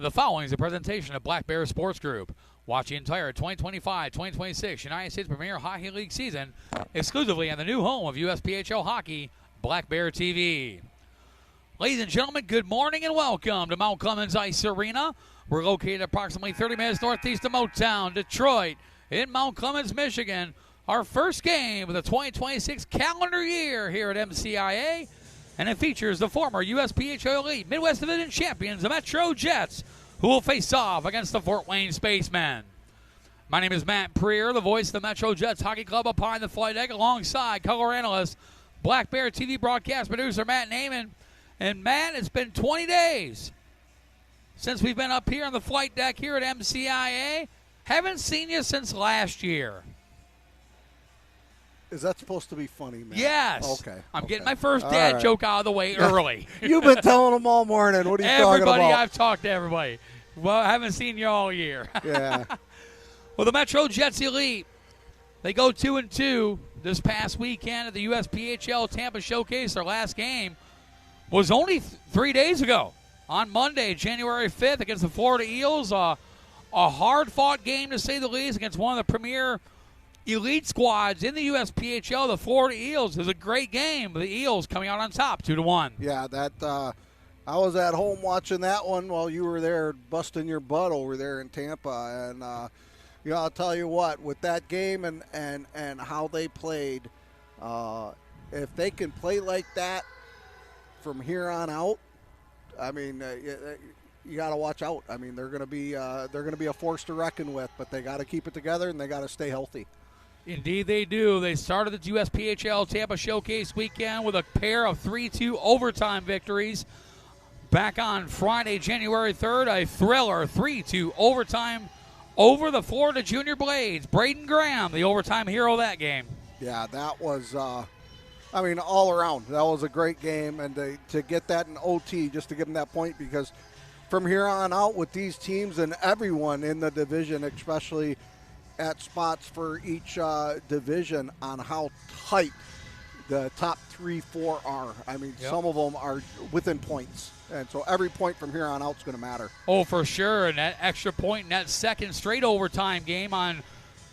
The following is a presentation of Black Bear Sports Group. Watch the entire 2025-2026 United States Premier Hockey League season exclusively on the new home of USPHL Hockey, Black Bear TV. Ladies and gentlemen, good morning and welcome to Mount Clemens Ice Arena. We're located approximately 30 minutes northeast of Motown, Detroit, in Mount Clemens, Michigan. Our first game of the 2026 calendar year here at MCIA. And it features the former USPHL Elite Midwest Division champions, the Metro Jets, who will face off against the Fort Wayne Spacemen. My name is Matt Preer, the voice of the Metro Jets Hockey Club up high in the flight deck, alongside color analyst, Black Bear TV broadcast producer Matt Naiman. And Matt, it's been 20 days since we've been up here on the flight deck here at MCIA. Haven't seen you since last year. Is that supposed to be funny, man? Yes. Okay. I'm getting my first dad joke out of the way early. You've been telling them all morning. What are you talking about? I've talked to everybody. Well, I haven't seen you all year. Yeah. Well, the Metro Jets Elite, they go 2-2 this past weekend at the USPHL Tampa Showcase. Their last game was only 3 days ago on Monday, January 5th, against the Florida Eels. A hard-fought game, to say the least, against one of the premier elite squads in the USPHL. The Florida Eels. It was a great game. The Eels coming out on top 2-1. Yeah, I was at home watching that one while you were there busting your butt over there in Tampa. And, I'll tell you what, with that game and how they played, if they can play like that from here on out, I mean, you got to watch out. I mean, they're going to be a force to reckon with, but they got to keep it together and they got to stay healthy. Indeed they do. They started the USPHL Tampa Showcase weekend with a pair of 3-2 overtime victories. Back on Friday, January 3rd, a thriller 3-2 overtime over the Florida Junior Blades. Braden Graham, the overtime hero of that game. Yeah, that was, all around. That was a great game, and to get that in OT, just to give them that point, because from here on out with these teams and everyone in the division, especially at spots for each division, on how tight the top 3-4 are. I mean, Some of them are within points. And so every point from here on out is going to matter. Oh, for sure. And that extra point in that second straight overtime game on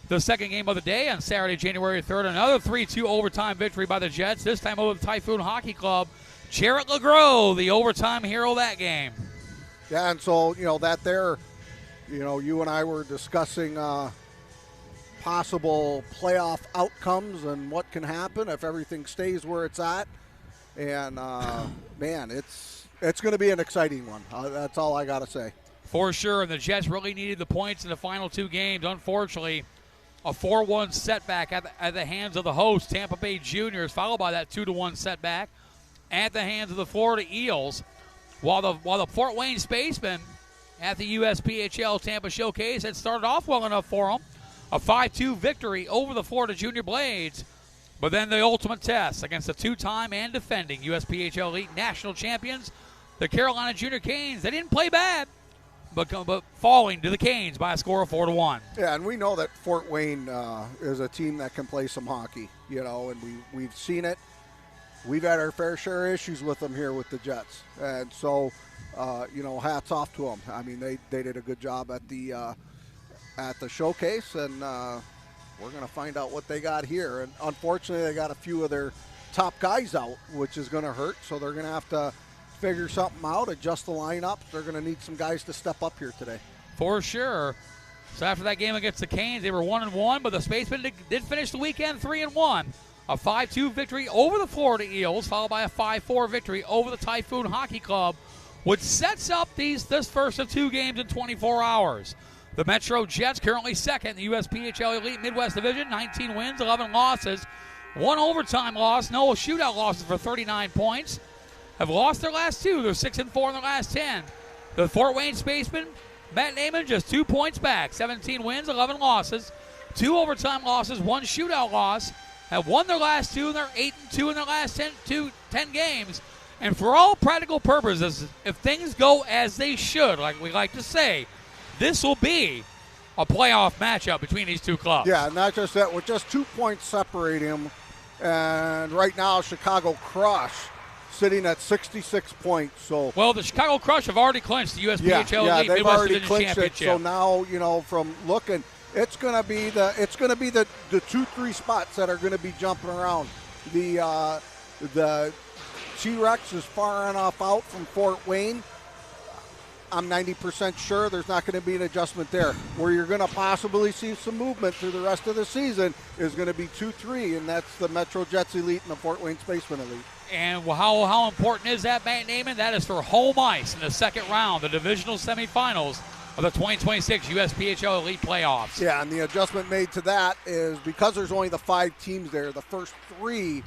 the second game of the day on Saturday, January 3rd. Another 3-2 overtime victory by the Jets, this time over the Typhoon Hockey Club. Jarrett LeGros, the overtime hero of that game. Yeah, and so, that there, you and I were discussing possible playoff outcomes and what can happen if everything stays where it's at. And, man, it's going to be an exciting one. That's all I got to say. For sure, and the Jets really needed the points in the final two games. Unfortunately, a 4-1 setback at the hands of the host, Tampa Bay Juniors, followed by that 2-1 setback at the hands of the Florida Eels. While the Fort Wayne Spacemen at the USPHL Tampa Showcase had started off well enough for them, a 5-2 victory over the Florida Junior Blades. But then the ultimate test against the two-time and defending USPHL Elite National Champions, the Carolina Junior Canes. They didn't play bad, but falling to the Canes by a score of 4-1. Yeah, and we know that Fort Wayne is a team that can play some hockey, and we've seen it. We've had our fair share of issues with them here with the Jets. And so, hats off to them. I mean, they did a good job at the showcase, and we're going to find out what they got here. And unfortunately, they got a few of their top guys out, which is going to hurt. So they're going to have to figure something out, adjust the lineup. They're going to need some guys to step up here today. For sure. So after that game against the Canes, they were 1-1, but the Spacemen did finish the weekend 3-1. A 5-2 victory over the Florida Eels, followed by a 5-4 victory over the Typhoon Hockey Club, which sets up this first of two games in 24 hours. The Metro Jets currently second in the USPHL Elite Midwest Division, 19 wins, 11 losses, one overtime loss, no shootout losses for 39 points. Have lost their last two. They're 6-4 in their last 10. The Fort Wayne Spacemen, Matt Naiman, just 2 points back, 17 wins, 11 losses, 2 overtime losses, 1 shootout loss. Have won their last two, and they're 8-2 in their last 10 games. And for all practical purposes, if things go as they should, like we like to say, this will be a playoff matchup between these two clubs. Yeah, not just that, with just 2 points separating them. And right now, Chicago Crush sitting at 66 points. So well, the Chicago Crush have already clinched the USPHL yeah, Elite they've Midwest already Division clinched it. Championship. So now, from looking, it's going to be the 2-3 spots that are going to be jumping around. The T-Rex is far enough out from Fort Wayne. I'm 90% sure there's not going to be an adjustment there. Where you're going to possibly see some movement through the rest of the season is going to be 2-3, and that's the Metro Jets Elite and the Fort Wayne Spaceman Elite. And how important is that, Matt Naiman? That is for home ice in the second round, the divisional semifinals of the 2026 USPHL Elite Playoffs. Yeah, and the adjustment made to that is because there's only the 5 teams there, the first 3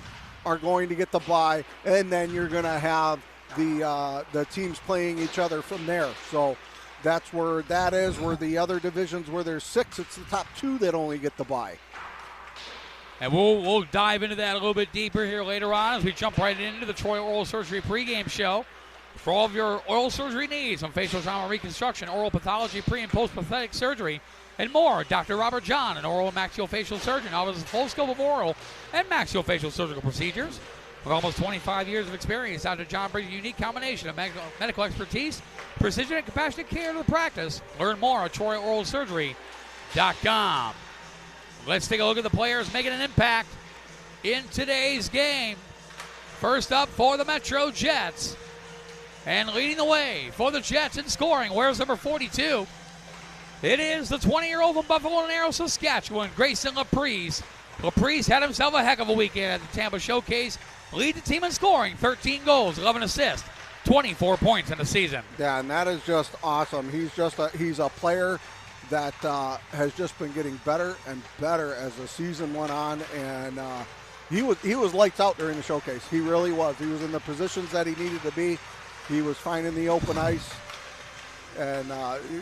are going to get the bye, and then you're going to have the teams playing each other from there. So that's where that is. Where the other divisions where there's 6, it's the top 2 that only get the bye. And we'll dive into that a little bit deeper here later on as we jump right into the Troy Oral Surgery pregame show. For all of your oral surgery needs, from facial trauma reconstruction, oral pathology, pre- and post-prosthetic surgery, and more, Dr. Robert John, an oral and maxillofacial surgeon, offers a full scope of oral and maxillofacial surgical procedures. With almost 25 years of experience, Dr. John brings a unique combination of medical expertise, precision, and compassionate care to the practice. Learn more at TroyOralSurgery.com. Let's take a look at the players making an impact in today's game. First up for the Metro Jets, and leading the way for the Jets in scoring, where's number 42? It is the 20-year-old from Buffalo Narrow, Saskatchewan, Grayson Laprise. Laprise had himself a heck of a weekend at the Tampa Showcase. Lead the team in scoring, 13 goals, 11 assists, 24 points in the season. Yeah, and that is just awesome. He's a player that has just been getting better and better as the season went on, and he was lights out during the showcase. He really was. He was in the positions that he needed to be. He was finding the open ice, and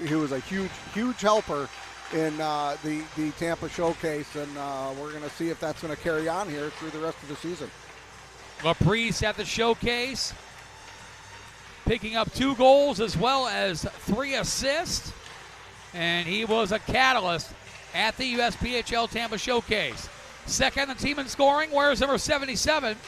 he was a huge helper in the Tampa Showcase, and we're going to see if that's going to carry on here through the rest of the season. Laprise at the Showcase, picking up 2 goals as well as 3 assists, and he was a catalyst at the USPHL Tampa Showcase. Second, the team in scoring, where's number 77,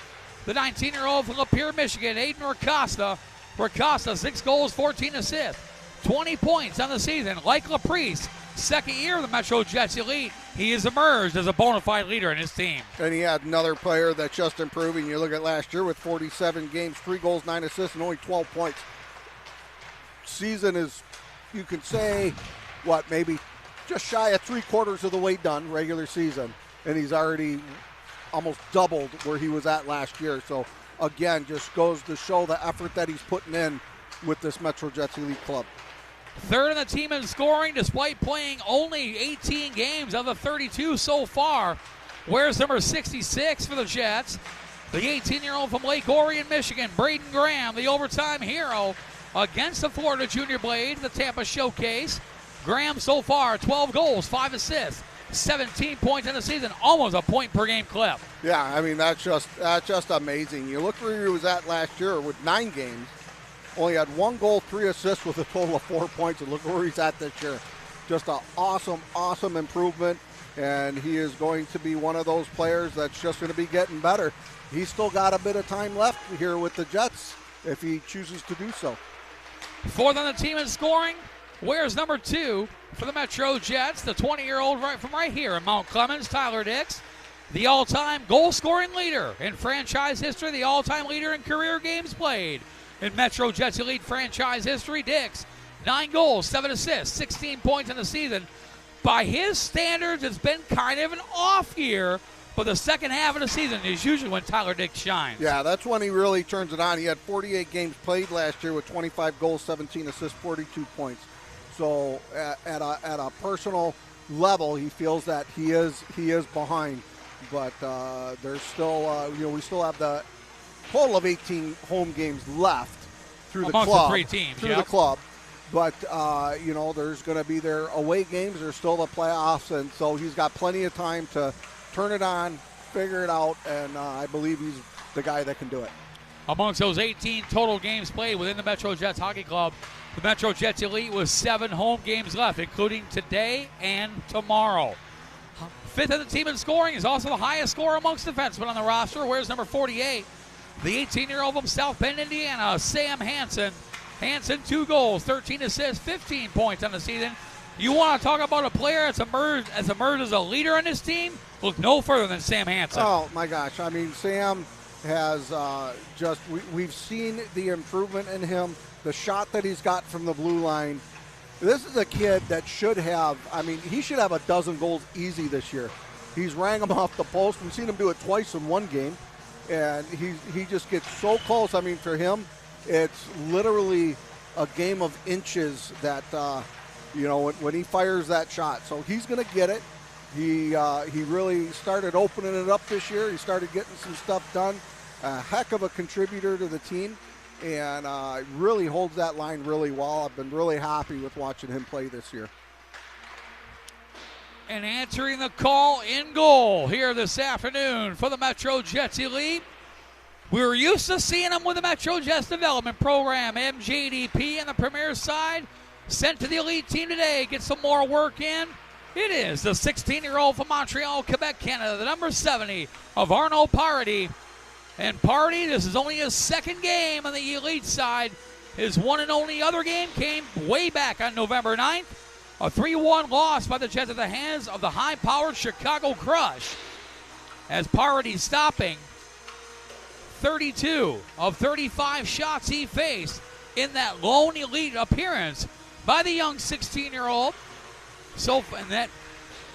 the 19-year-old from Lapeer, Michigan, Aiden Racosta. Racosta, 6 goals, 14 assists, 20 points on the season. Like Laprise, second year of the Metro Jets Elite, he has emerged as a bona fide leader in his team. And he had another player that's just improving. You look at last year with 47 games, 3 goals, 9 assists, and only 12 points. Season is, you can say, maybe just shy of 3/4 of the way done, regular season. And he's already almost doubled where he was at last year. So, again, just goes to show the effort that he's putting in with this Metro Jets Elite club. Third in the team in scoring, despite playing only 18 games of the 32 so far. Where's number 66 for the Jets? The 18-year-old from Lake Orion, Michigan, Braden Graham, the overtime hero against the Florida Junior Blade, the Tampa Showcase. Graham so far, 12 goals, 5 assists, 17 points in the season, almost a point per game clip. Yeah, I mean, that's just amazing. You look where he was at last year with 9 games. Only had 1 goal, 3 assists with a total of 4 points, and look where he's at this year. Just an awesome improvement, and he is going to be one of those players that's just going to be getting better. He's still got a bit of time left here with the Jets if he chooses to do so. Fourth on the team in scoring, where's number 2 for the Metro Jets, the 20-year-old from right here in Mount Clemens, Tyler Dix, the all-time goal-scoring leader in franchise history, the all-time leader in career games played. In Metro Jets Elite franchise history, Dix, 9 goals, 7 assists, 16 points in the season. By his standards, it's been kind of an off year, but the second half of the season is usually when Tyler Dix shines. Yeah, that's when he really turns it on. He had 48 games played last year with 25 goals, 17 assists, 42 points. So at a personal level, he feels that he is behind, but there's still we still have the total of 18 home games left through the club. Amongst the 3 teams, the club. But, there's going to be their away games. There's still the playoffs, and so he's got plenty of time to turn it on, figure it out, and I believe he's the guy that can do it. Amongst those 18 total games played within the Metro Jets Hockey Club, the Metro Jets Elite with 7 home games left, including today and tomorrow. Fifth in the team in scoring is also the highest scorer amongst defensemen on the roster. Where's number 48? the 18-year-old from South Bend, Indiana, Sam Hansen. Hansen, 2 goals, 13 assists, 15 points on the season. You want to talk about a player that's emerged as a leader in this team? Look no further than Sam Hansen. Oh, my gosh. I mean, Sam has we've seen the improvement in him, the shot that he's got from the blue line. This is a kid that should have, he should have a dozen goals easy this year. He's rang them off the post. We've seen him do it twice in one game, and he just gets so close. I mean, for him, it's literally a game of inches that, when he fires that shot. So he's going to get it. He really started opening it up this year. He started getting some stuff done. A heck of a contributor to the team, and really holds that line really well. I've been really happy with watching him play this year. And answering the call in goal here this afternoon for the Metro Jets Elite. We were used to seeing them with the Metro Jets Development Program. MJDP and the Premier side sent to the Elite team today. Get some more work in. It is the 16-year-old from Montreal, Quebec, Canada, the number 70 of Arnaud Parody. And Parody, this is only his second game on the Elite side. His one and only other game came way back on November 9th. A 3-1 loss by the Jets at the hands of the high-powered Chicago Crush. As Parody stopping 32 of 35 shots he faced in that lone Elite appearance by the young 16-year-old. So, and that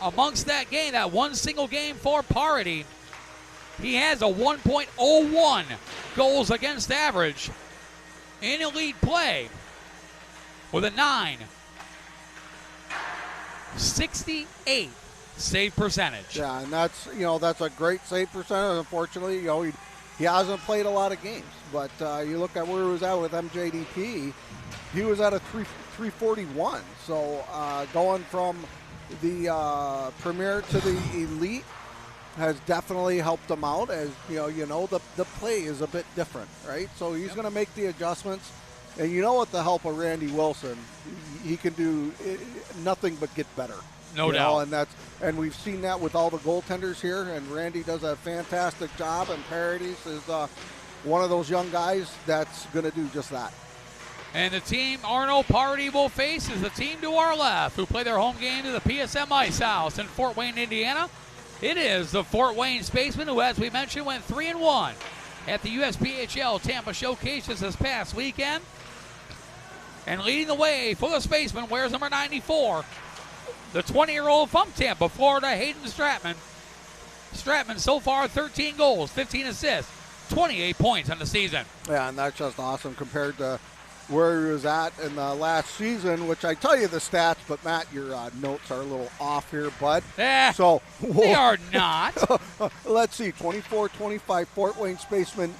amongst that game, that one single game for Parody, he has a 1.01 goals against average in Elite play with a 968 save percentage. Yeah, and that's a great save percentage. Unfortunately, he hasn't played a lot of games, but you look at where he was at with MJDP, he was at a 341. So going from the Premier to the Elite has definitely helped him out. As the play is a bit different, right? So he's going to make the adjustments. And with the help of Randy Wilson, he can do nothing but get better. No doubt. And we've seen that with all the goaltenders here. And Randy does a fantastic job. And Paradis is one of those young guys that's going to do just that. And the team Arnaud Parody will face is the team to our left, who play their home game to the PSM Ice House in Fort Wayne, Indiana. It is the Fort Wayne Spacemen, who, as we mentioned, went 3-1 at the USPHL Tampa Showcases this past weekend. And leading the way for the Spacemen wears number 94, the 20-year-old from Tampa, Florida, Hayden Stratman. Stratman so far 13 goals, 15 assists, 28 points on the season. Yeah, and that's just awesome compared to where he was at in the last season, which I tell you the stats, but Matt, your notes are a little off here, bud. So they are not. Let's see, 24-25 Fort Wayne Spacemen.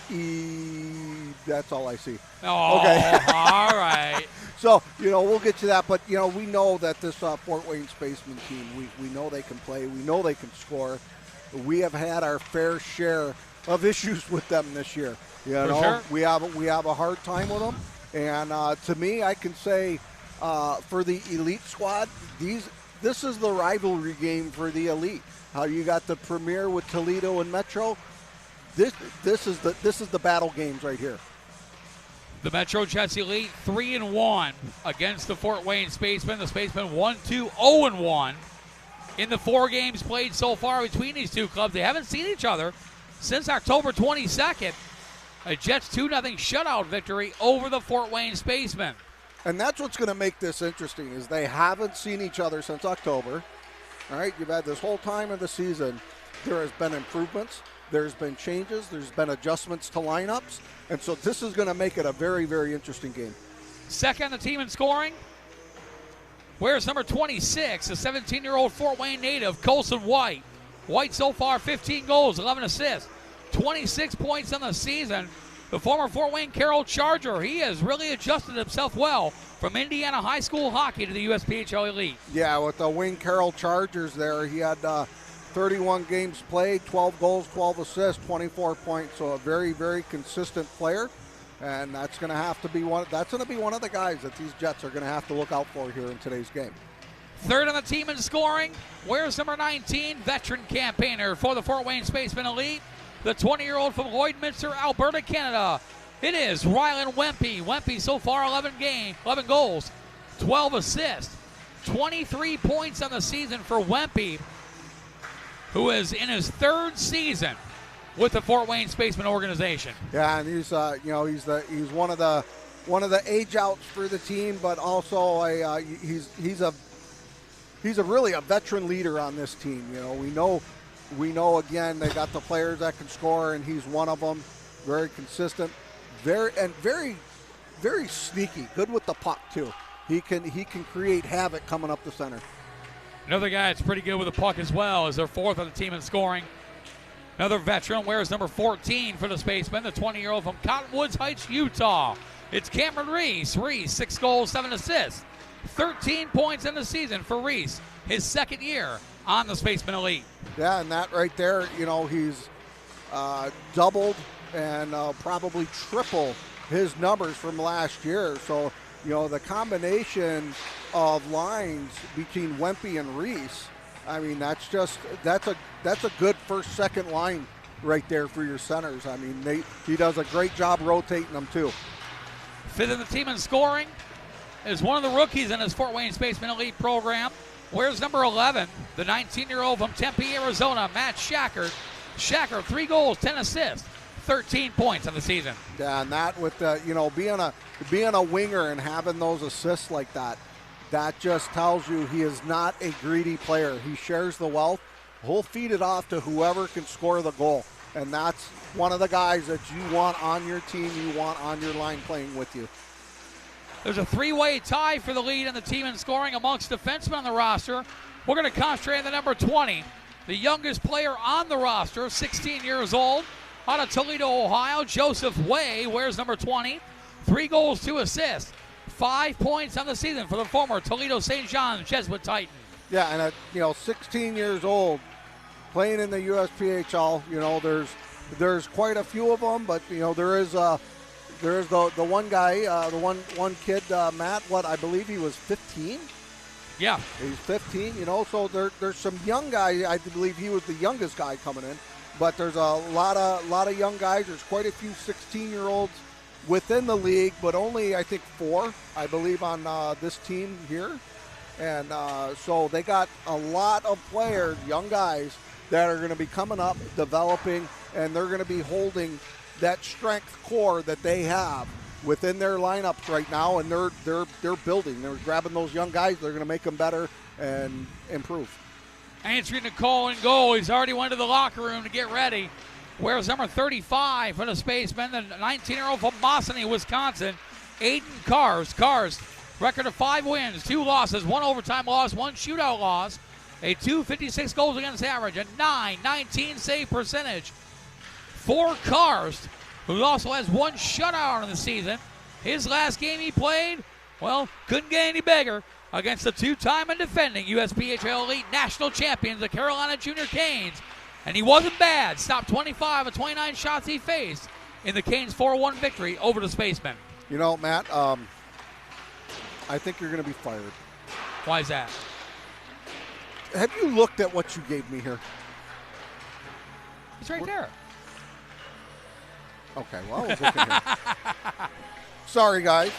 That's all I see. Oh, okay. All right. So, we'll get to that, but, we know that this Fort Wayne Spacemen team, we know they can play. We know they can score. We have had our fair share of issues with them this year. Sure. We have a hard time with them. And to me, I can say for the Elite squad, this is the rivalry game for the Elite. How you got the Premier with Toledo and Metro. This is the battle games right here. The Metro Jets Elite 3-1 against the Fort Wayne Spacemen. The Spacemen 1-2-0-1 in the 4 games played so far between these two clubs. They haven't seen each other since October 22nd. A Jets 2-0 shutout victory over the Fort Wayne Spacemen. And that's what's going to make this interesting is they haven't seen each other since October. All right, you've had this whole time of the season. There has been improvements. There's been changes. There's been adjustments to lineups. And so this is going to make it a very, very interesting game. Second on the team in scoring. Where's number 26, the 17-year-old Fort Wayne native, Colson White. White so far 15 goals, 11 assists. 26 points on the season. The former Fort Wayne Carroll Charger, he has really adjusted himself well from Indiana high school hockey to the USPHL Elite. Yeah, with the Wayne Carroll Chargers there, he had 31 games played, 12 goals, 12 assists, 24 points. So a very, very consistent player. And that's going to have to be one of the guys that these Jets are going to have to look out for here in today's game. Third on the team in scoring. Where's number 19, veteran campaigner for the Fort Wayne Spacemen Elite? the 20-year-old from Lloydminster, Alberta, Canada. It is Rylan Wempe. Wempe so far 11 goals, 12 assists, 23 points on the season for Wempe, who is in his third season with the Fort Wayne Spaceman organization. Yeah, and he's he's one of the age outs for the team, but also he's a really a veteran leader on this team. You know, we know again they got the players that can score, and he's one of them. Very consistent, very sneaky. Good with the puck too. He can create havoc coming up the center. Another guy that's pretty good with the puck as well is their fourth on the team in scoring. Another veteran wears number 14 for the Spacemen, the 20-year-old from Cottonwoods Heights, Utah. It's Cameron Reese. Reese, 6 goals, 7 assists, 13 points in the season for Reese, his second year on the Spaceman Elite. Yeah, and that right there, you know, he's doubled and probably triple his numbers from last year. So, you know, the combination of lines between Wempe and Reese, I mean, that's a good first, second line right there for your centers. I mean, he does a great job rotating them too. Fifth in the team in scoring is one of the rookies in his Fort Wayne Spaceman Elite program. Wears number 11, the 19-year-old from Tempe, Arizona, Matt Shacker. Shacker, 3 goals, 10 assists, 13 points on the season. Yeah, and that with being a winger and having those assists like that, that just tells you he is not a greedy player. He shares the wealth. He'll feed it off to whoever can score the goal. And that's one of the guys that you want on your team, you want on your line playing with you. There's a 3-way tie for the lead in the team in scoring amongst defensemen on the roster. We're going to concentrate on the number 20, the youngest player on the roster, 16 years old, out of Toledo, Ohio. Joseph Way wears number 20, 3 goals, 2 assists, 5 points on the season for the former Toledo St. John's Jesuit Titan. Yeah, and at 16 years old, playing in the USPHL, you know, there's quite a few of them, but you know there is the one guy, the one kid, Matt. What I believe he was 15. Yeah, he's 15. You know, so there's some young guys. I believe he was the youngest guy coming in, but there's a lot of young guys. There's quite a few 16-year-olds within the league, but only I think 4, I believe, on this team here. And so they got a lot of players, young guys, that are going to be coming up, developing, and they're going to be holding that strength core that they have within their lineups right now, and they're building. They're grabbing those young guys. They're going to make them better and improve. Answering the call and goal. He's already went to the locker room to get ready. Wears number 35 for the Spacemen, the 19-year-old from Mossany, Wisconsin, Aiden Cars. Cars, record of 5 wins, 2 losses, 1 overtime loss, 1 shootout loss, a .256 goals against average, a .919 save percentage. For Karst, who also has 1 shutout in the season. His last game he played, well, couldn't get any bigger against the 2-time and defending USPHL Elite National Champions, the Carolina Junior Canes. And he wasn't bad. Stopped 25 of 29 shots he faced in the Canes 4-1 victory over the Spacemen. You know, Matt, I think you're going to be fired. Why is that? Have you looked at what you gave me here? It's right there. Okay, well, I was looking here. Sorry, guys.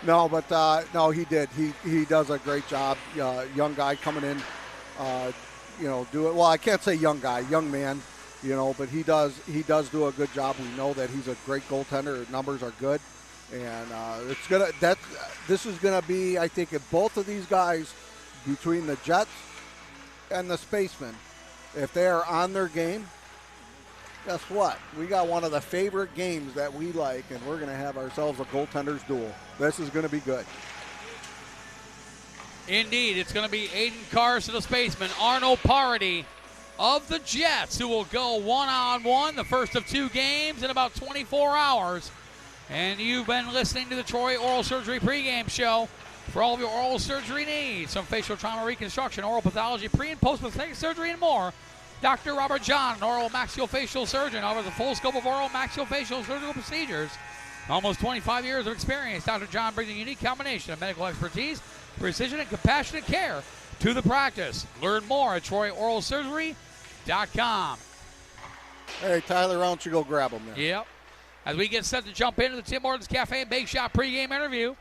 No, but no, he did. He does a great job. Young guy coming in, do it. Well, I can't say young guy, young man, but he does do a good job. We know that he's a great goaltender. His numbers are good, and this is gonna be, I think, if both of these guys between the Jets and the Spacemen, if they are on their game, guess what? We got one of the favorite games that we like, and we're going to have ourselves a goaltender's duel. This is going to be good. Indeed, it's going to be Aiden Karst of the Spacemen, Arno Parody of the Jets, who will go one-on-one, the first of 2 games in about 24 hours. And you've been listening to the Troy Oral Surgery pregame show for all of your oral surgery needs, from facial trauma reconstruction, oral pathology, pre- and post-prosthetic surgery, and more. Dr. Robert John, an oral maxillofacial surgeon, offers a full scope of oral maxillofacial surgical procedures. Almost 25 years of experience, Dr. John brings a unique combination of medical expertise, precision, and compassionate care to the practice. Learn more at TroyOralSurgery.com. Hey, Tyler, why don't you go grab them there? Yep. As we get set to jump into the Tim Hortons Cafe and Bake Shop pregame interview,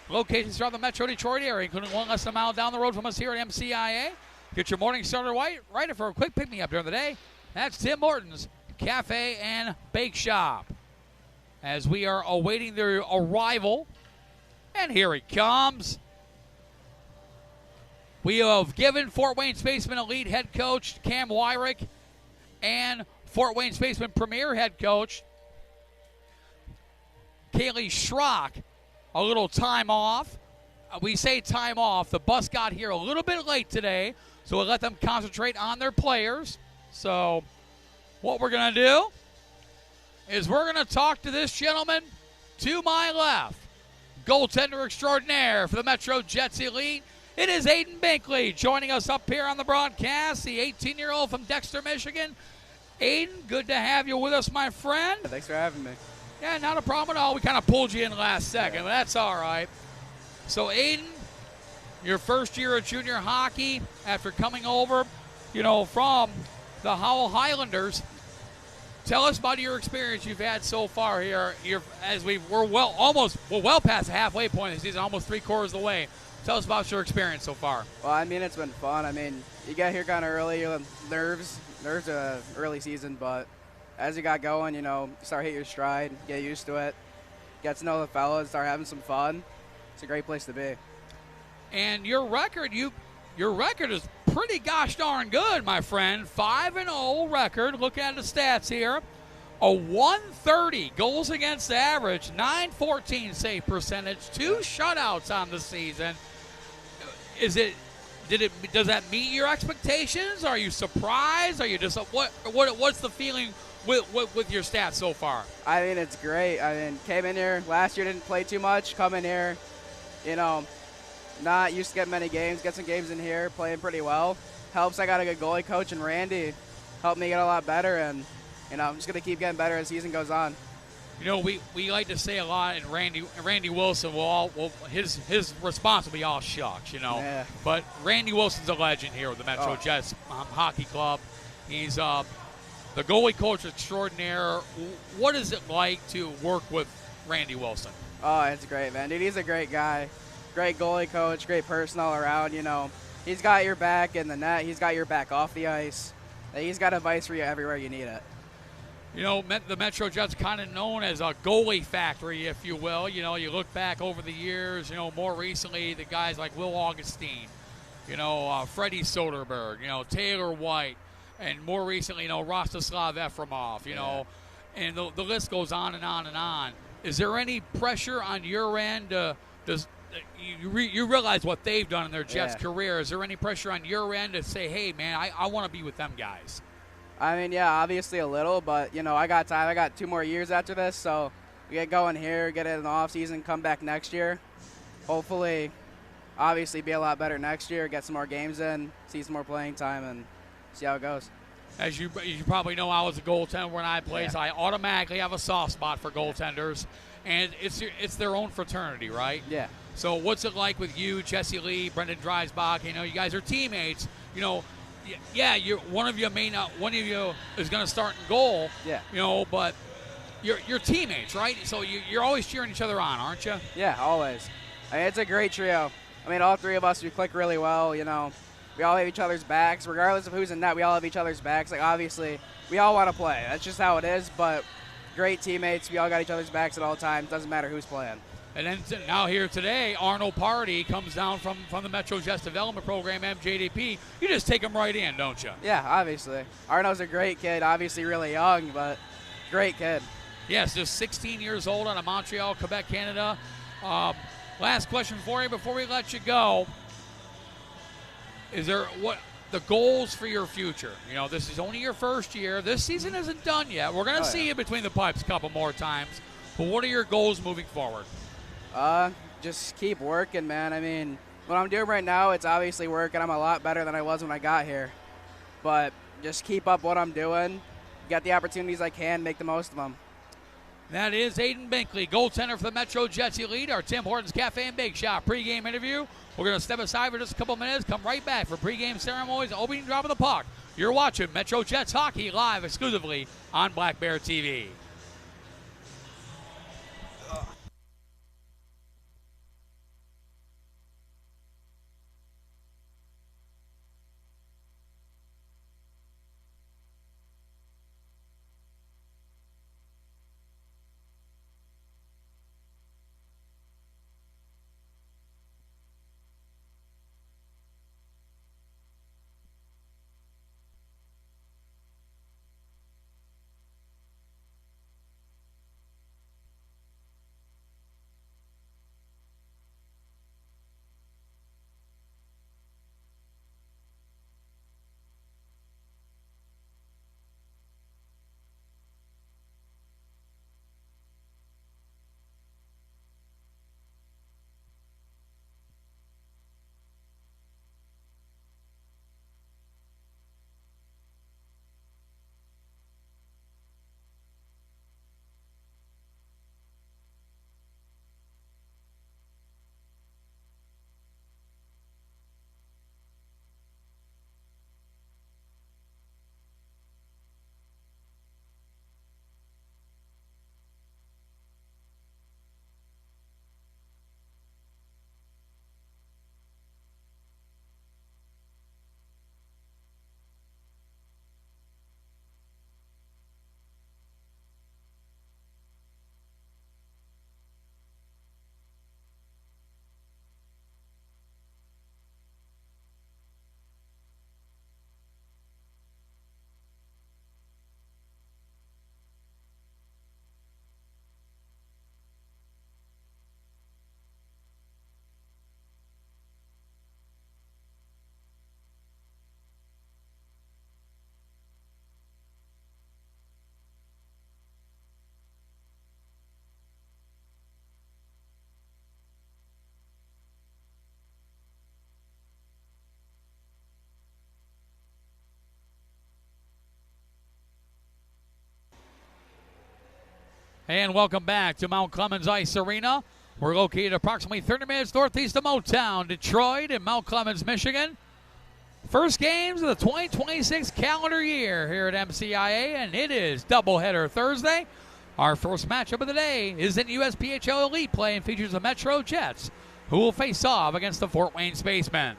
locations throughout the Metro Detroit area, including one less than a mile down the road from us here at MCIA. Get your morning started right for a quick pick-me-up during the day. That's Tim Hortons Cafe and Bake Shop. As we are awaiting their arrival, and here he comes. We have given Fort Wayne Spaceman Elite head coach Cam Wyrick and Fort Wayne Spaceman Premier head coach Kaylee Schrock a little time off. We say time off. The bus got here a little bit late today, so we'll let them concentrate on their players. So what we're going to do is we're going to talk to this gentleman to my left, goaltender extraordinaire for the Metro Jets Elite. It is Aiden Binkley joining us up here on the broadcast, the 18-year-old from Dexter, Michigan. Aiden, good to have you with us, my friend. Thanks for having me. Yeah, not a problem at all. We kind of pulled you in last second, but that's all right. So, Aiden, your first year of junior hockey after coming over, from the Howell Highlanders. Tell us about your experience you've had so far here. We're well past the halfway point of the season, almost 3/4 of the way. Tell us about your experience so far. Well, it's been fun. You got here kind of early, nerves early season, but as you got going, you start hitting your stride, get used to it, get to know the fellas, start having some fun. It's a great place to be. And your record is pretty gosh darn good, my friend. 5-0 record. Look at the stats here. A 130 goals against average, 914 save percentage, 2 shutouts on the season. Does that meet your expectations? Are you surprised? Are you just what's the feeling with your stats so far? It's great. Came in here last year, didn't play too much. Come in here, not used to get many games. Get some games in here, playing pretty well. Helps I got a good goalie coach, and Randy helped me get a lot better, and I'm just gonna keep getting better as the season goes on. We like to say a lot, and Randy Wilson his response will be all shucks, Yeah. But Randy Wilson's a legend here with the Metro Jets Hockey Club. He's the goalie coach extraordinaire. What is it like to work with Randy Wilson? Oh, it's great, man. Dude, he's a great guy. Great goalie coach, great person all around, He's got your back in the net. He's got your back off the ice. He's got advice for you everywhere you need it. The Metro Jets kind of known as a goalie factory, if you will. You look back over the years, more recently, the guys like Will Augustine, Freddie Soderberg, Taylor White, and more recently, Rostislav Efremov, and the list goes on and on and on. Is there any pressure on your end? You realize what they've done in their Jets career. Is there any pressure on your end to say, hey, man, I want to be with them guys? Obviously a little, but, I got time. I got 2 more years after this, so we get going here, get it in the offseason, come back next year. Hopefully, obviously be a lot better next year, get some more games in, see some more playing time, and see how it goes. As you probably know, I was a goaltender when I played, so I automatically have a soft spot for goaltenders. And it's their own fraternity, right? Yeah. So what's it like with you, Jesse Lee, Brendan Dreisbach? You guys are teammates. One of you is going to start in goal. Yeah. But you're teammates, right? So you're always cheering each other on, aren't you? Yeah, always. It's a great trio. All 3 of us, we click really well. We all have each other's backs, regardless of who's in net. We all have each other's backs. Obviously, we all want to play. That's just how it is. But great teammates. We all got each other's backs at all times. Doesn't matter who's playing. And then now here today, Arnold Party comes down from the Metro Jets Development Program, MJDP. You just take him right in, don't you? Yeah, obviously. Arnold's a great kid. Obviously really young, but great kid. Yes, just 16 years old out of Montreal, Quebec, Canada. Last question for you before we let you go. Is there what the goals for your future? This is only your first year. This season isn't done yet. We're going to see you between the pipes a couple more times. But what are your goals moving forward? Just keep working, man. What I'm doing right now, it's obviously working. I'm a lot better than I was when I got here. But just keep up what I'm doing, get the opportunities I can, make the most of them. That is Aiden Binkley, goaltender for the Metro Jets Elite, our Tim Hortons Cafe and Bake Shop pregame interview. We're going to step aside for just a couple minutes, come right back for pregame ceremonies, opening drop of the puck. You're watching Metro Jets hockey live exclusively on Black Bear TV. And welcome back to Mount Clemens Ice Arena. We're located approximately 30 minutes northeast of Motown, Detroit, in Mount Clemens, Michigan. First games of the 2026 calendar year here at MCIA, and it is doubleheader Thursday. Our first matchup of the day is in USPHL Elite play and features the Metro Jets, who will face off against the Fort Wayne Spacemen.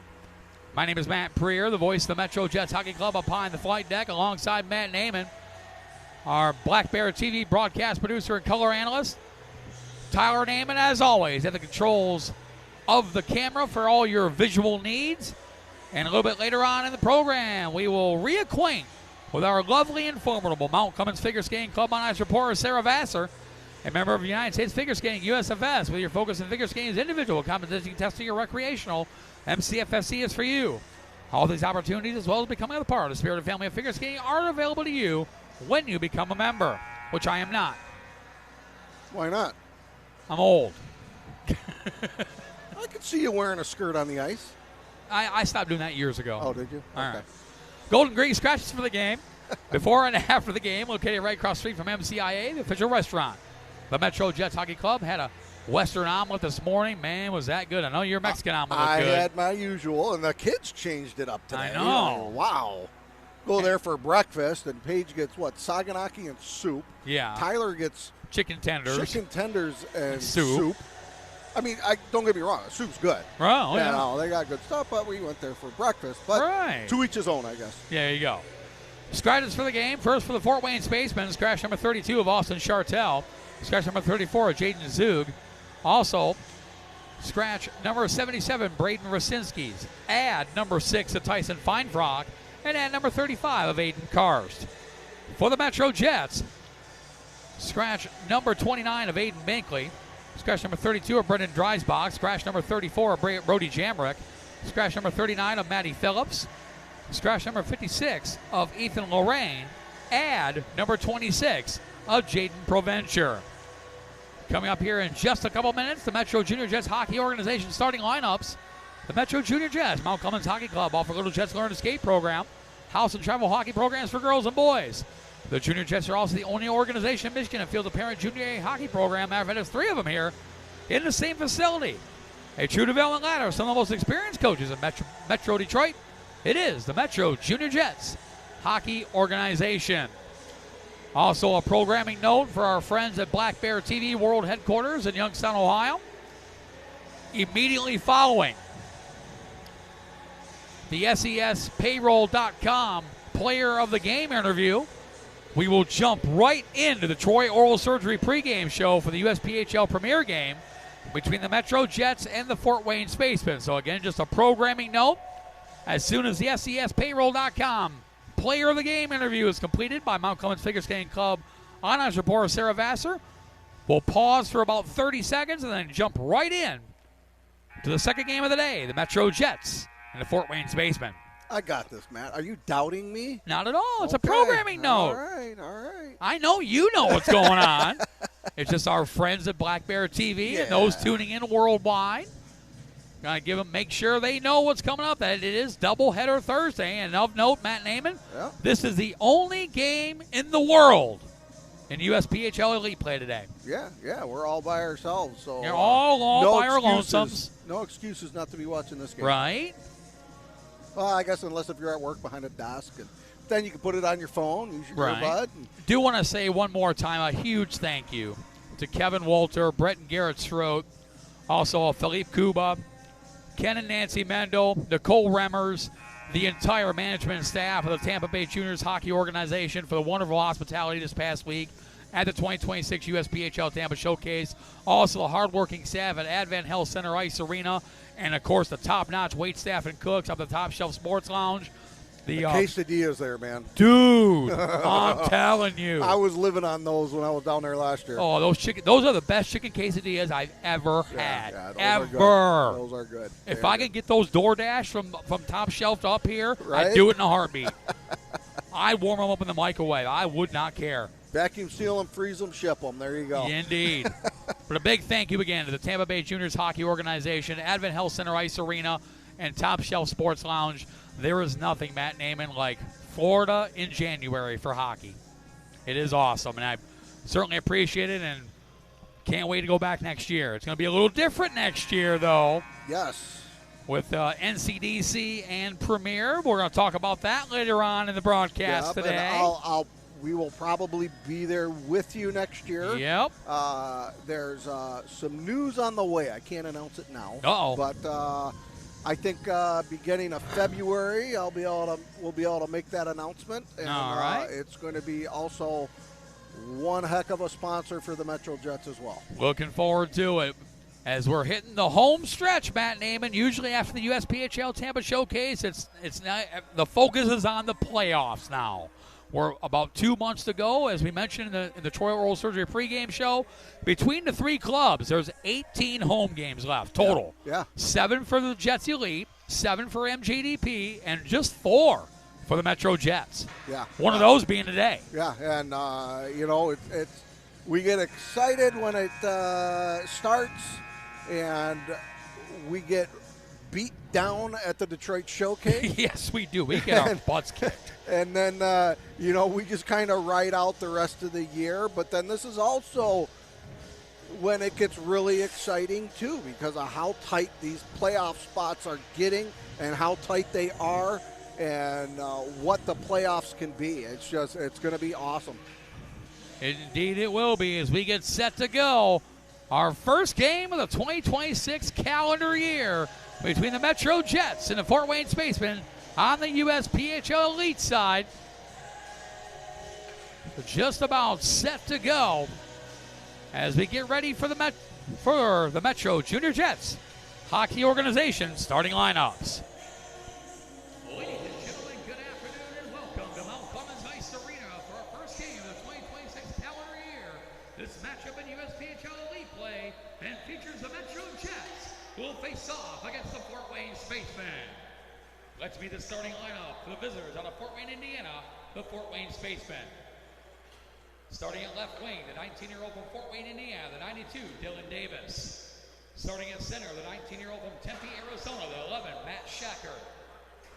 My name is Matt Preer, the voice of the Metro Jets Hockey Club up behind the flight deck, alongside Matt Naiman, our Black Bear TV broadcast producer and color analyst. Tyler Naiman, as always, at the controls of the camera for all your visual needs. And a little bit later on in the program, we will reacquaint with our lovely and formidable Mount Clemens Figure Skating Club on Ice reporter Sarah Vassar, a member of the United States Figure Skating USFS, with your focus in figure skating's individual competition, testing, or recreational. MCFSC is for you. All these opportunities, as well as becoming a part of the Spirited Family of Figure Skating, are available to you when you become a member, which I am not. Why not? I'm old. I could see you wearing a skirt on the ice. I stopped doing that years ago. Oh, did you? All okay. right. Golden Green scratches for the game. Before and after the game, located right across the street from MCIA, the official restaurant. The Metro Jets Hockey Club had a Western omelet this morning. Man, was that good. I know your Mexican omelet was good. I had my usual, and the kids changed it up today. I know. Wow. Go there for breakfast, and Paige gets, what, saganaki and soup. Yeah. Tyler gets chicken tenders and soup. I mean, don't get me wrong, the soup's good. Oh, yeah. No, they got good stuff, but we went there for breakfast. But to each his own, I guess. Yeah, there you go. Scratches for the game. First for the Fort Wayne Spacemen, scratch number 32 of Austin Chartel. Scratch number 34 of Jaden Zug. Also, scratch number 77, Braden Rasinski's. Add number 6 of Tyson Feinfrock. And add number 35 of Aiden Karst. For the Metro Jets, scratch number 29 of Aiden Binkley. Scratch number 32 of Brendan Dreisbach. Scratch number 34 of Brody Jamrick. Scratch number 39 of Matty Phillips. Scratch number 56 of Ethan Lorraine. Add number 26 of Jaden Proventure. Coming up here in just a couple minutes, the Metro Junior Jets Hockey Organization starting lineups. The Metro Junior Jets, Mount Clemens Hockey Club, offer Little Jets Learn to Skate program, house and travel hockey programs for girls and boys. The Junior Jets are also the only organization in Michigan to field a parent junior A hockey program. Matter of fact, there's 3 of them here in the same facility. A true development ladder of some of the most experienced coaches in Metro Detroit. It is the Metro Junior Jets Hockey Organization. Also a programming note for our friends at Black Bear TV World Headquarters in Youngstown, Ohio. Immediately following the SESpayroll.com player of the game interview, we will jump right into the Troy Oral Surgery pregame show for the USPHL Premier game between the Metro Jets and the Fort Wayne Spacemen. So again, just a programming note. As soon as the SESpayroll.com player of the game interview is completed by Mount Clemens Figure Skating Club on-ice reporter Sarah Vassar, we'll pause for about 30 seconds and then jump right in to the second game of the day, the Metro Jets and the Fort Wayne Spacemen. I got this, Matt. Are you doubting me? Not at all. It's a programming note. All right. I know you know what's going on. It's just our friends at Black Bear TV and those tuning in worldwide. Gotta give them, make sure they know what's coming up. That it is doubleheader Thursday. And of note, Matt Naiman, this is the only game in the world in USPHL Elite play today. Yeah, we're all by ourselves. So you're all no by our lonesomes. No excuses not to be watching this game. Right. Well, I guess unless if you're at work behind a desk, and then you can put it on your phone, use your earbud. Do want to say one more time a huge thank you to Kevin Walter, Brett and Garrett Strote, also Philippe Kuba, Ken and Nancy Mendel, Nicole Remmers, the entire management and staff of the Tampa Bay Juniors Hockey Organization for the wonderful hospitality this past week at the 2026 USPHL Tampa Showcase. Also the hardworking staff at Advent Health Center Ice Arena, and of course the top-notch wait staff and cooks up the Top Shelf Sports Lounge. The quesadillas there, man. Dude, I'm telling you. I was living on those when I was down there last year. Oh, those are the best chicken quesadillas I've ever had. Those are good. If I could get those DoorDash from Top Shelf up here, I'd do it in a heartbeat. I'd warm them up in the microwave. I would not care. Vacuum seal them, freeze them, ship them. There you go. Indeed. But a big thank you again to the Tampa Bay Juniors Hockey Organization, Advent Health Center Ice Arena, and Top Shelf Sports Lounge. There is nothing, Matt Naiman, like Florida in January for hockey. It is awesome, and I certainly appreciate it and can't wait to go back next year. It's going to be a little different next year, though. Yes. With NCDC and Premier. We're going to talk about that later on in the broadcast today. And we will probably be there with you next year. Yep. There's some news on the way. I can't announce it now. Uh-oh. But I think beginning of February, we'll be able to make that announcement. And, all right. It's going to be also one heck of a sponsor for the Metro Jets as well. Looking forward to it. As we're hitting the home stretch, Matt Naiman, usually after the USPHL Tampa Showcase, it's not, the focus is on the playoffs now. We're about 2 months to go, as we mentioned in the Troy Oral Surgery pregame show. Between the 3 clubs, there's 18 home games left total. Yeah. 7 for the Jets Elite, 7 for MJDP, and just 4 for the Metro Jets. Yeah. One of those being today. Yeah, and it's we get excited when it starts, and we get beat down at the Detroit Showcase. Yes, we do. We get our butts kicked. And then, we just kind of ride out the rest of the year. But then this is also when it gets really exciting, too, because of how tight these playoff spots are getting and how tight they are and what the playoffs can be. It's going to be awesome. Indeed it will be as we get set to go. Our first game of the 2026 calendar year between the Metro Jets and the Fort Wayne Spacemen on the USPHL Elite side. We're just about set to go as we get ready for the Metro Junior Jets Hockey Organization starting lineups. Ladies and gentlemen, good afternoon and welcome to Mount Clemens Ice Arena for our first game of the 2026 calendar year. This matchup in USPHL Elite play and features the Metro Jets who will face off against the Fort Wayne Spacemen. Let's meet the starting lineup for the visitors out of Fort Wayne, Indiana, the Fort Wayne Spacemen. Starting at left wing, the 19-year-old from Fort Wayne, Indiana, the 92, Dylan Davis. Starting at center, the 19-year-old from Tempe, Arizona, the 11, Matt Shacker.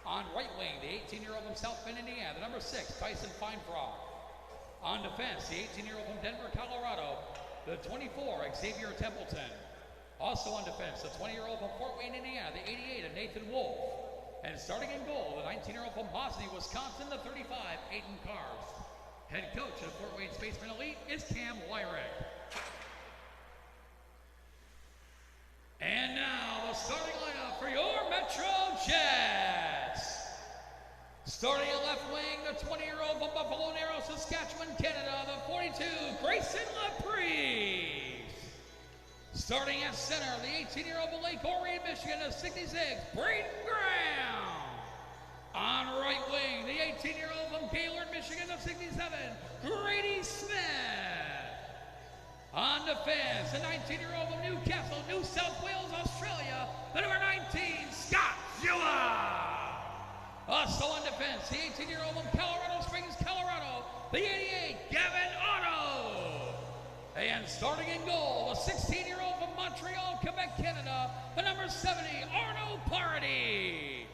On right wing, the 18-year-old from South Bend, Indiana, the number 6, Tyson Feinfrog. On defense, the 18-year-old from Denver, Colorado, the 24, Xavier Templeton. Also on defense, the 20-year-old from Fort Wayne, Indiana, the 88 of Nathan Wolf. And starting in goal, the 19-year-old from Bosnia, Wisconsin, the 35, Aiden Cars. Head coach of Fort Wayne Spaceman Elite is Cam Wyrick. And now the starting lineup for your Metro Jets. Starting at left wing, the 20-year-old from Buffalo Narrows, Saskatchewan, Canada, the 42, Grayson Laprise. Starting at center, the 18-year-old from Lake Orion, Michigan, the 66, Braden Graham. On right wing, the 18-year-old from Gaylord, Michigan, the 67, Grady Smith. On defense, the 19-year-old from Newcastle, New South Wales, Australia, the number 19, Scott Zilla. Also on defense, the 18-year-old from Colorado Springs, Colorado, the 88, Gavin Otto. And starting in goal, the 16-year-old from Montreal, Quebec, Canada, the number 70, Arno Party.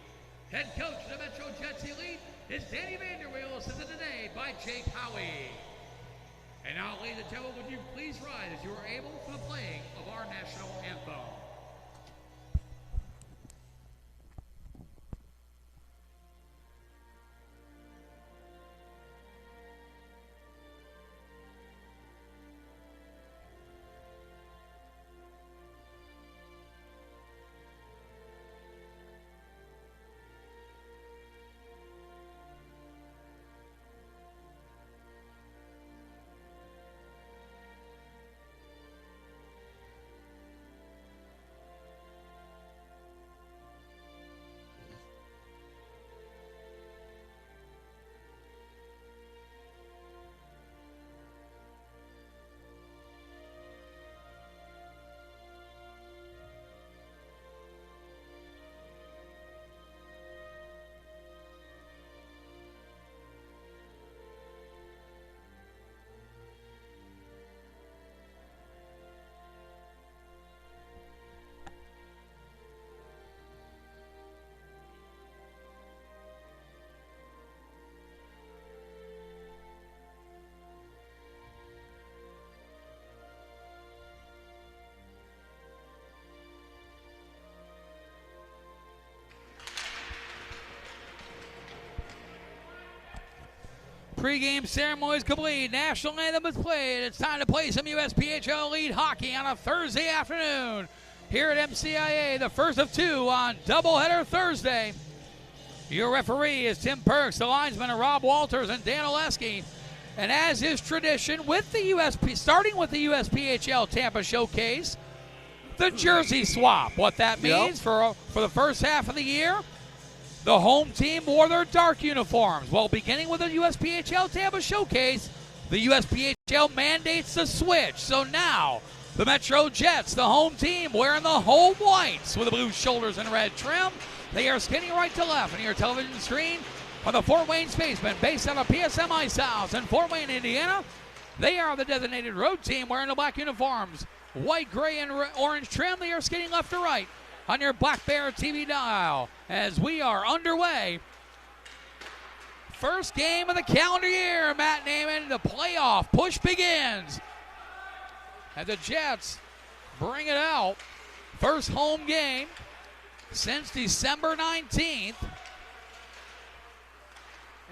Head coach of the Metro Jets Elite is Danny Vanderweel, assisted today by Jake Howie. And now, ladies and gentlemen, would you please rise as you are able for the playing of our national anthem. Pre-game ceremony is complete. National anthem is played. It's time to play some USPHL Elite hockey on a Thursday afternoon here at MCIA, the first of two on doubleheader Thursday. Your referee is Tim Perks. The linesmen are Rob Walters and Dan Oleski. And as is tradition, with the starting with the USPHL Tampa Showcase, the jersey swap. What that means for the first half of the year, the home team wore their dark uniforms. Well, beginning with the USPHL Tampa Showcase, the USPHL mandates the switch. So now, the Metro Jets, the home team, wearing the home whites with the blue shoulders and red trim. They are skinning right to left on your television screen are the Fort Wayne Spacemen, based out of PSM Ice House in Fort Wayne, Indiana. They are the designated road team wearing the black uniforms, white, gray, and orange trim. They are skating left to right on your Black Bear TV dial as we are underway. First game of the calendar year, Matt Naiman. The playoff push begins. And the Jets bring it out. First home game since December 19th.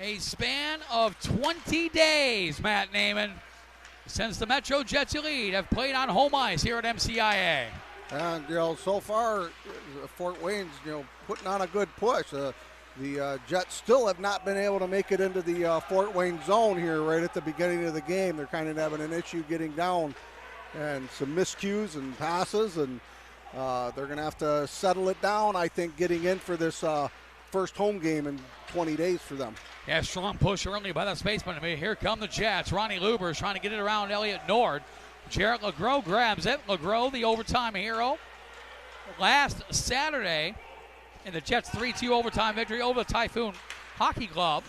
A span of 20 days, Matt Naiman, since the Metro Jets Elite have played on home ice here at MCIA. And, so far, Fort Wayne's, putting on a good push. The Jets still have not been able to make it into the Fort Wayne zone here right at the beginning of the game. They're kind of having an issue getting down and some miscues and passes, and they're going to have to settle it down, I think, getting in for this first home game in 20 days for them. Yeah, strong push early by the Spaceman. I mean, here come the Jets. Ronnie Luber is trying to get it around Elliott Nord. Jarrett LeGros grabs it. LeGros, the overtime hero. Last Saturday in the Jets' 3-2 overtime victory over the Typhoon Hockey Club.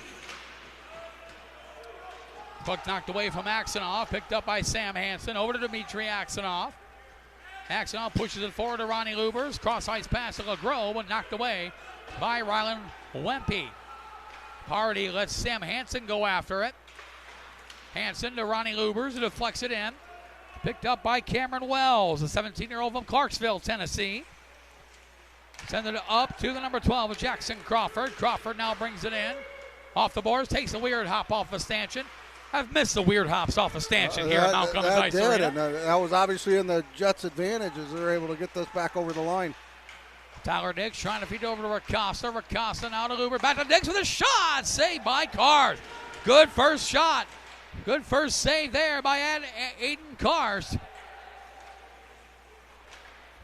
Puck knocked away from Axonoff, picked up by Sam Hansen. Over to Dmitry Axonoff. Axonoff pushes it forward to Ronnie Lubers. Cross-ice pass to LeGros, but knocked away by Rylan Wempe. Party lets Sam Hansen go after it. Hanson to Ronnie Lubers, who deflects it in. Picked up by Cameron Wells, a 17-year-old from Clarksville, Tennessee. Send it up to the number 12 of Jackson Crawford. Crawford now brings it in. Off the boards, takes a weird hop off of Stanchion. I've missed the weird hops off of Stanchion here at Mount Clemens Ice Arena. And that was obviously in the Jets' advantage as they're able to get this back over the line. Tyler Dix trying to feed over to Racosta. Racosta now to Luber. Back to Dix with a shot. Saved by Cars. Good first shot. Good first save there by Aiden Cars.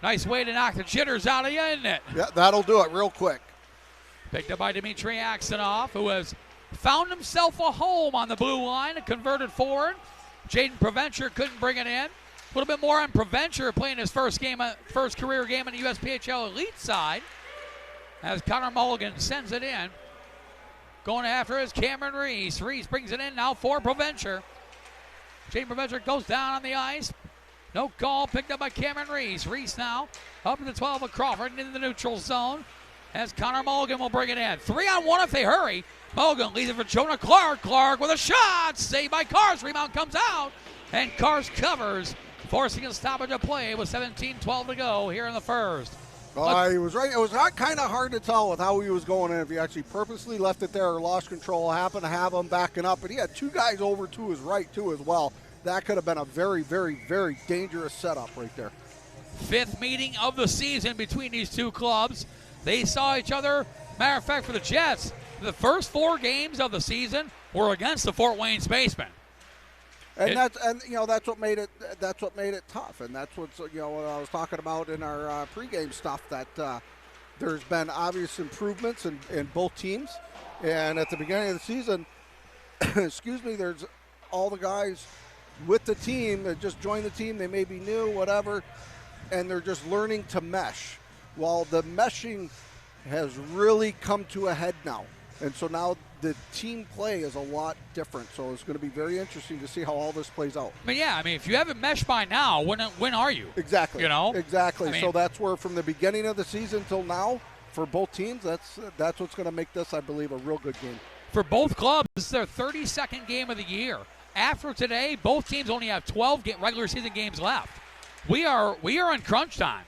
Nice way to knock the jitters out of you, isn't it? Yeah, that'll do it real quick. Picked up by Dmitry Aksanov, who has found himself a home on the blue line and converted forward. Jaden Preventure couldn't bring it in. A little bit more on Preventure playing his first career game on the USPHL Elite side as Connor Mulligan sends it in. Going after is Cameron Reese. Reese brings it in now for Preventure. Jaden Preventure goes down on the ice. No call, picked up by Cameron Reese. Reese now up to the 12 of Crawford into the neutral zone as Connor Mulligan will bring it in. 3-on-1 if they hurry. Mulligan leads it for Jonah Clark. Clark with a shot. Saved by Cars. Rebound comes out. And Cars covers, forcing a stoppage of play with 17-12 to go here in the first. He was right. It was kind of hard to tell with how he was going in, if he actually purposely left it there or lost control. Happened to have him backing up, but he had two guys over to his right, too, as well. That could have been a very, very, very dangerous setup right there. Fifth meeting of the season between these two clubs. They saw each other. Matter of fact, for the Jets, the first 4 games of the season were against the Fort Wayne Spacemen. And that's what made it tough, and that's what what I was talking about in our pregame stuff, that there's been obvious improvements in both teams, and at the beginning of the season, there's all the guys with the team that just joined the team. They may be new, whatever, and they're just learning to mesh. Well, the meshing has really come to a head now, and so now the team play is a lot different, so it's going to be very interesting to see how all this plays out. If you haven't meshed by now, when are you? Exactly. Exactly. So that's where, from the beginning of the season till now, for both teams, that's what's going to make this, I believe, a real good game. For both clubs, this is their 32nd game of the year. After today, both teams only have 12 regular season games left. We are in crunch time.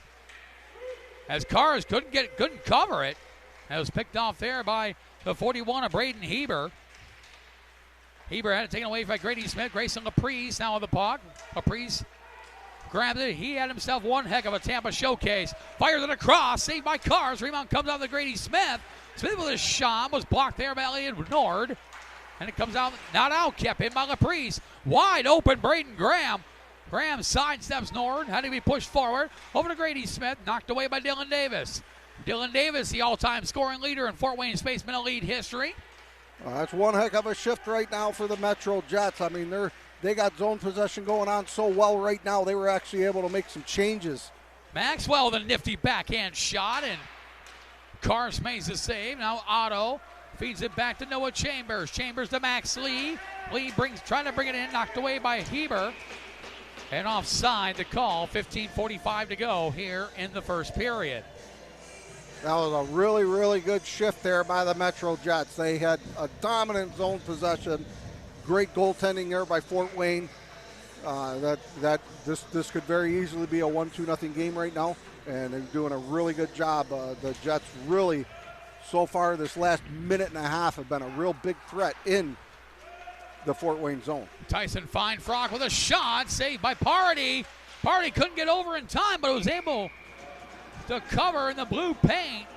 As Cars couldn't cover it. That was picked off there by the 41 of Braden Heber. Heber had it taken away by Grady Smith. Grayson Laprise now on the puck. Laprise grabs it. He had himself one heck of a Tampa showcase. Fires it across. Saved by Cars. Rebound comes out to Grady Smith. Smith with a shot. Was blocked there by Elliot Nord. And it comes out, not out, kept in by Laprise. Wide open, Braden Graham. Graham sidesteps Nord. Had to be pushed forward. Over to Grady Smith. Knocked away by Dylan Davis. Dylan Davis, the all-time scoring leader in Fort Wayne Spaceman Elite history. That's one heck of a shift right now for the Metro Jets. I mean, they got zone possession going on so well right now. They were actually able to make some changes. Maxwell, the nifty backhand shot, and Cars makes the save. Now Otto feeds it back to Noah Chambers. Chambers to Max Lee. Lee trying to bring it in, knocked away by Heber. And offside the call. 15:45 to go here in the first period. That was a really, really good shift there by the Metro Jets. They had a dominant zone possession. Great goaltending there by Fort Wayne. This could very easily be a 1-2-0 game right now, and they're doing a really good job. The Jets really, so far this last minute and a half, have been a real big threat in the Fort Wayne zone. Tyson Feinfrock with a shot, saved by Party. Party couldn't get over in time, but was able to cover in the blue paint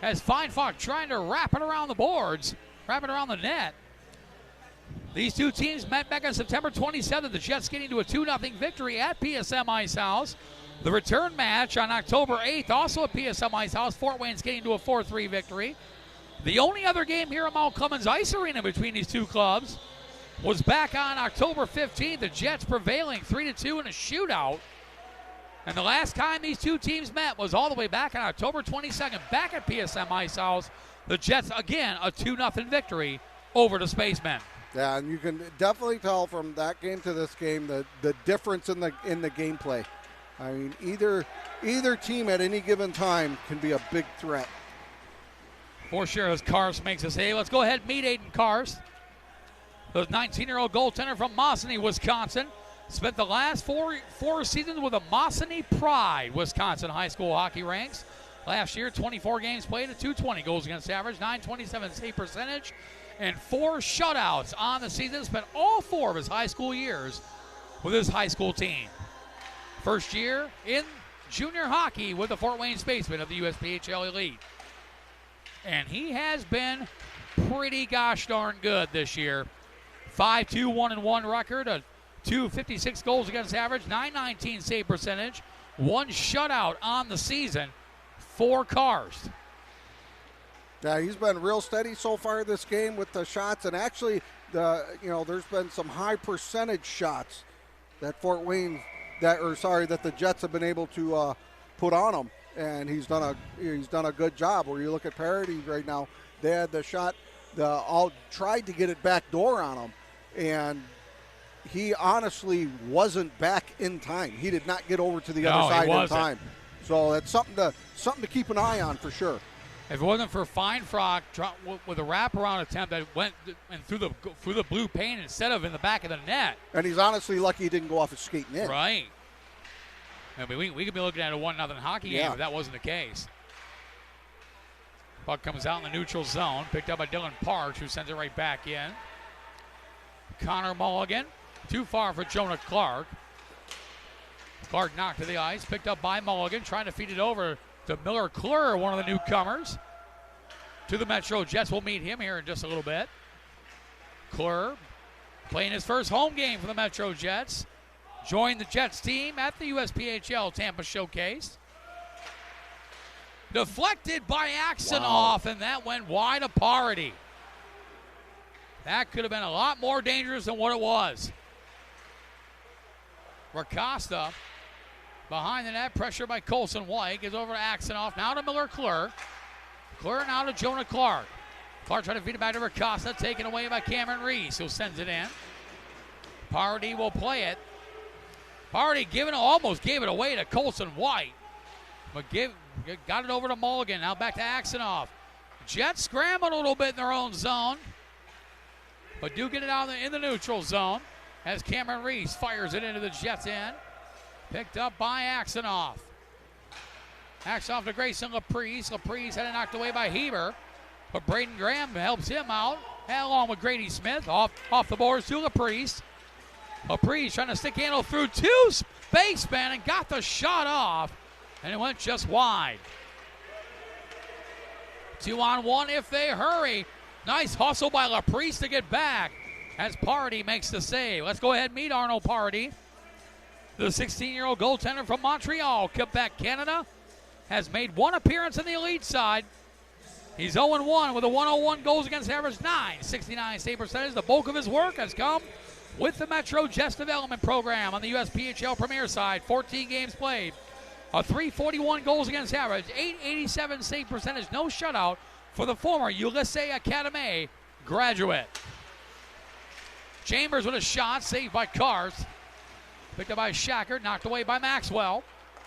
as Feinfrock trying to wrap it around the boards, wrap it around the net. These two teams met back on September 27th. The Jets getting to a 2-0 victory at PSM Ice House. The return match on October 8th, also at PSM Ice House. Fort Wayne's getting to a 4-3 victory. The only other game here at Mount Clemens Ice Arena between these two clubs was back on October 15th. The Jets prevailing 3-2 in a shootout. And the last time these two teams met was all the way back on October 22nd, back at PSM Ice House. The Jets, again, a 2-0 victory over the Spacemen. Yeah, and you can definitely tell from that game to this game the difference in the gameplay. I mean, either team at any given time can be a big threat. For sure, as Cars makes a save. Let's go ahead and meet Aiden Cars. The 19-year-old goaltender from Mossany, Wisconsin. Spent the last four seasons with the Mossany Pride Wisconsin high school hockey ranks. Last year, 24 games played at .220 goals against average, .927 save percentage, and 4 shutouts on the season. Spent all 4 of his high school years with his high school team. First year in junior hockey with the Fort Wayne Spacemen of the USPHL Elite. And he has been pretty gosh darn good this year. 5-2-1-1 record, a .256 goals against average, .919 save percentage, 1 shutout on the season, 4 cars. Yeah, he's been real steady so far this game with the shots, and actually, there's been some high percentage shots that that the Jets have been able to put on him, and he's done a good job. Where you look at Parity right now, they had the shot, all tried to get it back door on him, and he honestly wasn't back in time. He did not get over to the other side in time. So that's something to keep an eye on for sure. If it wasn't for Feinfrock with a wraparound attempt that went and through the blue paint instead of in the back of the net. And he's honestly lucky he didn't go off his skating in. Right. I mean, we could be looking at a 1-0 hockey game if that wasn't the case. Puck comes out in the neutral zone, picked up by Dylan Parch, who sends it right back in. Connor Mulligan, too far for Jonah Clark. Clark knocked to the ice, picked up by Mulligan, trying to feed it over to Miller Klur, one of the newcomers to the Metro Jets. We'll meet him here in just a little bit. Klur playing his first home game for the Metro Jets. Joined the Jets team at the USPHL Tampa Showcase. Deflected by Axonoff, and that went wide of Parity. That could have been a lot more dangerous than what it was. Racosta behind the net, pressure by Colson White, gives over to Axonoff, now to Miller Klur. Klur now to Jonah Clark. Clark trying to feed it back to Racosta, taken away by Cameron Reese, who sends it in. Parity will play it. Parity almost gave it away to Colson White, but got it over to Mulligan, now back to Axonoff. Jets scrambled a little bit in their own zone, but do get it out in the neutral zone as Cameron Reese fires it into the Jets' end. Picked up by Axonoff. Axonoff to Grayson Laprise. Laprise had it knocked away by Heber, but Braden Graham helps him out, along with Grady Smith. Off the boards to Laprise. Laprise trying to stick handle through 2 spacemen and got the shot off, and it went just wide. 2-on-1 if they hurry. Nice hustle by Laprise to get back as Party makes the save. Let's go ahead and meet Arnold Party. The 16-year-old goaltender from Montreal, Quebec, Canada, has made 1 appearance in the elite side. He's 0-1 with a 101 goals against average, .969 save percentage. The bulk of his work has come with the Metro Jets Development Program on the USPHL Premier side. 14 games played, a .341 goals against average, .887 save percentage, no shutout for the former Ulysses Academy graduate. Chambers with a shot, saved by Cars. Picked up by Shacker, knocked away by Maxwell.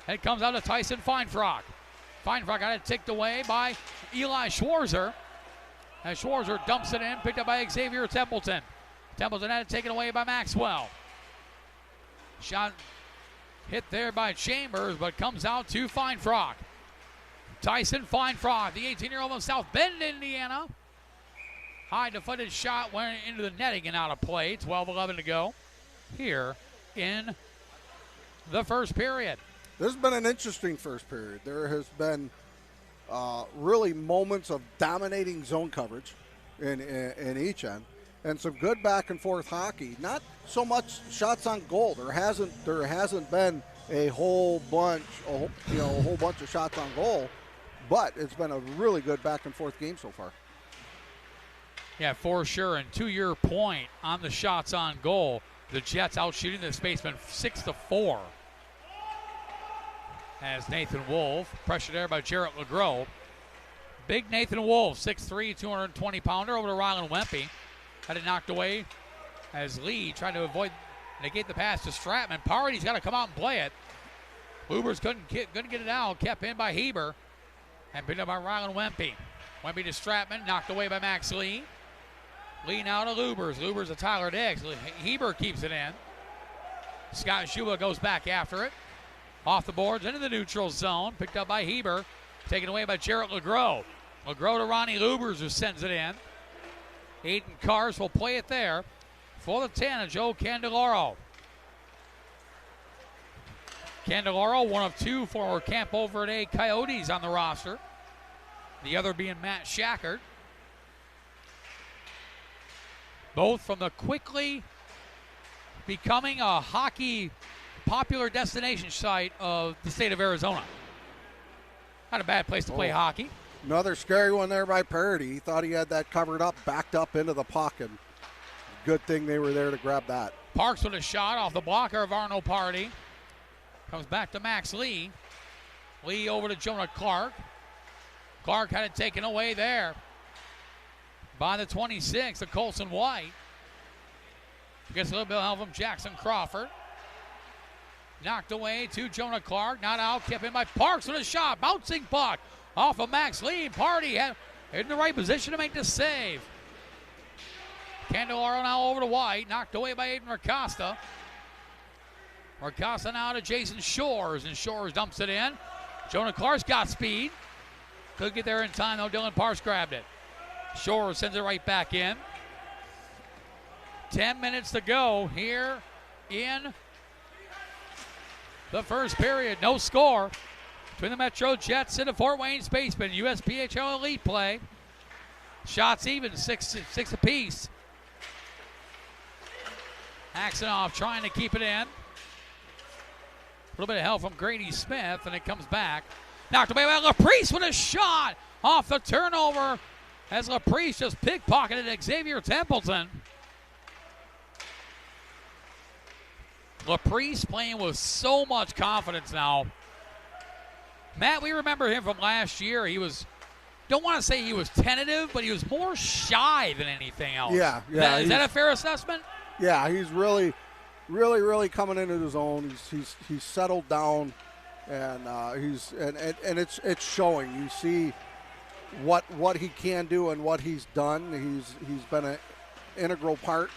And it comes out to Tyson Feinfrock. Feinfrock got it ticked away by Eli Schwarzer. As Schwarzer dumps it in, picked up by Xavier Templeton. Templeton had it taken away by Maxwell. Shot hit there by Chambers, but comes out to Feinfrock. Tyson Feinfrock, the 18-year-old from South Bend, Indiana. High defended shot went into the netting and out of play. 12-11 to go here in the first period. This has been an interesting first period. There has been really moments of dominating zone coverage in each end, and some good back and forth hockey. Not so much shots on goal. There hasn't been a whole bunch of shots on goal, but it's been a really good back and forth game so far. Yeah, for sure. And to your point on the shots on goal, the Jets out shooting the Spacemen 6-4. As Nathan Wolf, pressure there by Jarrett LeGros. Big Nathan Wolf, 6'3", 220-pounder over to Rylan Wempe. Had it knocked away as Lee trying to negate the pass to Stratman. Party's got to come out and play it. Ubers couldn't get it out. Kept in by Heber. And picked up by Rylan Wempe. Wempe to Stratman, knocked away by Max Lee. Lee now to Lubers. Lubers to Tyler Dix. Heber keeps it in. Scott Schuba goes back after it. Off the boards into the neutral zone. Picked up by Heber. Taken away by Jarrett LeGros. LeGros to Ronnie Lubers, who sends it in. Aiden Cars will play it there for the 10 of Joe Candelaro. Candelaro, one of two former Camp Over Day Coyotes on the roster. The other being Matt Shackert. Both from the quickly becoming a hockey popular destination site of the state of Arizona. Not a bad place to play hockey. Another scary one there by Purdy. He thought he had that covered up, backed up into the puck, and good thing they were there to grab that. Parks with a shot off the blocker of Arno Party. Comes back to Max Lee. Lee over to Jonah Clark. Clark had it taken away there by the 26, the Colson White. Gets a little bit of help from Jackson Crawford. Knocked away to Jonah Clark. Not out, kept in by Parks with a shot. Bouncing puck off of Max Lee. Party had in the right position to make the save. Candelaro now over to White. Knocked away by Aiden Racosta. Racosta now to Jason Shores, and Shores dumps it in. Jonah Clark's got speed. Could get there in time, though. Dylan Parks grabbed it. Shores sends it right back in. 10 minutes to go here in the first period. No score between the Metro Jets and the Fort Wayne Spacemen. USPHL Elite play. Shots even, six apiece. Axonoff trying to keep it in. A little bit of help from Grady Smith, and it comes back. Knocked away by Laprice with a shot off the turnover as Laprice just pickpocketed Xavier Templeton. Laprice playing with so much confidence now. Matt, we remember him from last year. He was, don't want to say he was tentative, but he was more shy than anything else. Yeah. Is that a fair assessment? Yeah, he's really coming into his own. He's settled down, and it's showing. You see what he can do and what he's done. He's been an integral part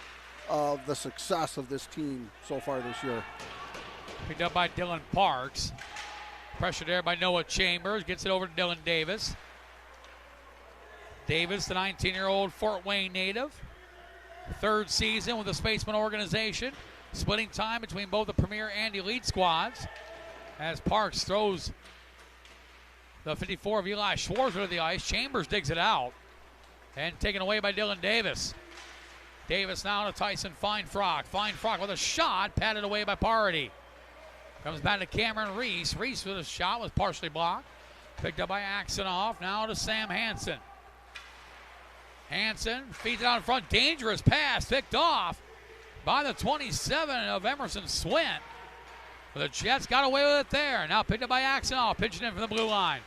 of the success of this team so far this year. Picked up by Dylan Parks. Pressure there by Noah Chambers. Gets it over to Dylan Davis. Davis, the 19-year-old Fort Wayne native. Third season with the Spaceman organization. Splitting time between both the Premier and Elite squads. As Parks throws the 54 of Eli Schwarzer to the ice. Chambers digs it out. And taken away by Dylan Davis. Davis now to Tyson Feinfrock. Feinfrock with a shot, patted away by Party. Comes back to Cameron Reese. Reese with a shot was partially blocked. Picked up by Axonoff. Now to Sam Hansen. Hansen feeds it out in front. Dangerous pass picked off by the 27 of Emerson Swint. But the Jets got away with it there. Now picked up by Axonoff. Pitching in from the blue line.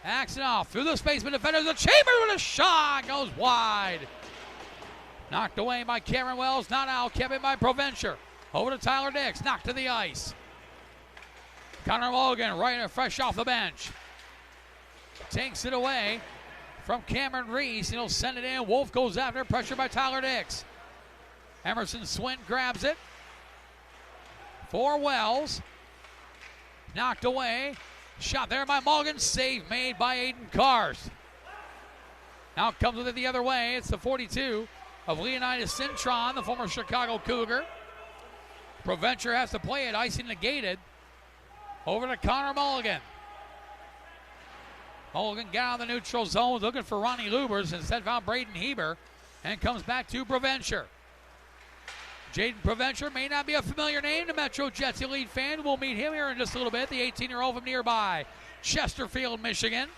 Axonoff through the Spaceman defenders. The Chambers with a shot. Goes wide. Knocked away by Cameron Wells. Not out. Kept in by Provencher. Over to Tyler Dix. Knocked to the ice. Connor Logan right and fresh off the bench. Takes it away from Cameron Reese. He'll send it in. Wolf goes after. Pressure by Tyler Dix. Emerson Swint grabs it. For Wells. Knocked away. Shot there by Mulligan. Save made by Aiden Cars. Now comes with it the other way. It's the 42 of Leonidas Cintron, the former Chicago Cougar. Provencher has to play it. Icing negated. Over to Connor Mulligan. Mulligan got out of the neutral zone, looking for Ronnie Lubers. Instead found Braden Heber. And comes back to Provencher. Jaden Provencher may not be a familiar name to Metro Jets Elite fan. We'll meet him here in just a little bit. The 18-year-old from nearby Chesterfield, Michigan.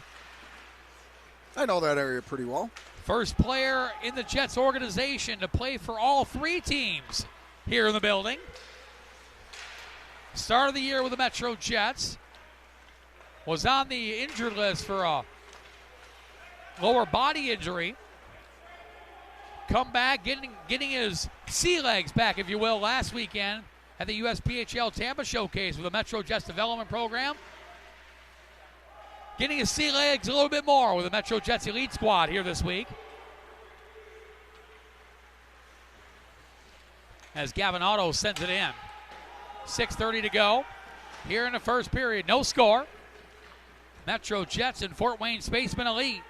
I know that area pretty well. First player in the Jets organization to play for all three teams here in the building. Start of the year with the Metro Jets. Was on the injured list for a lower body injury. Come back, getting his sea legs back, if you will, last weekend at the USPHL Tampa Showcase with the Metro Jets Development Program. Getting his sea legs a little bit more with the Metro Jets Elite squad here this week. as Gavin Otto sends it in. 6:30 to go here in the first period. No score. Metro Jets and Fort Wayne Spacemen Elite.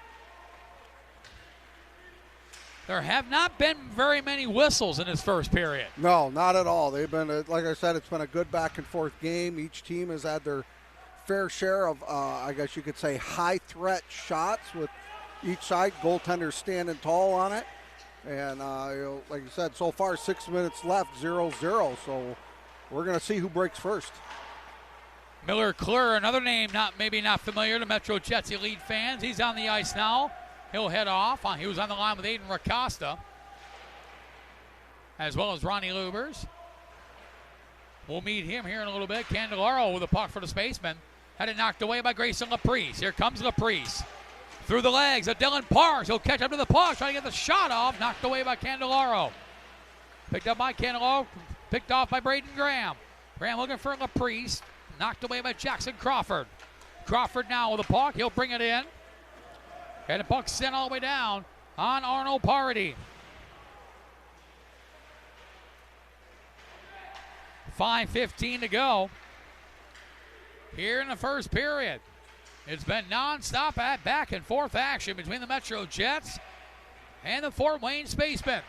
There have not been very many whistles in this first period. No, not at all. They've been, like I said, it's been a good back and forth game. Each team has had their fair share of, I guess you could say, high threat shots with each side. Goaltenders standing tall on it. And like you said, so far 6 minutes left, 0-0. So we're going to see who breaks first. Miller Clure, another name maybe not familiar to Metro Jets Elite fans. He's on the ice now. He'll head off. He was on the line with Aiden Racosta, as well as Ronnie Lubers. We'll meet him here in a little bit. Candelaro with a puck for the Spacemen. Had it knocked away by Grayson Laprice. Here comes Laprice. Through the legs of Dylan Parks. He'll catch up to the puck, trying to get the shot off. Knocked away by Candelaro. Picked up by Candelaro. Picked off by Braden Graham. Graham looking for Laprice. Knocked away by Jackson Crawford. Crawford now with the puck. He'll bring it in. And the puck sent all the way down on Arnold Party. 5:15 to go here in the first period. It's been nonstop back and forth action between the Metro Jets and the Fort Wayne Spacemen.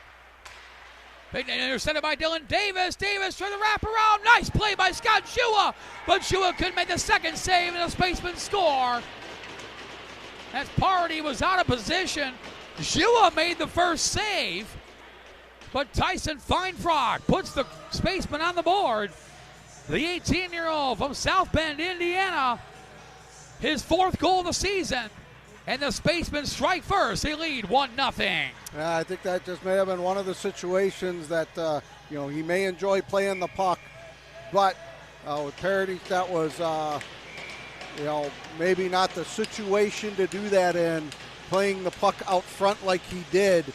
Intercepted by Dylan Davis. Davis trying to wrap around. Nice play by Scott Shua. But Shua couldn't make the second save and the Spacemen score. As Party was out of position, Shua made the first save. But Tyson Feinfrock puts the Spaceman on the board. The 18-year-old from South Bend, Indiana. His fourth goal of the season. And the Spacemen strike first. They lead 1-0. I think that just may have been one of the situations that, he may enjoy playing the puck. But with Parody, that was, maybe not the situation to do that in, playing the puck out front like he did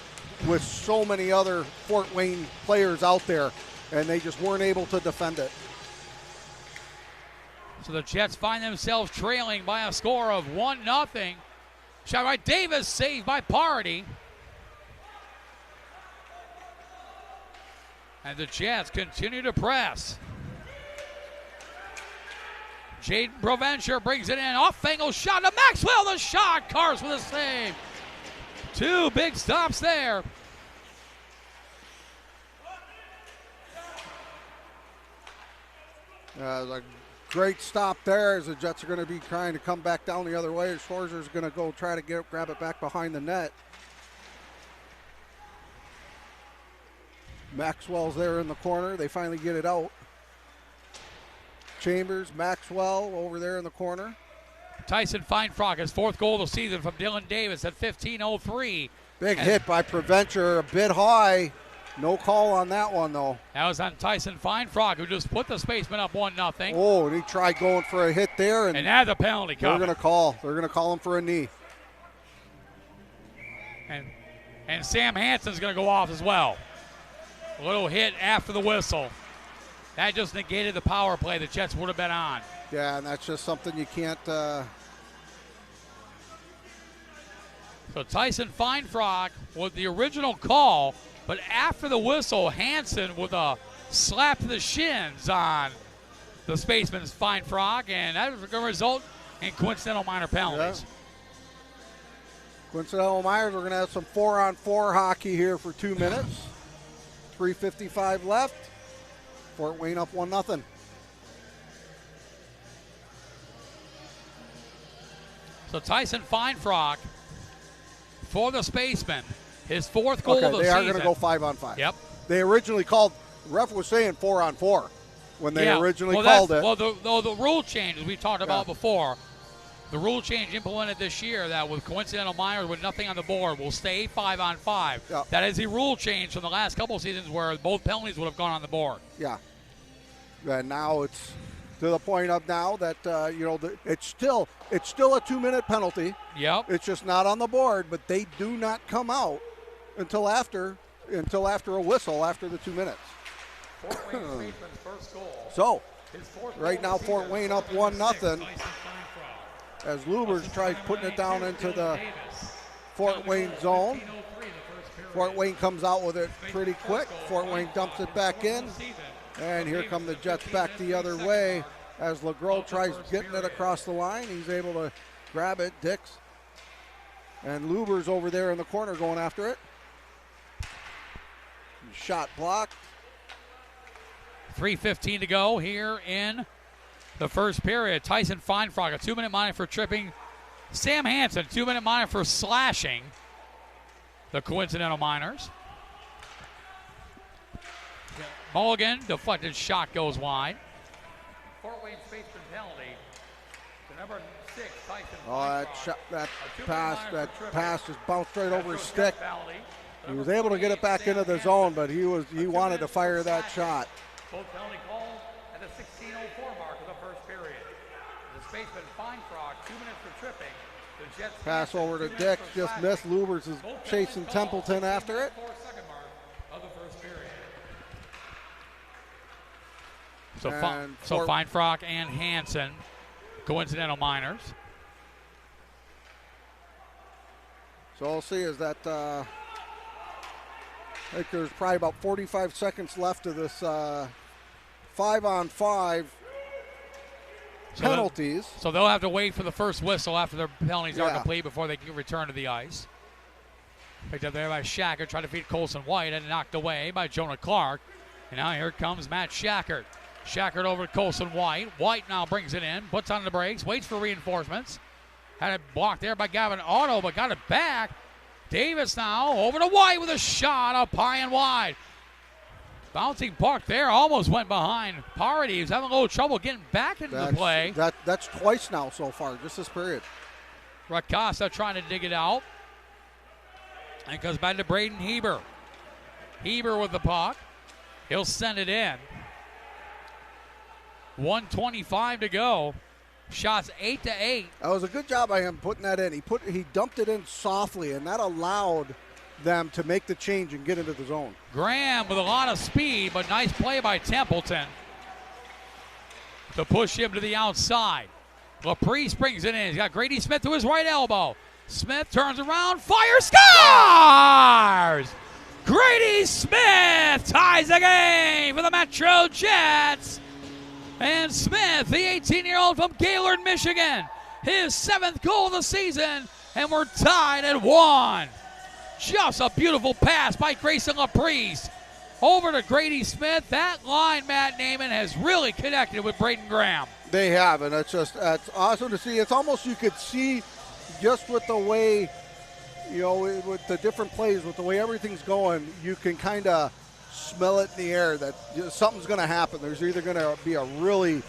with so many other Fort Wayne players out there, and they just weren't able to defend it. So the Jets find themselves trailing by a score of 1-0. Shot by Davis, saved by Party. And the Jets continue to press. Jaden Provencher brings it in. Off-angle shot to Maxwell. The shot. Cars with a save. Two big stops there. A great stop there as the Jets are going to be trying to come back down the other way. Schwarzer's going to go try to grab it back behind the net. Maxwell's there in the corner. They finally get it out. Chambers, Maxwell over there in the corner. Tyson Feinfrock, his fourth goal of the season from Dylan Davis at 15:03. Big hit by Provencher, a bit high. No call on that one, though. That was on Tyson Feinfrock, who just put the Spaceman up 1-0. Oh, and he tried going for a hit there. And that's a penalty coming. They're going to call him for a knee. And Sam Hansen's going to go off as well. A little hit after the whistle. That just negated the power play the Jets would have been on. Yeah, and that's just something you can't. So Tyson Feinfrock with the original call, but after the whistle, Hansen with a slap to the shins on the Spaceman's Feinfrock, and that was going to result in coincidental minor penalties. Yeah. Coincidental minors, we're going to have some 4-on-4 hockey here for 2 minutes. 3:55 left. Fort Wayne up 1-0. So Tyson Feinfrock for the Spaceman, his fourth goal of the season. They are going to go 5-on-5. Yep. They originally called, the ref was saying 4-on-4 when they originally called it. Well, the rule change, as we talked about before, the rule change implemented this year that with coincidental minors with nothing on the board will stay 5-on-5. Yeah. That is a rule change from the last couple of seasons where both penalties would have gone on the board. Yeah. And now it's to the point of now that, it's still a 2-minute penalty. Yep. It's just not on the board, but they do not come out until after a whistle after the 2 minutes. Fort Wayne Spaceman's first goal. So, His fourth right goal now of the Fort season, Wayne up 1-0 as Lubers tries putting it down into the Fort Wayne zone. Fort Wayne comes out with it pretty quick. Fort Wayne dumps it back in. And here come the Jets back the other way as LeGros tries getting it across the line. He's able to grab it. Dix and Luber's over there in the corner going after it. Shot blocked. 3:15 to go here in the first period. Tyson Feinfrog, a 2-minute minor for tripping. Sam Hansen, 2-minute minor for slashing the coincidental minors. Mulligan, deflected shot goes wide. Fort Wayne spaceman penalty to number 6, Tyson Feinfrog. That pass just bounced right over his stick. He was able to get it back into the zone, but he wanted to fire that shot. Both penalty called at the 16:04 mark of the first period. The spaceman Feinfrog, 2 minutes for tripping. The Jets pass over to Dix, just missed. Lubers is chasing Templeton after it. So Feinfrog and Hansen, coincidental minors. So we'll see is that I think there's probably about 45 seconds left of this 5-on-5 penalties. So they'll have to wait for the first whistle after their penalties are complete before they can return to the ice. Picked up there by Shackert, tried to feed Colson White and knocked away by Jonah Clark. And now here comes Matt Shackert. Shackert over to Colson White. White now brings it in, puts on the brakes, waits for reinforcements. Had it blocked there by Gavin Otto, but got it back. Davis now over to White with a shot up high and wide. Bouncing puck there, almost went behind Parody. He was having a little trouble getting back into the play. That's twice now so far, just this period. Rakasa trying to dig it out. And goes back to Braden Heber. Heber with the puck. He'll send it in. 1:25 to go. Shots 8-8. That was a good job by him putting that in. He dumped it in softly, and that allowed them to make the change and get into the zone. Graham with a lot of speed, but nice play by Templeton to push him to the outside. Laprice brings it in. He's got Grady Smith to his right elbow. Smith turns around, fires, scores! Grady Smith ties the game for the Metro Jets. And Smith, the 18-year-old from Gaylord, Michigan, his 7th goal of the season, and we're tied at 1. Just a beautiful pass by Grayson Laprice over to Grady Smith. That line, Matt Naiman, has really connected with Braden Graham. They have, and that's awesome to see. It's almost you could see just with the way, with the different plays, with the way everything's going, you can kind of smell it in the air that something's going to happen. There's either going to be a really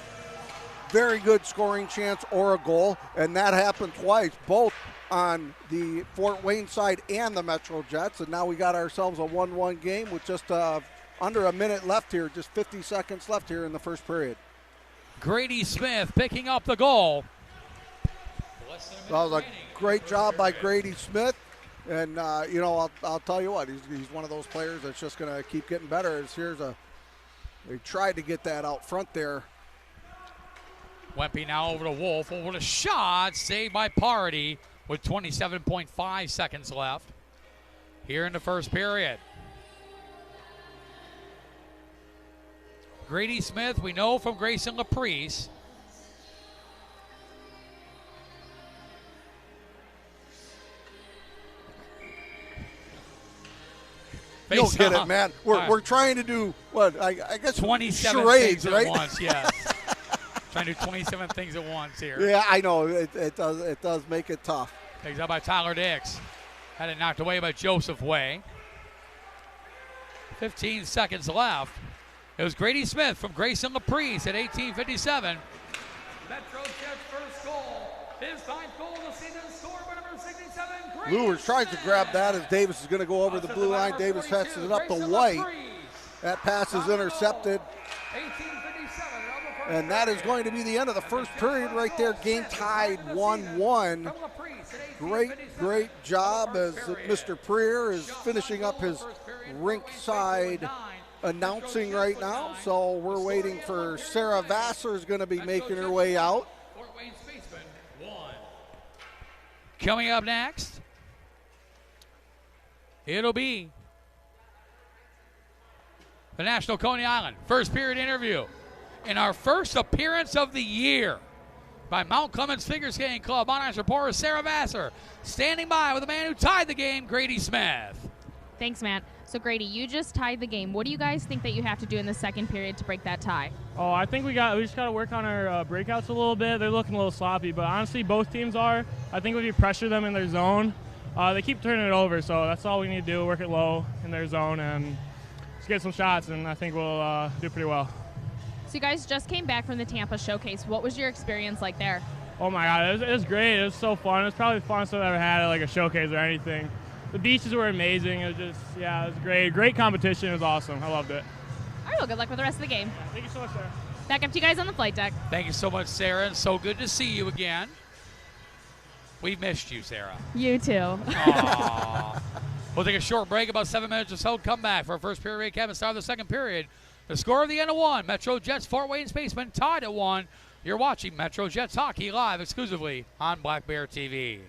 very good scoring chance or a goal, and that happened twice, both on the Fort Wayne side and the Metro Jets, and now we got ourselves a 1-1 game with just under a minute left here, just 50 seconds left here in the first period. Grady Smith picking up the goal. That was a great job by Grady Smith. And, I'll tell you what, he's one of those players that's just going to keep getting better. They tried to get that out front there. Wempe now over to Wolf, over to shot, saved by Party with 27.5 seconds left here in the first period. Grady Smith, we know from Grayson Laprice. You'll get it, man. We're trying to do, I guess 27 charades, things right? at once, yes. Trying to do 27 things at once here. Yeah, I know. It does make it tough. Picked up by Tyler Dix. Had it knocked away by Joseph Way. 15 seconds left. It was Grady Smith from Grayson Laprice at 18:57. Metro Jets' first goal. His 9th goal of the season, scored by number 67. Lewis tries to grab that as Davis is going to go over the blue line. Davis passes it up to White. That pass is intercepted. And that is going to be the end of the first period right there. Game tied 1-1. Great job as Mr. Preer is finishing up his rink-side announcing right now. So we're waiting for Sarah Vassar is going to be making her way out. Coming up next, it'll be the National Coney Island first period interview in our first appearance of the year by Mount Clemens Figure Skating Club. On ice reporter Sarah Vassar, standing by with the man who tied the game, Grady Smith. Thanks, Matt. So, Grady, you just tied the game. What do you guys think that you have to do in the second period to break that tie? Oh, I think we just got to work on our breakouts a little bit. They're looking a little sloppy, but honestly, both teams are. I think if you pressure them in their zone, they keep turning it over, so that's all we need to do, work it low in their zone and just get some shots, and I think we'll do pretty well. So you guys just came back from the Tampa Showcase. What was your experience like there? Oh, my God, it was great. It was so fun. It was probably the funnest I've ever had at like a showcase or anything. The beaches were amazing. It was just, it was great. Great competition. It was awesome. I loved it. All right, well, good luck with the rest of the game. Yeah, thank you so much, Sarah. Back up to you guys on the flight deck. Thank you so much, Sarah, and so good to see you again. We've missed you, Sarah. You too. Aww. We'll take a short break, about 7 minutes or so. Come back for our first period recap and start the second period. The score of the end of 1, Metro Jets, Fort Wayne Spacemen tied at 1. You're watching Metro Jets hockey live exclusively on Black Bear TV.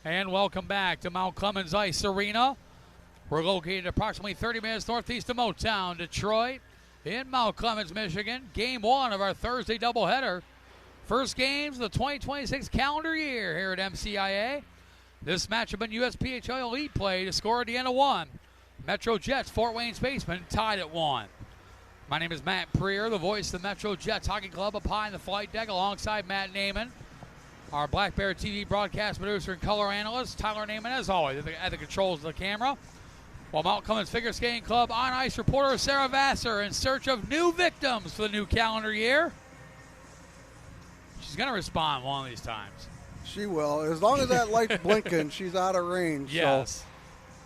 And welcome back to Mount Clemens Ice Arena. We're located approximately 30 minutes northeast of Motown, Detroit, in Mount Clemens, Michigan. Game 1 of our Thursday doubleheader. First games of the 2026 calendar year here at MCIA. This matchup in USPHL Elite play to score at the end of 1. Metro Jets, Fort Wayne Spacemen tied at 1. My name is Matt Preer, the voice of the Metro Jets Hockey Club up high in the flight deck alongside Matt Naiman. Our Black Bear TV broadcast producer and color analyst, Tyler Naiman, as always, at the controls of the camera. While Mount Clemens Figure Skating Club on ice reporter Sarah Vassar in search of new victims for the new calendar year. She's going to respond one of these times. She will. As long as that light's blinking, she's out of range. Yes.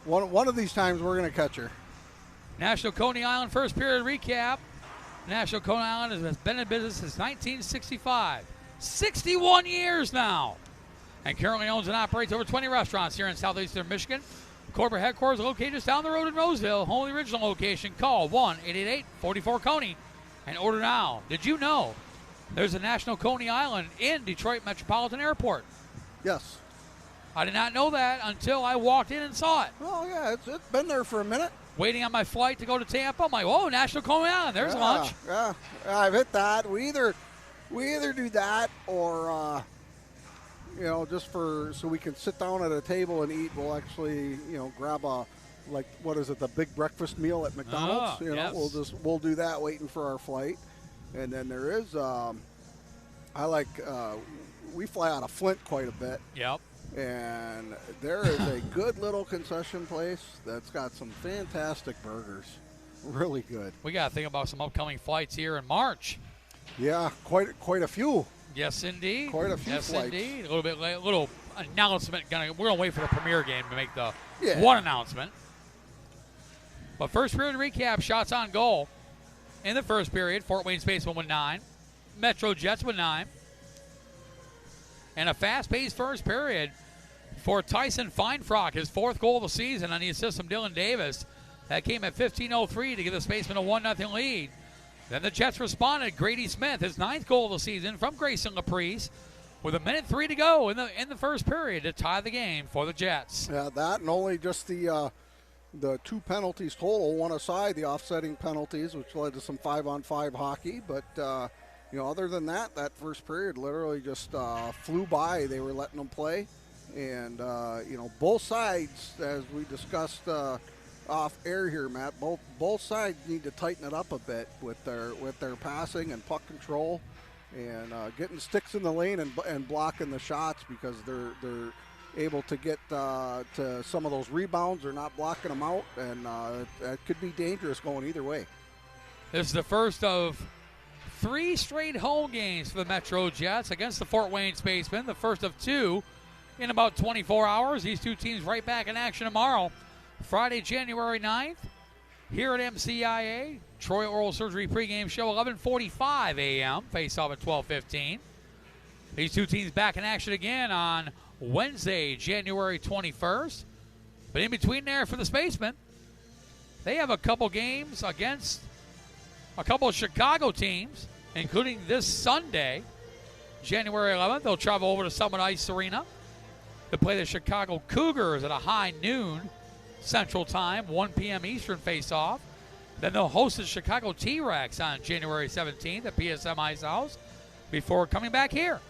So one of these times we're going to catch her. National Coney Island first period recap. National Coney Island has been in business since 1965. 61 years now. And currently owns and operates over 20 restaurants here in southeastern Michigan. Corporate headquarters located just down the road in Roseville. Home of the original location. Call 1-888-44-CONEY and order now. Did you know there's a National Coney Island in Detroit Metropolitan Airport? Yes. I did not know that until I walked in and saw it. Well, yeah, it's been there for a minute. Waiting on my flight to go to Tampa. I'm like, whoa, National Coney Island. There's lunch. Yeah, I've hit that. We either do that or, just so we can sit down at a table and eat. We'll actually, grab the big breakfast meal at McDonald's. Yes. We'll do that waiting for our flight. And then there is, we fly out of Flint quite a bit. Yep. And there is a good little concession place that's got some fantastic burgers. Really good. We got to think about some upcoming flights here in March. Yeah, quite a few. Yes, indeed. Quite a few yes, flights. Indeed. A little bit late, little announcement. We're going to wait for the premiere game to make the Yeah. one announcement. But first period recap, shots on goal. In the first period, Fort Wayne Spacemen with 9. Metro Jets with 9. And a fast-paced first period for Tyson Feinfrock, his 4th goal of the season on the assist from Dylan Davis. That came at 15:03 to give the Spacemen a 1-0 lead. Then the Jets responded. Grady Smith, his 9th goal of the season from Grayson Laprise, with 1:03 to go in the first period to tie the game for the Jets. Yeah, that and only just the 2 penalties total, one aside, the offsetting penalties, which led to some 5-on-5 hockey. But, other than that first period literally just flew by. They were letting them play. And, both sides, as we discussed off air here, Matt, both sides need to tighten it up a bit with their passing and puck control and getting sticks in the lane and blocking the shots, because they're able to get to some of those rebounds. They're not blocking them out, and that could be dangerous going either way. This is the first of 3 straight home games for the Metro Jets against the Fort Wayne Spacemen, the first of 2 in about 24 hours. These 2 teams right back in action tomorrow, Friday, January 9th, here at MCIA. Troy Oral Surgery pregame show, 11:45 a.m., face-off at 12:15. These 2 teams back in action again on Wednesday, January 21st. But in between there for the Spacemen, they have a couple games against a couple of Chicago teams, including this Sunday, January 11th. They'll travel over to Summit Ice Arena to play the Chicago Cougars at a high noon Central Time, 1 p.m. Eastern face-off. Then they'll host the Chicago T-Rex on January 17th at PSM Ice House before coming back here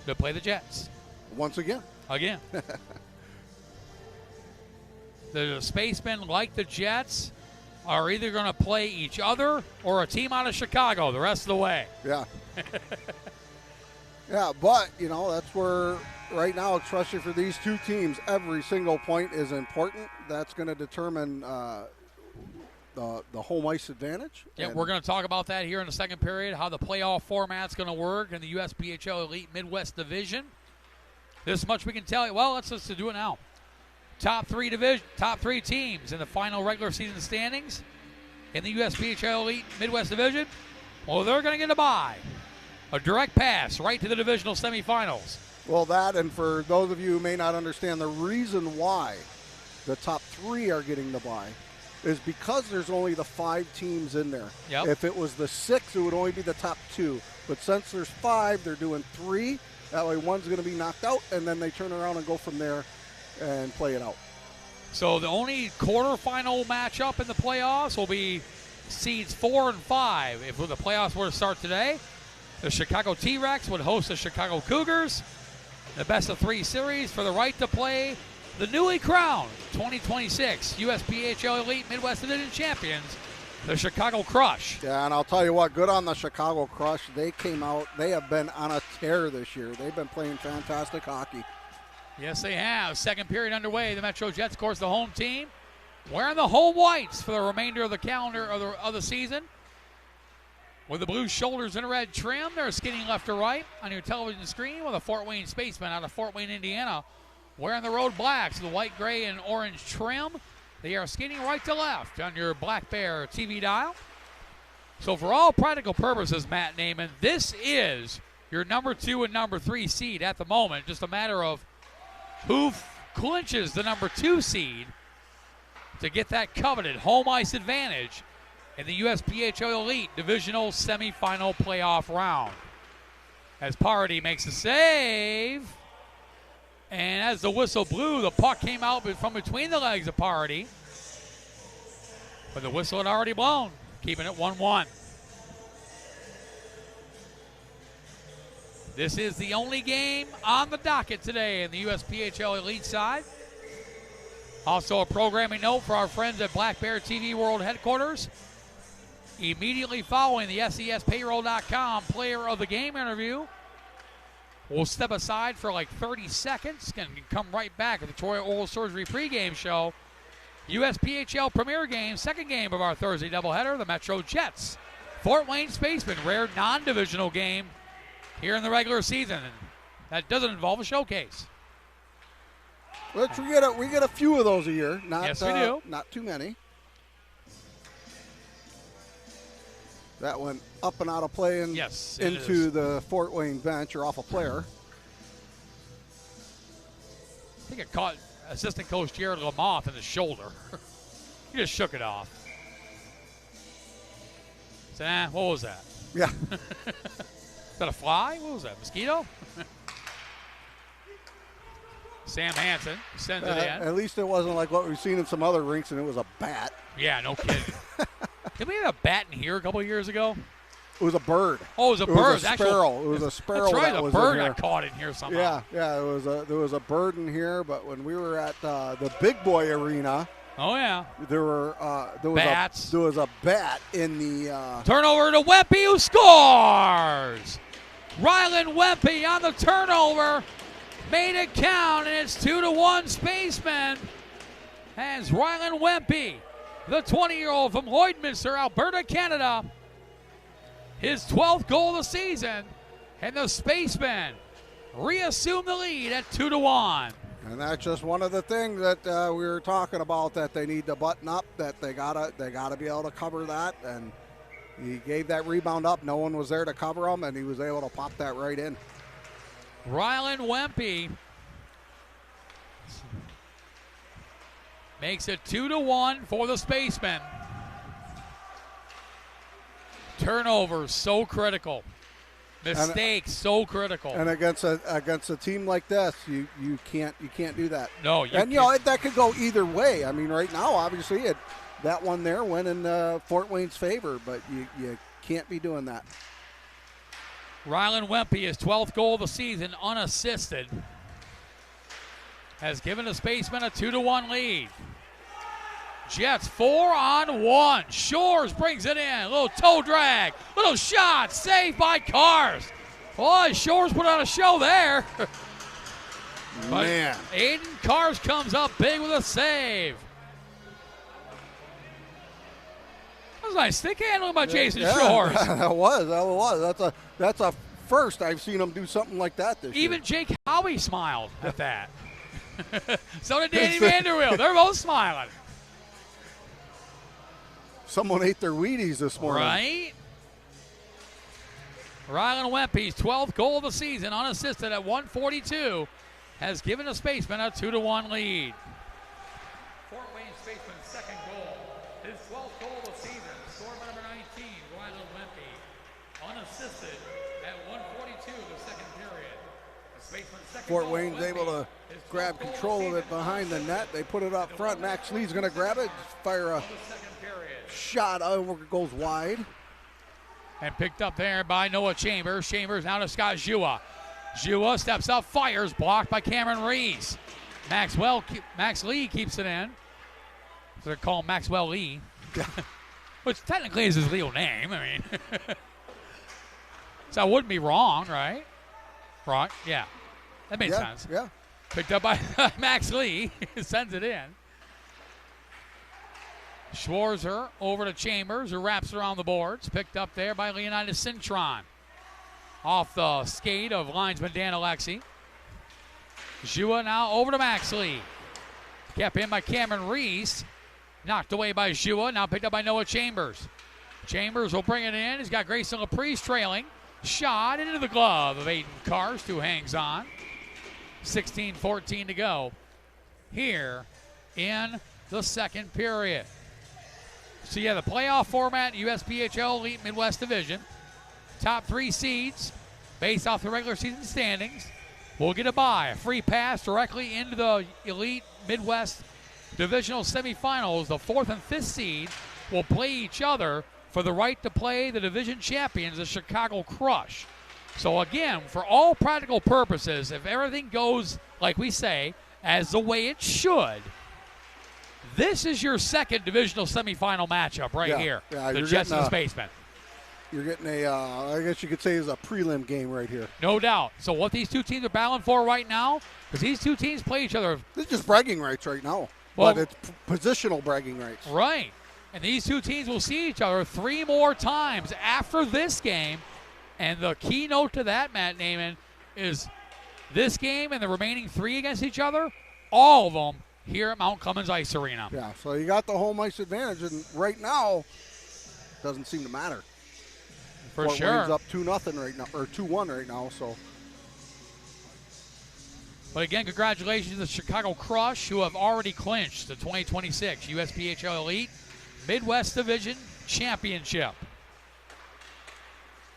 to play the Jets. Once again. The Spacemen, like the Jets, are either going to play each other or a team out of Chicago the rest of the way. Yeah. Yeah, but, that's where right now, especially for these 2 teams, every single point is important. That's going to determine the home ice advantage. Yeah, we're going to talk about that here in the second period, how the playoff format's going to work in the USPHL Elite Midwest Division. This much we can tell you. Well, let's just do it now. Top 3 teams in the final regular season standings in the USPHL Elite Midwest Division. Well, they're going to get a bye. A direct pass right to the divisional semifinals. Well, that, and for those of you who may not understand, the reason why the top 3 are getting the bye is because there's only the 5 teams in there. Yep. If it was the 6, it would only be the top 2. But since there's 5, they're doing 3. That way one's going to be knocked out, and then they turn around and go from there and play it out. So the only quarterfinal matchup in the playoffs will be seeds 4 and 5. If the playoffs were to start today, the Chicago T-Rex would host the Chicago Cougars. The best of 3 series for the right to play the newly crowned 2026 USPHL Elite Midwest Division champions, the Chicago Crush. Yeah, and I'll tell you what, good on the Chicago Crush. They came out, they have been on a tear this year. They've been playing fantastic hockey. Yes, they have. Second period underway. The Metro Jets, of course, the home team, wearing the home whites for the remainder of the calendar of the season. With the blue shoulders and a red trim, they're skinning left to right on your television screen with a Fort Wayne Spaceman out of Fort Wayne, Indiana, wearing the road blacks with the white, gray, and orange trim. They are skinning right to left on your Black Bear TV dial. So for all practical purposes, Matt Naiman, this is your number 2 and number 3 seed at the moment. Just a matter of who clinches the number 2 seed to get that coveted home ice advantage in the USPHL Elite Divisional Semifinal Playoff Round. As Party makes a save, and as the whistle blew, the puck came out from between the legs of Party, but the whistle had already blown, keeping it 1-1. This is the only game on the docket today in the USPHL Elite side. Also a programming note for our friends at Black Bear TV World Headquarters. Immediately following the SESpayroll.com player of the game interview, we'll step aside for like 30 seconds and come right back at the Troy Oral Surgery pregame show. USPHL Premier Game, second game of our Thursday doubleheader, the Metro Jets. Fort Wayne Spaceman, rare non-divisional game here in the regular season. And that doesn't involve a showcase. We get a few of those a year. Yes, we do. Not too many. That went up and out of play and into the Fort Wayne bench or off a player. I think it caught assistant coach Jared Lamoth in the shoulder. He just shook it off. So, what was that? Yeah. Is that a fly? What was that, mosquito? Sam Hansen sends it in. At least it wasn't like what we've seen in some other rinks, and it was a bat. Yeah, no kidding. Did we have a bat in here a couple of years ago? It was a bird. Oh, it was a bird. It was a sparrow. It was a sparrow. That's right, that a was bird in here. got caught in here somehow. Yeah. There was a bird in here, but when we were at the Big Boy Arena, there were bats. There was a bat in the turnover to Wempe, who scores. Rylan Wempe on the turnover. Made it count, and it's 2-1 Spaceman. As Rylan Wempe, the 20-year-old from Lloydminster, Alberta, Canada, his 12th goal of the season, and the Spacemen reassume the lead at 2-1. And that's just one of the things that we were talking about, that they need to button up, that they gotta be able to cover that. And he gave that rebound up. No one was there to cover him, and he was able to pop that right in. Rylan Wempe makes it 2-1 for the Spacemen. Turnovers so critical. Mistakes so critical. And against a team like this, you can't do that. No, that could go either way. I mean, right now, obviously, that one there went in Fort Wayne's favor, but you can't be doing that. Rylan Wempe, his 12th goal of the season, unassisted, has given the Spacemen a 2-1 lead. Jets 4-on-1. Shores brings it in. A little toe drag. Little shot. Saved by Cars. Boy, Shores put on a show there. Man. Aiden Cars comes up big with a save. That was nice stick handling by Jason Shores. That was. That's a first I've seen him do something like that this year. Even Jake Howie smiled at that. So did Danny Vanderweel. They're both smiling. Someone ate their Wheaties this morning. Right? Rylan Wempe's 12th goal of the season, unassisted at 1:42, has given the Spacemen a 2-1 lead. Fort Wayne Spaceman's second goal. His 12th goal of the season, scored by number 19, Rylan Wempe, unassisted at 1:42 the second period. Fort Wayne's able to grab control of it behind the net. They put it up front. Max Lee's going to grab it, fire a shot over, goes wide. And picked up there by Noah Chambers. Chambers now to Scott Jua. Jua steps up, fires, blocked by Cameron Reese. Max Lee keeps it in. So they're calling Maxwell Lee, which technically is his legal name. I mean, so I wouldn't be wrong, right? Right? Yeah. That makes sense. Yeah. Picked up by Max Lee. Sends it in. Schwarzer over to Chambers, who wraps around the boards. Picked up there by Leonidas Cintron. Off the skate of linesman Dan Alexi. Jua now over to Max Lee. Kept in by Cameron Reese. Knocked away by Jua. Now picked up by Noah Chambers. Chambers will bring it in. He's got Grayson Laprise trailing. Shot into the glove of Aiden Karst, who hangs on. 16-14 to go here in the second period. So yeah, the playoff format, USPHL Elite Midwest Division. Top 3 seeds, based off the regular season standings, will get a bye, a free pass directly into the Elite Midwest Divisional semifinals. The 4th and 5th seed will play each other for the right to play the division champions, the Chicago Crush. So again, for all practical purposes, if everything goes, like we say, as the way it should, this is your second divisional semifinal matchup right here. Yeah, the Jets and the Spacemen. You're getting I guess you could say, is a prelim game right here. No doubt. So what these two teams are battling for right now, because these two teams play each other. This is just bragging rights right now. Well, but it's positional bragging rights. Right. And these two teams will see each other 3 more times after this game. And the keynote to that, Matt Naiman, is this game and the remaining 3 against each other, all of them here at Mount Clemens Ice Arena. Yeah, so you got the home ice advantage, and right now, it doesn't seem to matter. For Fort sure. Wayne's up 2-0 right now, or 2-1 right now. So, but again, congratulations to the Chicago Crush, who have already clinched the 2026 USPHL Elite Midwest Division Championship.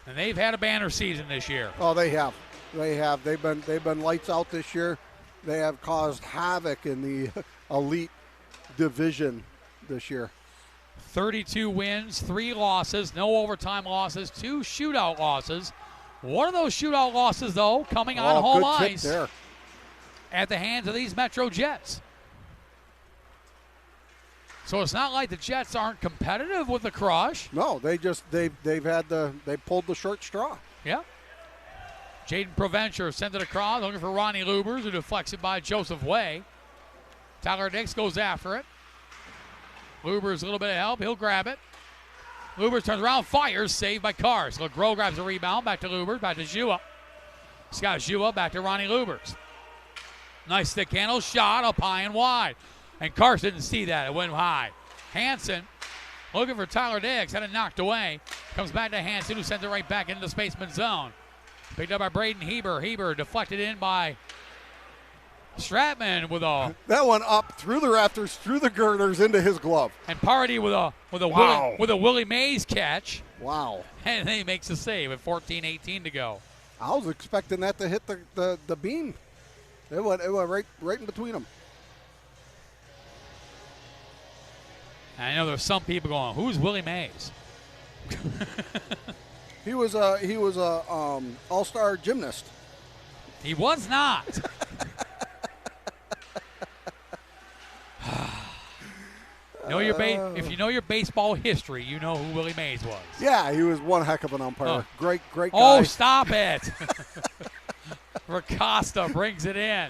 And they've had a banner season this year. Oh, they have. They have. They've been lights out this year. They have caused havoc in the Elite Division this year. 32 wins, 3 losses, no overtime losses, 2 shootout losses. One of those shootout losses, though, coming on home ice there at the hands of these Metro Jets. So it's not like the Jets aren't competitive with the Crush. No, they pulled the short straw. Yeah. Jaden Provencher sends it across, looking for Ronnie Lubers, who deflects it by Joseph Way. Tyler Dix goes after it. Lubers a little bit of help. He'll grab it. Lubers turns around, fires, saved by Karst. LeGros grabs the rebound, back to Lubers, back to Jua. Scott Jua, back to Ronnie Lubers. Nice stick handle, shot up high and wide. And Karst didn't see that. It went high. Hansen looking for Tyler Dix. Had it knocked away. Comes back to Hansen, who sends it right back into the spaceman zone. Picked up by Braden Heber. Heber deflected in by Stratman with a... That one up through the rafters, through the girders, into his glove. And Party with a Wow. Willie Mays catch. Wow. And then he makes a save with 14-18 to go. I was expecting that to hit the beam. It went right in between them. I know there's some people going, who's Willie Mays? He was a all-star gymnast. He was not. If you know your baseball history, you know who Willie Mays was. Yeah, he was one heck of an umpire. Oh. Great guy. Oh, stop it. Racosta brings it in.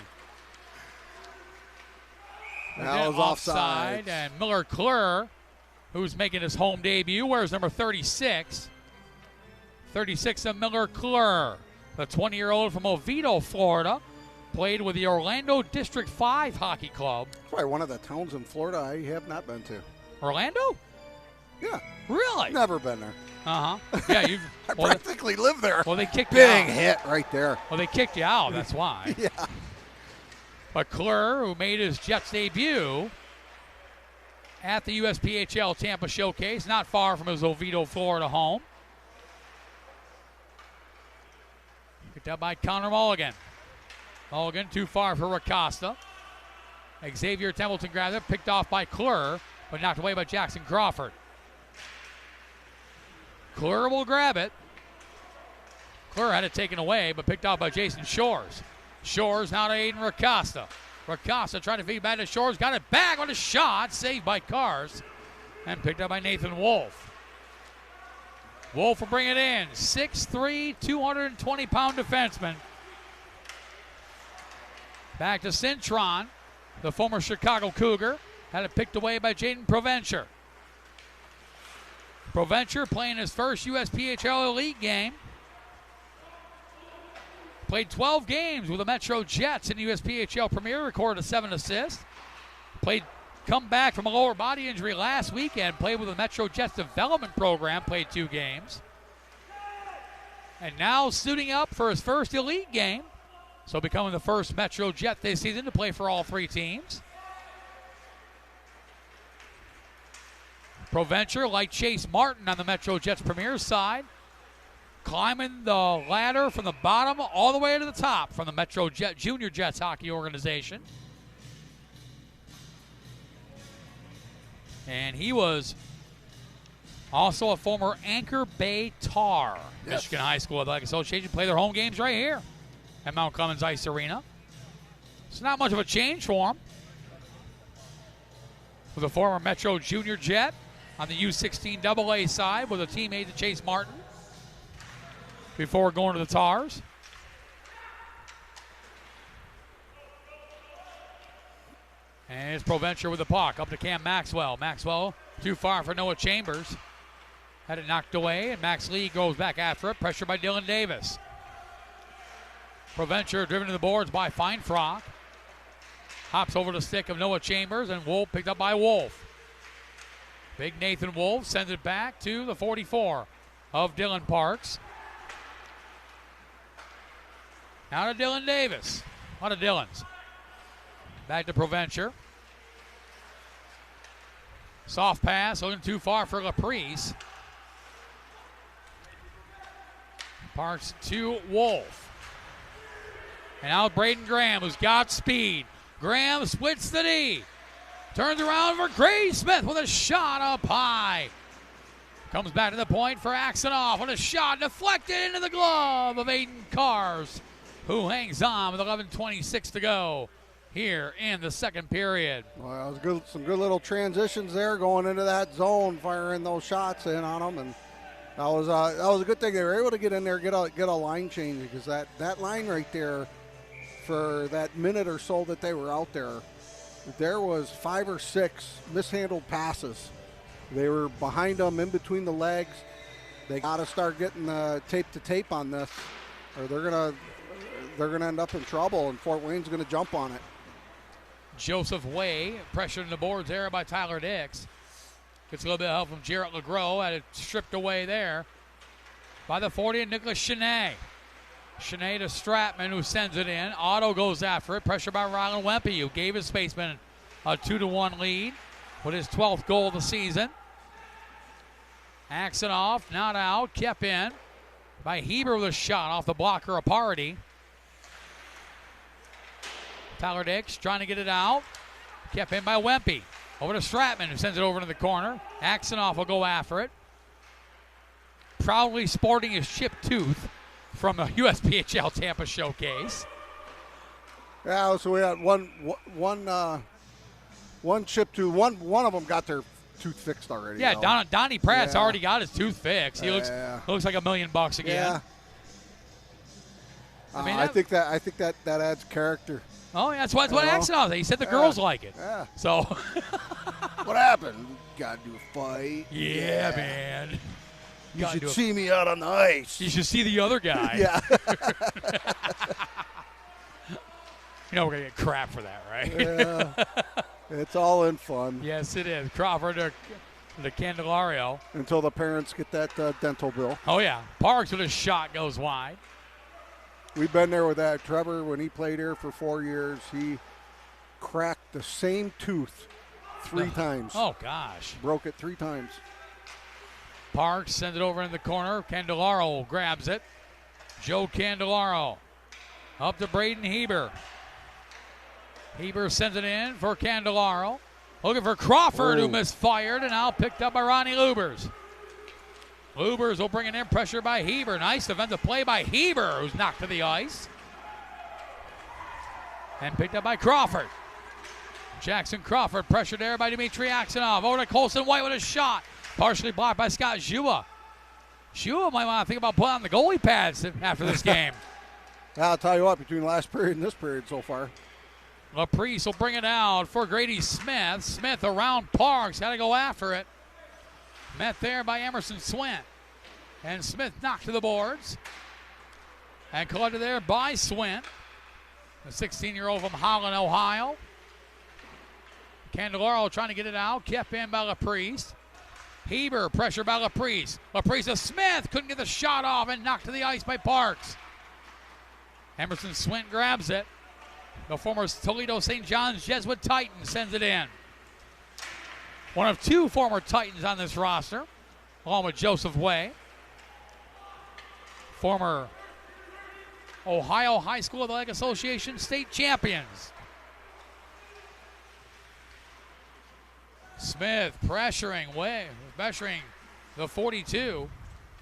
That was offside. And Miller Klur, who's making his home debut, wears number 36. 36 of Miller Klur, the 20-year-old from Oviedo, Florida. Played with the Orlando District 5 Hockey Club. Probably one of the towns in Florida I have not been to. Orlando? Yeah. Really? Never been there. Uh-huh. Yeah, you. I practically live there. Well, they kicked you out. Big hit right there. Well, they kicked you out. That's why. Yeah. But Klur, who made his Jets debut at the USPHL Tampa Showcase, not far from his Oviedo, Florida home. Picked up by Connor Mulligan. Mulligan too far for Racosta. Xavier Templeton grabs it, picked off by Clur, but knocked away by Jackson Crawford. Clur will grab it. Clur had it taken away, but picked off by Jason Shores. Shores now to Aiden Racosta. Racosta trying to feed back to Shores, got it back on a shot, saved by Cars, and picked up by Nathan Wolf. Wolf will bring it in. 6'3", 220-pound defenseman. Back to Cintron, the former Chicago Cougar. Had it picked away by Jaden Provencher. Provencher playing his first USPHL Elite game. Played 12 games with the Metro Jets in the USPHL Premier, recorded a 7 assists. Come back from a lower body injury last weekend, played with the Metro Jets development program, played 2 games. And now suiting up for his first elite game. So becoming the first Metro Jet this season to play for all 3 teams. Provencher, like Chase Martin on the Metro Jets Premier side, climbing the ladder from the bottom all the way to the top from the Metro Jet Junior Jets hockey organization. And he was also a former Anchor Bay Tar. Yes. Michigan High School Athletic Association play their home games right here at Mount Clemens Ice Arena. It's not much of a change for him. With a former Metro Junior Jet on the U16 AA side with a teammate to Chase Martin before going to the Tars. And it's Provencher with the puck. Up to Cam Maxwell. Maxwell too far for Noah Chambers. Had it knocked away, and Max Lee goes back after it. Pressure by Dylan Davis. Provencher driven to the boards by Feinfrock. Hops over the stick of Noah Chambers, and Wolf picked up by Wolf. Big Nathan Wolf sends it back to the 44 of Dylan Parks. Now to Dylan Davis. A lot of Dylans. Back to Provencher. Soft pass, looking too far for Laprice. Parks to Wolf. And now Braden Graham, who's got speed. Graham splits the D. Turns around for Grady Smith with a shot up high. Comes back to the point for Axonoff with a shot deflected into the glove of Aiden Cars, who hangs on with 11:26 to go here in the second period. Well, it was good, some good little transitions there going into that zone, firing those shots in on them, and that was a good thing. They were able to get in there, get a line change, because that line right there, for that minute or so that they were out there, there was 5 or 6 mishandled passes. They were behind them, in between the legs. They got to start getting the tape to tape on this, or they're gonna end up in trouble, and Fort Wayne's gonna jump on it. Joseph Way pressured in the boards there by Tyler Dix. Gets a little bit of help from Jarrett LeGros. Had it stripped away there by the 40 and Nicholas Chenet. Chenet to Stratman, who sends it in. Otto goes after it. Pressure by Rylan Wempe, who gave his spaceman a 2-1 lead with his 12th goal of the season. Axonoff not out. Kept in by Heber with a shot off the blocker of Party. Tyler Dix trying to get it out. Kept in by Wempe. Over to Stratman, who sends it over to the corner. Axonoff will go after it. Proudly sporting his chipped tooth from the USPHL Tampa Showcase. Yeah, so we had one chip tooth. One of them got their tooth fixed already. Yeah, Donnie Pratt's already got his tooth fixed. He looks like $1 million again. Yeah. I think that adds character. Oh, yeah, that's what Axonoff said. He said the girls like it. Yeah. So. What happened? Got to do a fight. Yeah, man. You should see me out on the ice. You should see the other guy. Yeah. We're going to get crap for that, right? Yeah. It's all in fun. Yes, it is. Crawford to Candelario. Until the parents get that dental bill. Oh, yeah. Parks with a shot goes wide. We've been there with that. Trevor, when he played here for 4 years, he cracked the same tooth 3 times. Oh, gosh. Broke it 3 times. Parks sends it over in the corner. Candelaro grabs it. Joe Candelaro Up to Braden Heber. Heber sends it in for Candelaro. Looking for Crawford, who misfired, and now picked up by Ronnie Lubers. Lubers will bring it in, pressure by Heber. Nice defensive play by Heber, who's knocked to the ice. And picked up by Crawford. Jackson Crawford pressured there by Dmitry Aksanov. Over to Colson White with a shot. Partially blocked by Scott Jua. Jua might want to think about putting on the goalie pads after this game. I'll tell you what, between last period and this period so far. Laprice will bring it out for Grady Smith. Smith around Parks. Got to go after it. Met there by Emerson Swint. And Smith knocked to the boards. And collected there by Swint. The 16-year-old from Holland, Ohio. Candelaro trying to get it out. Kept in by Laprice. Heber, pressure by Laprice. Laprice to Smith. Couldn't get the shot off and knocked to the ice by Parks. Emerson Swint grabs it. The former Toledo St. John's Jesuit Titan sends it in. One of two former Titans on this roster, along with Joseph Way. Former Ohio High School Athletic Association state champions. Smith pressuring the 42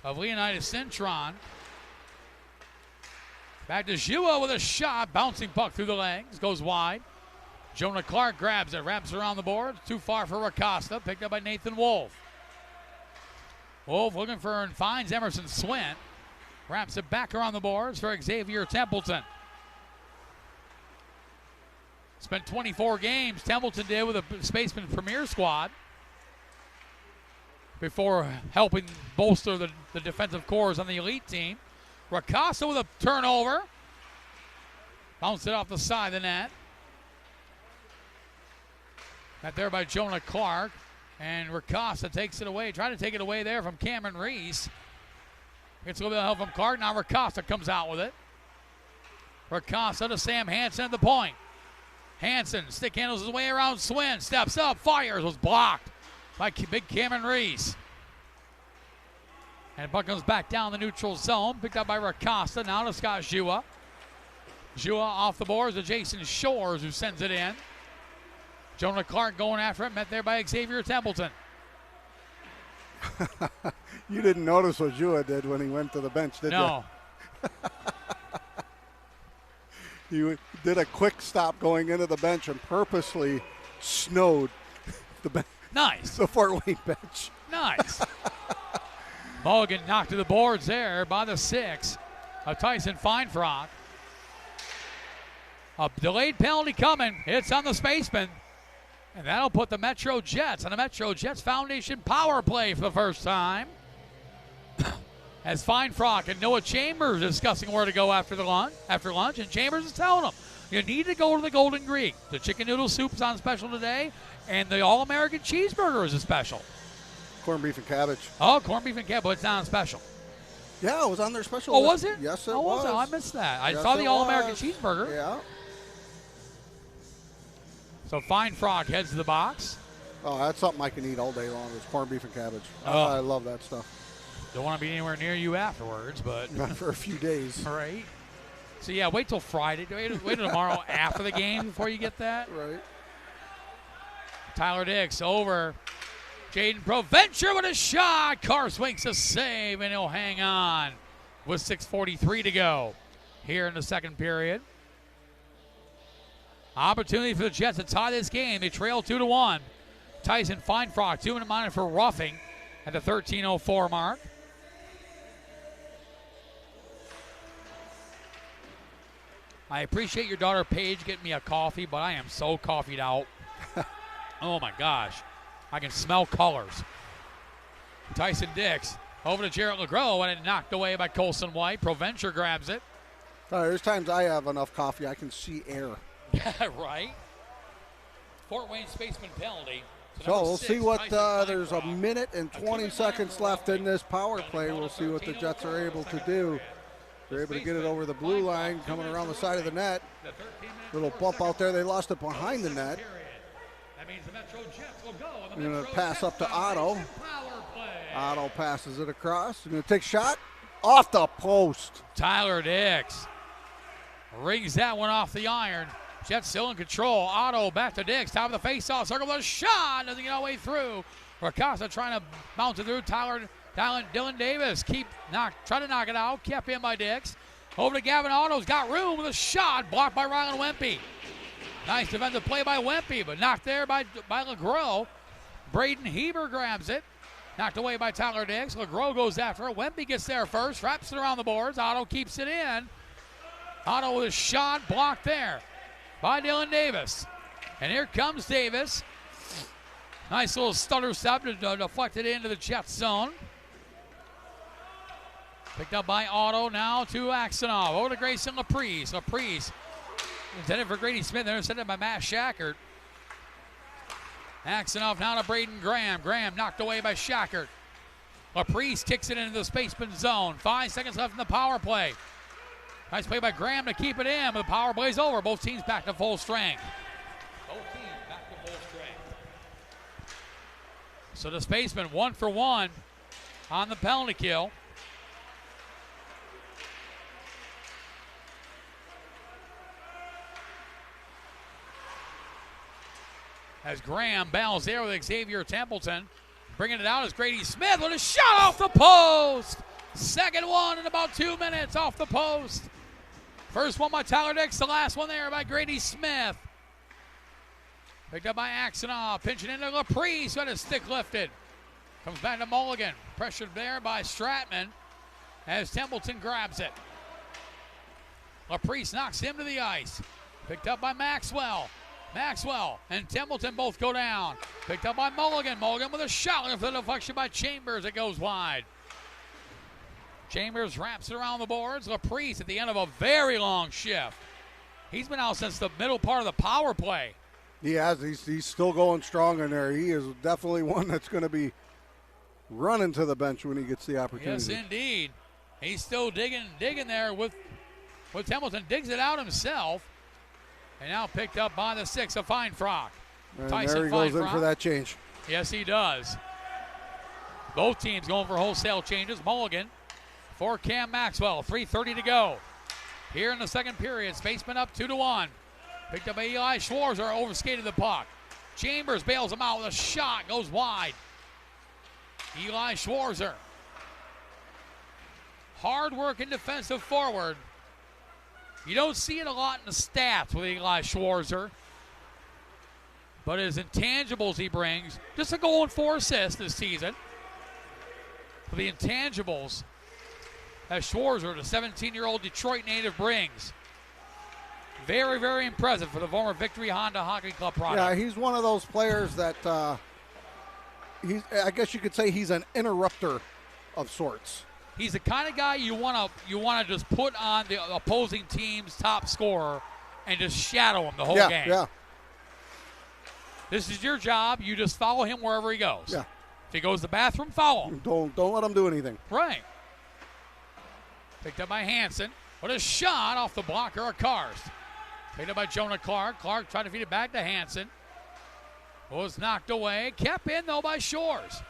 of Leonidas Cintron. Back to Jua with a shot. Bouncing puck through the legs. Goes wide. Jonah Clark grabs it. Wraps around the boards. Too far for Acosta. Picked up by Nathan Wolf. Wolf looking for and finds Emerson Swint. Wraps it back around the boards for Xavier Templeton. Spent 24 games, Templeton did, with a Spaceman Premier squad before helping bolster the defensive cores on the elite team. Ricasa with a turnover. Bounced it off the side of the net. Got there by Jonah Clark. And Ricasa takes it away. Trying to take it away there from Cameron Reese. Gets a little bit of help from Clark. Now Ricasa comes out with it. Ricasa to Sam Hansen at the point. Hansen stick handles his way around Swin. Steps up, fires, was blocked by big Cameron Reese. And the puck comes back down the neutral zone. Picked up by Ricasa. Now to Scott Jua. Jua off the boards to Jason Shores, who sends it in. Jonah Clark going after it. Met there by Xavier Templeton. You didn't notice what Jua did when he went to the bench, did you? No. He did a quick stop going into the bench and purposely snowed the bench. Nice. The Fort Wayne bench. Nice. Mulligan knocked to the boards there by the 6 of Tyson Feinfrock. A delayed penalty coming. It's on the Spaceman. And that'll put the Metro Jets on the Metro Jets Foundation power play for the first time. As Feinfrock and Noah Chambers discussing where to go after lunch, and Chambers is telling them, you need to go to the Golden Greek. The chicken noodle soup is on special today, and the All-American cheeseburger is a special. Corned beef and cabbage. Oh, corned beef and cabbage, but it's not on special. Yeah, it was on their special. Oh, was it? Yes, it was. was. Oh, I missed that. I Yes, saw the it All-American was. cheeseburger. Yeah. So Feinfrock heads to the box. Oh, that's something I can eat all day long. It's corned beef and cabbage. Oh. I love that stuff. Don't want to be anywhere near you afterwards, but Not for a few days. all right. So yeah, wait till Friday. Wait till tomorrow after the game before you get that. Right. Tyler Dix over. Jaden Provencher with a shot. Carr swings a save, and he'll hang on with 6:43 to go here in the second period. Opportunity for the Jets to tie this game. They trail 2-1. Tyson Feinfrock, 2-minute minor for roughing at the 13:04 mark. I appreciate your daughter Paige getting me a coffee, but I am so coffeeed out. Oh my gosh. I can smell colors. Tyson Dix over to Jarrett LeGros, and it knocked away by Colson White. Provencher grabs it. There's times I have enough coffee I can see air. Yeah, right. Fort Wayne Spaceman penalty. So we'll see what, there's a Feinfrock. minute and 20 seconds left in this power play. We'll see what the Jets are able to do. They're able to get it over the blue line, coming around the side of the net. Little bump out there. They lost it behind the net. That means the Metro Jets will go. They're going to pass up to Otto. Otto passes it across. They're going to take a shot off the post. Tyler Dix Rings that one off the iron. Jets still in control. Otto back to Dix. Top of the face-off circle with a shot. Doesn't get all the way through. Ricasa trying to bounce it through. Dylan Davis trying to knock it out. Kept in by Dix. Over to Gavin Otto's got room with a shot. Blocked by Rylan Wempe. Nice defensive play by Wempe, but knocked there by LeGros. Braden Heber grabs it. Knocked away by Tyler Dix. LeGros goes after it. Wempe gets there first. Wraps it around the boards. Otto keeps it in. Otto with a shot blocked there by Dylan Davis. And here comes Davis. Nice little stutter step to deflect it into the Jets zone. Picked up by Otto now to Axonov. Over to Grayson Laprise. Laprise intended for Grady Smith. Intercepted by Matt Shackert. Axonov now to Braden Graham. Graham knocked away by Shackert. Laprise kicks it into the spaceman zone. 5 seconds left in the power play. Nice play by Graham to keep it in, but the power play's over. Both teams back to full strength. So the spaceman 1 for 1 on the penalty kill. As Graham battles there with Xavier Templeton. Bringing it out is Grady Smith with a shot off the post. Second one in about 2 minutes off the post. First one by Tyler Dix, the last one there by Grady Smith. Picked up by Axonov, pinching into Laprise, got his stick lifted. Comes back to Mulligan, pressured there by Stratman as Templeton grabs it. Laprise knocks him to the ice. Picked up by Maxwell. Maxwell and Templeton both go down. Picked up by Mulligan. Mulligan with a shot for the deflection by Chambers. It goes wide. Chambers wraps it around the boards. Laprise at the end of a very long shift. He's been out since the middle part of the power play. He has. He's still going strong in there. He is definitely one that's going to be running to the bench when he gets the opportunity. Yes, indeed. He's still digging there with Templeton. Digs it out himself. And now picked up by the 6 of Feinfrock. And Tyson there he goes in Feinfrock. for that change. Yes, he does. Both teams going for wholesale changes. Mulligan for Cam Maxwell. 3:30 to go. Here in the second period, spaceman up 2-1. Picked up by Eli Schwarzer, overskated the puck. Chambers bails him out with a shot, goes wide. Eli Schwarzer. Hard-working defensive forward. You don't see it a lot in the stats with Eli Schwarzer. But his intangibles he brings, just a goal and 4 assists this season. For the intangibles that Schwarzer, the 17-year-old Detroit native, brings. Very, very impressive for the former Victory Honda Hockey Club product. Yeah, he's one of those players that I guess you could say he's an interrupter of sorts. He's the kind of guy you want to just put on the opposing team's top scorer and just shadow him the whole game. Yeah. This is your job. You just follow him wherever he goes. Yeah. If he goes to the bathroom, follow him. Don't let him do anything. Right. Picked up by Hansen. What a shot off the blocker of Karst. Picked up by Jonah Clark. Clark tried to feed it back to Hansen. Was knocked away. Kept in, though, by Shores.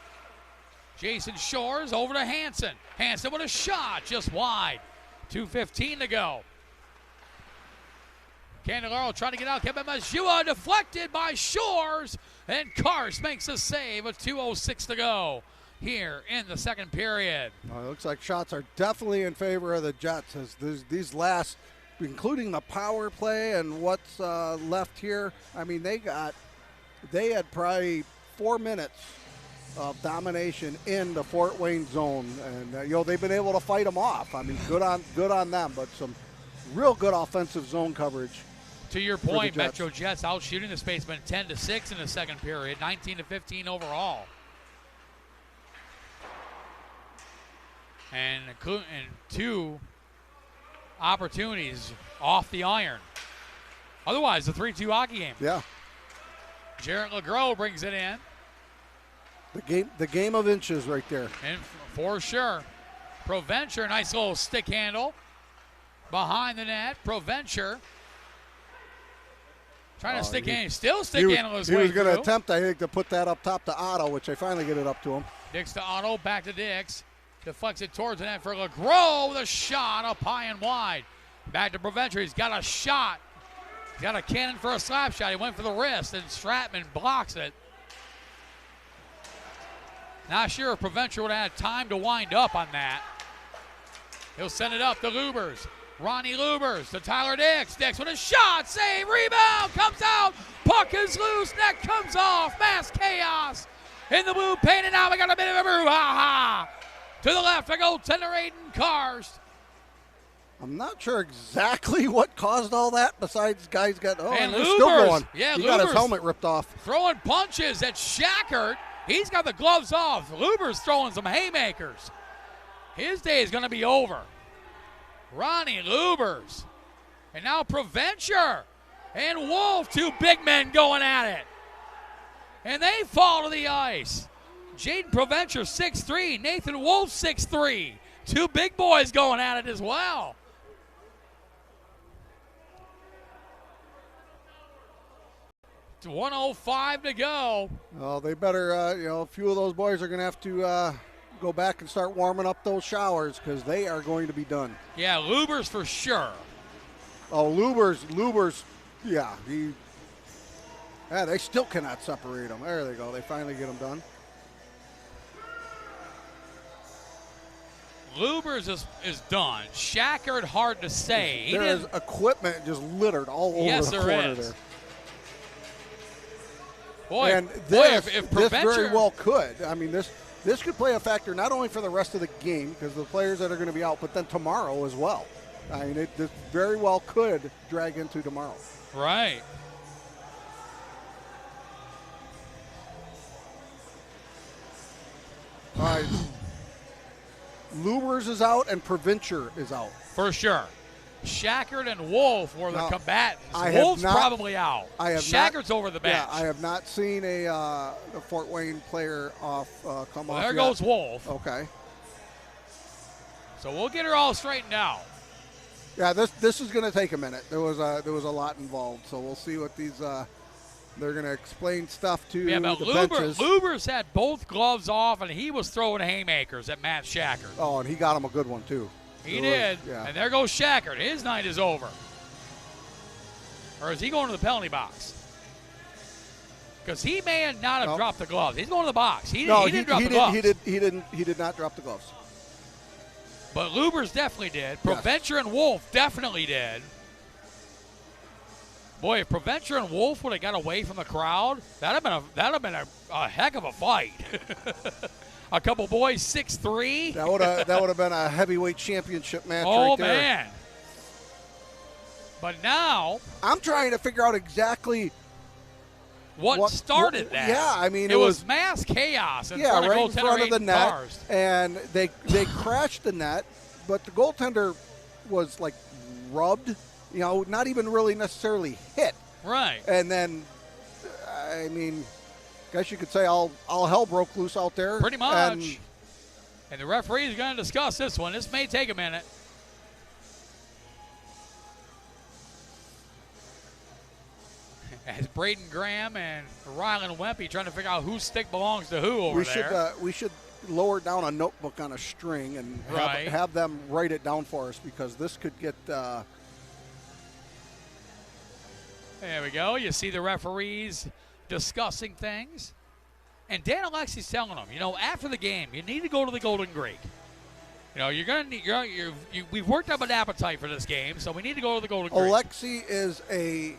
Jason Shores over to Hansen. Hansen with a shot just wide. 2:15 to go. Candelaro trying to get out. Kept by Mazua. Deflected by Shores. And Karst makes a save with 2:06 to go here in the second period. It looks like shots are definitely in favor of the Jets as these last, including the power play and what's left here. I mean, they had probably 4 minutes of domination in the Fort Wayne zone, and they've been able to fight them off. I mean, good on them, but some real good offensive zone coverage. To your point, Metro Jets out shooting the spacemen 10-6 in the second period, 19-15 overall. And 2 opportunities off the iron. Otherwise, a 3-2 hockey game. Yeah. Jarrett LeGros brings it in. The game of inches right there. And for sure. Provencher, nice little stick handle behind the net. Provencher trying to stick handle. Still stick handle his way through. He was going to attempt, I think, to put that up top to Otto, which I finally get it up to him. Dix to Otto, back to Dix. Deflects it towards the net for LeGros with a shot up high and wide. Back to Provencher. He's got a shot. He's got a cannon for a slap shot. He went for the wrist, and Stratman blocks it. Not sure if Provencher would have had time to wind up on that. He'll send it up to Lubers. Ronnie Lubers to Tyler Dix. Dix with a shot. Save. Rebound. Comes out. Puck is loose. Net comes off. Mass chaos in the blue paint. And now we got a bit of a brouhaha. To the left, a goaltender, Aiden Karst. I'm not sure exactly what caused all that. Besides, guys got and they're Lubers, still going. Yeah, he Lubers got his helmet ripped off. Throwing punches at Shackert. He's got the gloves off. Lubers throwing some haymakers. His day is going to be over. Ronnie Lubers. And now Provencher and Wolf, two big men going at it. And they fall to the ice. Jaden Provencher 6'3", Nathan Wolf 6'3". Two big boys going at it as well. It's 1:05 to go. Well, they better, a few of those boys are going to have to go back and start warming up those showers because they are going to be done. Yeah, Lubers for sure. Oh, Lubers, yeah. They still cannot separate them. There they go. They finally get them done. Lubers is done. Shackert, hard to say. There is equipment just littered all over the corner there. Boy, and this very well could. I mean, this could play a factor not only for the rest of the game because the players that are going to be out, but then tomorrow as well. I mean, this very well could drag into tomorrow. Right. All right. Lubers is out and Provencher is out. For sure. Shackert and Wolf were the combatants. Wolf's probably out. Shackert's over the bench. Yeah, I have not seen a Fort Wayne player come off. There goes Wolf. Okay. So we'll get her all straightened out. Yeah, this is going to take a minute. There was a lot involved, so we'll see what these. They're going to explain stuff to the benches. Lubers had both gloves off, and he was throwing haymakers at Matt Shackert. Oh, and he got him a good one too. He did. Yeah. And there goes Shackert. His night is over. Or is he going to the penalty box? Because he may not have dropped the gloves. He's going to the box. He didn't drop the gloves. He did not drop the gloves. But Lubers definitely did. Provencher and Wolf definitely did. Boy, if Provencher and Wolf would have got away from the crowd, that'd have been a heck of a fight. A couple boys 6'3". That would have been a heavyweight championship match. Oh right there. Man! But now I'm trying to figure out exactly what started that. Yeah, I mean it was mass chaos in front right of in front of the net, Karst. and they crashed the net, but the goaltender was like rubbed. Not even really necessarily hit. Right. And then, I mean, guess you could say all hell broke loose out there. Pretty much. And the referee is going to discuss this one. This may take a minute. As Braden Graham and Rylan Wempe trying to figure out whose stick belongs to who over there. We should lower down a notebook on a string and have them write it down for us because this could get There we go. You see the referees discussing things. And Dan Alexi's telling them, after the game, you need to go to the Golden Greek. You're going to need, we've worked up an appetite for this game, so we need to go to the Golden Greek. Alexi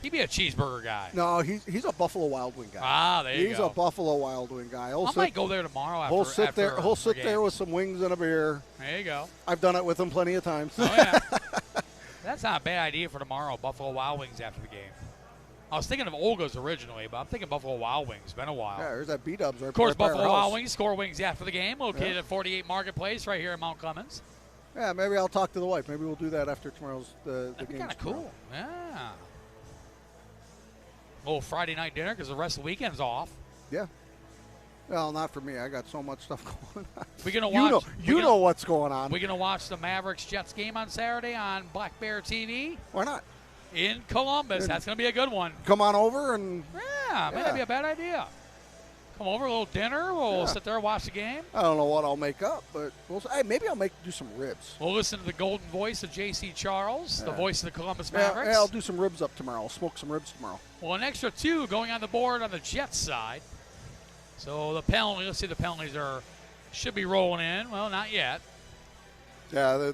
he'd be a cheeseburger guy. No, he's a Buffalo Wild Wing guy. Ah, there you go. He's a Buffalo Wild Wing guy. I might go there tomorrow after He'll sit after there with some wings and a beer. There you go. I've done it with him plenty of times. Oh, yeah. That's not a bad idea for tomorrow, Buffalo Wild Wings after the game. I was thinking of Olga's originally, but I'm thinking Buffalo Wild Wings. It's been a while. Yeah, there's that B-Dubs right. Of course, right Buffalo Wild Wings score wings after the game, located at 48 Marketplace right here in Mount Clemens. Yeah, maybe I'll talk to the wife. Maybe we'll do that after tomorrow's the game. Kind of cool. Yeah. A little Friday night dinner because the rest of the weekend's off. Yeah. Well, not for me. I got so much stuff going on. We're gonna watch. You know what's going on. We're gonna watch the Mavericks-Jets game on Saturday on Black Bear TV. Why not? In Columbus. That's gonna be a good one. Come on over and. Yeah, may not be a bad idea. Come over, a little dinner. We'll sit there and watch the game. I don't know what I'll make up, but maybe I'll do some ribs. We'll listen to the golden voice of J.C. Charles, the voice of the Columbus Mavericks. Yeah, I'll do some ribs up tomorrow. I'll smoke some ribs tomorrow. Well, an extra 2 going on the board on the Jets side. So the penalty, let's see, the penalties should be rolling in. Well, not yet. Yeah,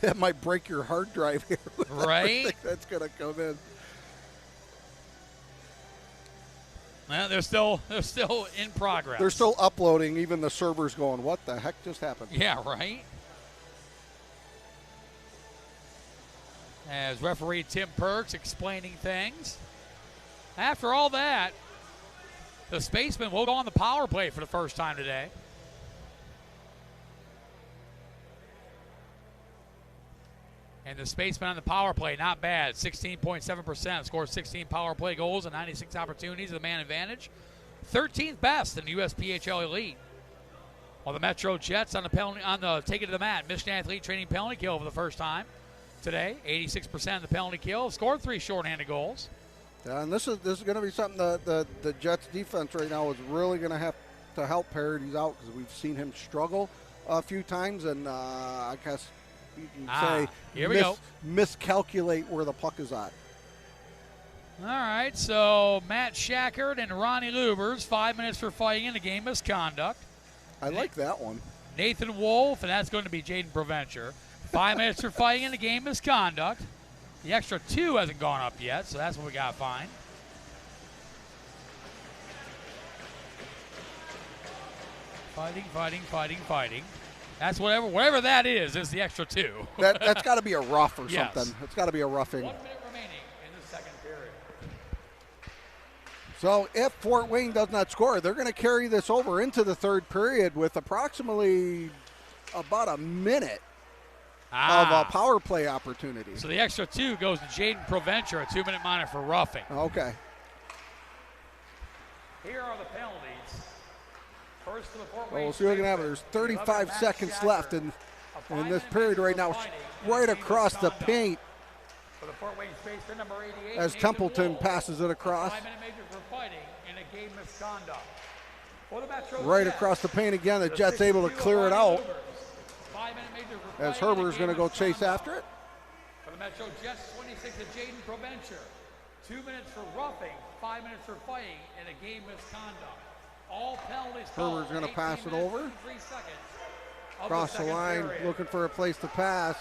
that might break your hard drive here. Right? That's going to come in. Well, they're still in progress. They're still uploading. Even the server's going, what the heck just happened? Yeah, right? As referee Tim Perks explaining things. After all that, the Spacemen will go on the power play for the first time today. And the Spacemen on the power play, not bad. 16.7%. Scored 16 power play goals and 96 opportunities of the man advantage. 13th best in the USPHL Elite. While the Metro Jets on the take it to the mat, Michigan athlete training penalty kill for the first time today. 86% of the penalty kill. Scored 3 shorthanded goals. Yeah, and this is going to be something that the Jets defense right now is really going to have to help Paradis out, because we've seen him struggle a few times, and I guess you can say here we go. Miscalculate where the puck is at. All right, so Matt Shackert and Ronnie Lubers, 5 minutes for fighting in the game misconduct. I like that one. Nathan Wolf, and that's going to be Jaden Provencher. 5 minutes for fighting in the game misconduct. The extra 2 hasn't gone up yet, so that's what we got fine. Fighting. That's whatever that is the extra 2. That's got to be a rough or Yes. something. It's got to be a roughing. 1 minute remaining in the second period. So if Fort Wayne does not score, they're going to carry this over into the third period with approximately about a minute of a power play opportunity. So the extra 2 goes to Jaden Provencher, a 2-minute minor for roughing. Okay. Here are the penalties. First to the Fort Well, Wayne we'll see what we can have. Spacemen. There's 35 Matt seconds Shackert. left in this period right now, right across the paint For the Fort Wayne Spacemen, number 88, as Nathan Templeton Wolf. passes it across. 5-minute major for fighting in a game misconduct. For the Metro Right Jets, across the paint again. The the Jets able to 62 clear it out 5-minute major for as fighting in a Herber's going to game go chase misconduct. after it. For the Metro Jets, 26 to Jaden Provencher. 2 minutes for roughing, 5 minutes for fighting in a game misconduct. All penalties called. Herber's going to 18 pass it minutes, over. 3 seconds of Across the second line, period. looking for a place to pass.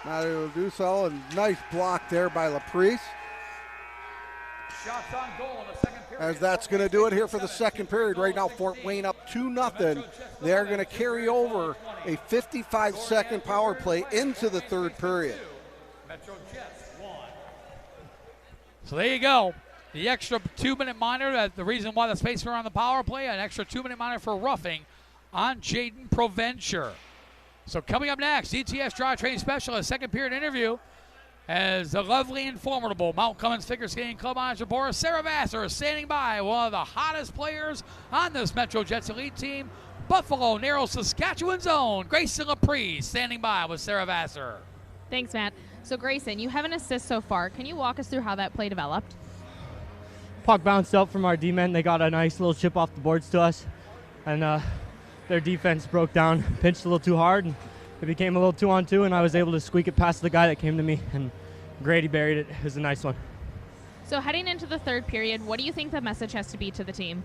Not able to do so, and nice block there by Laprice. Shots on goal in the second period. As that's going to do it here for the second period. Right now, Fort Wayne up 2-0. They're going to carry over a 55-second power play into the third period. Metro Jets 1. So there you go. The extra 2-minute minor, the reason why the Spacemen are on the power play, an extra 2-minute minor for roughing on Jaden Provencher. So coming up next, DTS Drivetrain Specialist, second period interview, as the lovely and formidable Mount Cummins Figure Skating Club entrepreneur Sarah Vassar is standing by, one of the hottest players on this Metro Jets Elite team, Buffalo, Narrow, Saskatchewan's own Grayson Laprise, standing by with Sarah Vassar. Thanks, Matt. So, Grayson, you have an assist so far. Can you walk us through how that play developed? Puck bounced out from our D-men. They got a nice little chip off the boards to us, and their defense broke down, pinched a little too hard, and it became a little 2-on-2, and I was able to squeak it past the guy that came to me, and Grady buried it. It was a nice one. So, heading into the third period, what do you think the message has to be to the team?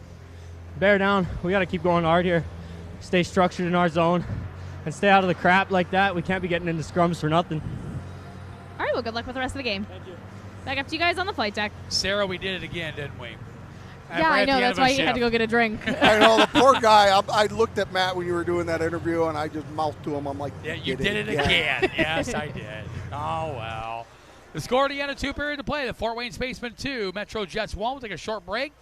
Bear down. We got to keep going hard here. Stay structured in our zone, and stay out of the crap like that. We can't be getting into scrums for nothing. All right, well, good luck with the rest of the game. Thank you. Back up to you guys on the flight deck. Sarah, we did it again, didn't we? Yeah, I know. That's why you had to go get a drink. I know, the poor guy. I looked at Matt when you were doing that interview, and I just mouthed to him. I'm like, Yeah, you did it again. Yes, I did. Oh, well. The score at the end of 2 period to play. The Fort Wayne Spacemen 2, Metro Jets 1. We'll take a short break.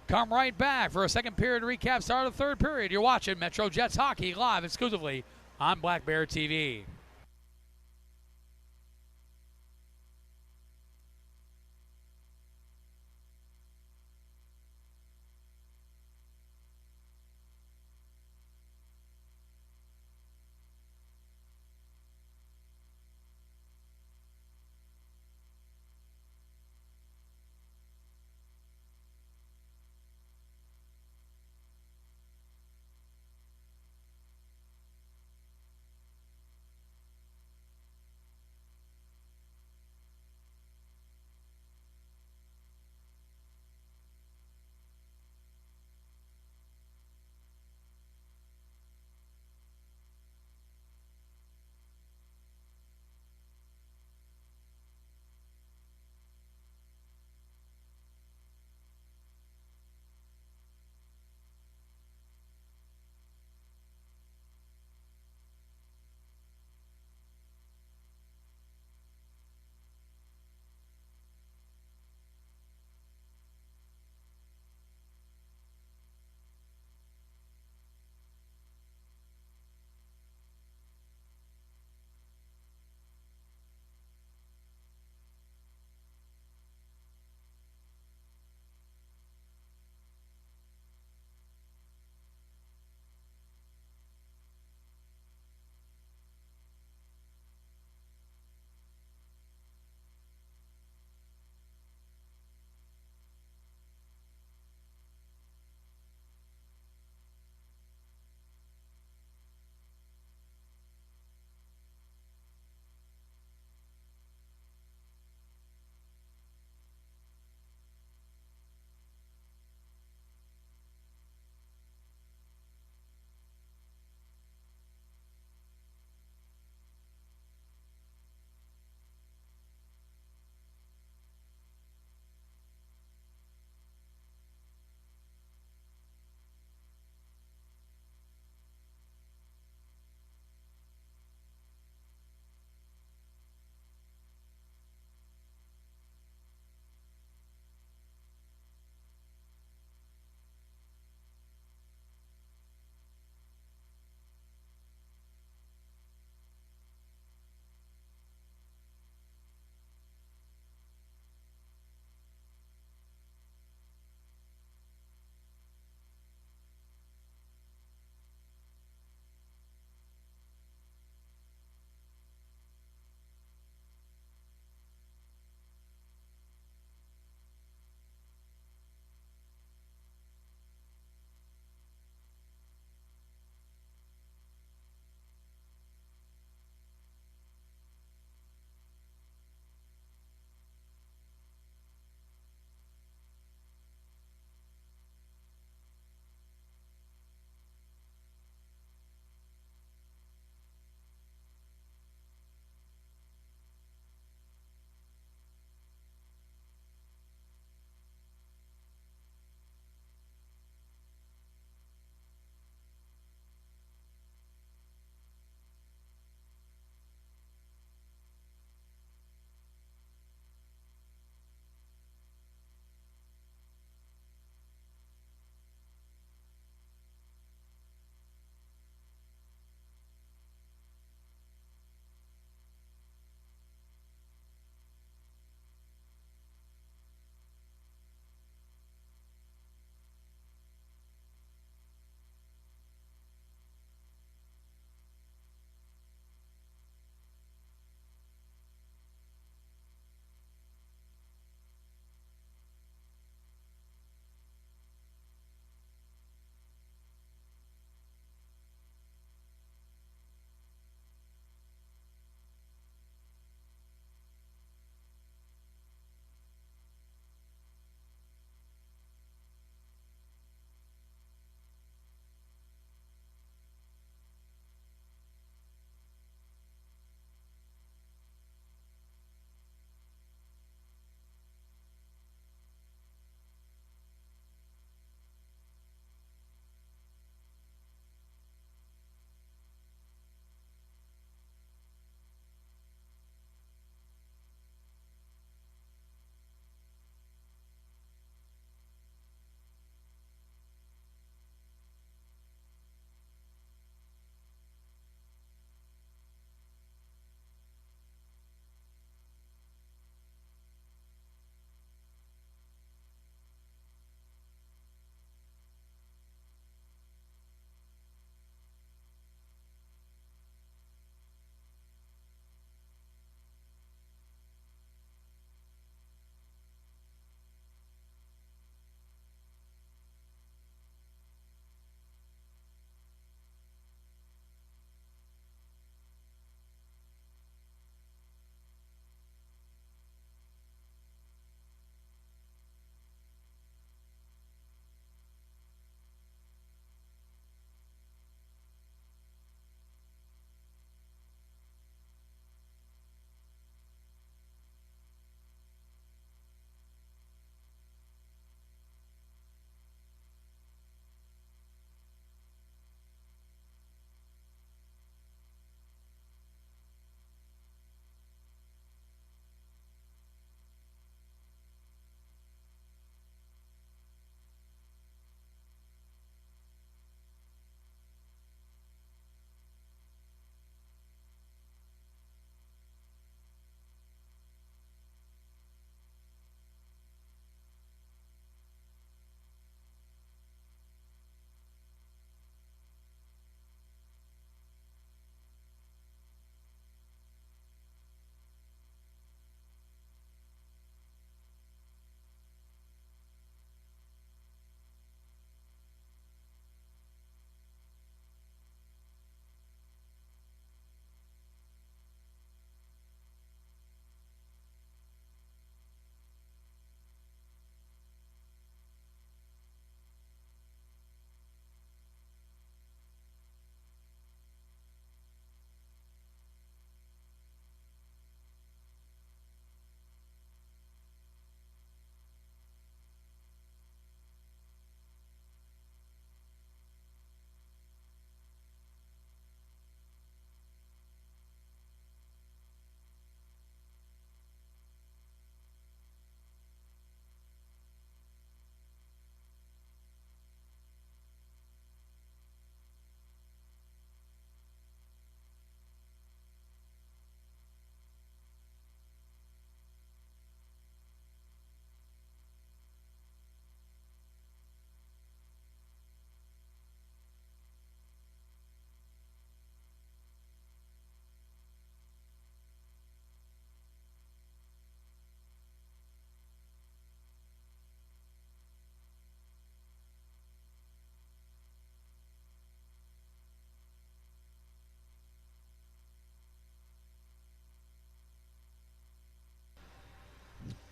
Come right back for a second period recap. Start of the third period. You're watching Metro Jets hockey live exclusively on Black Bear TV.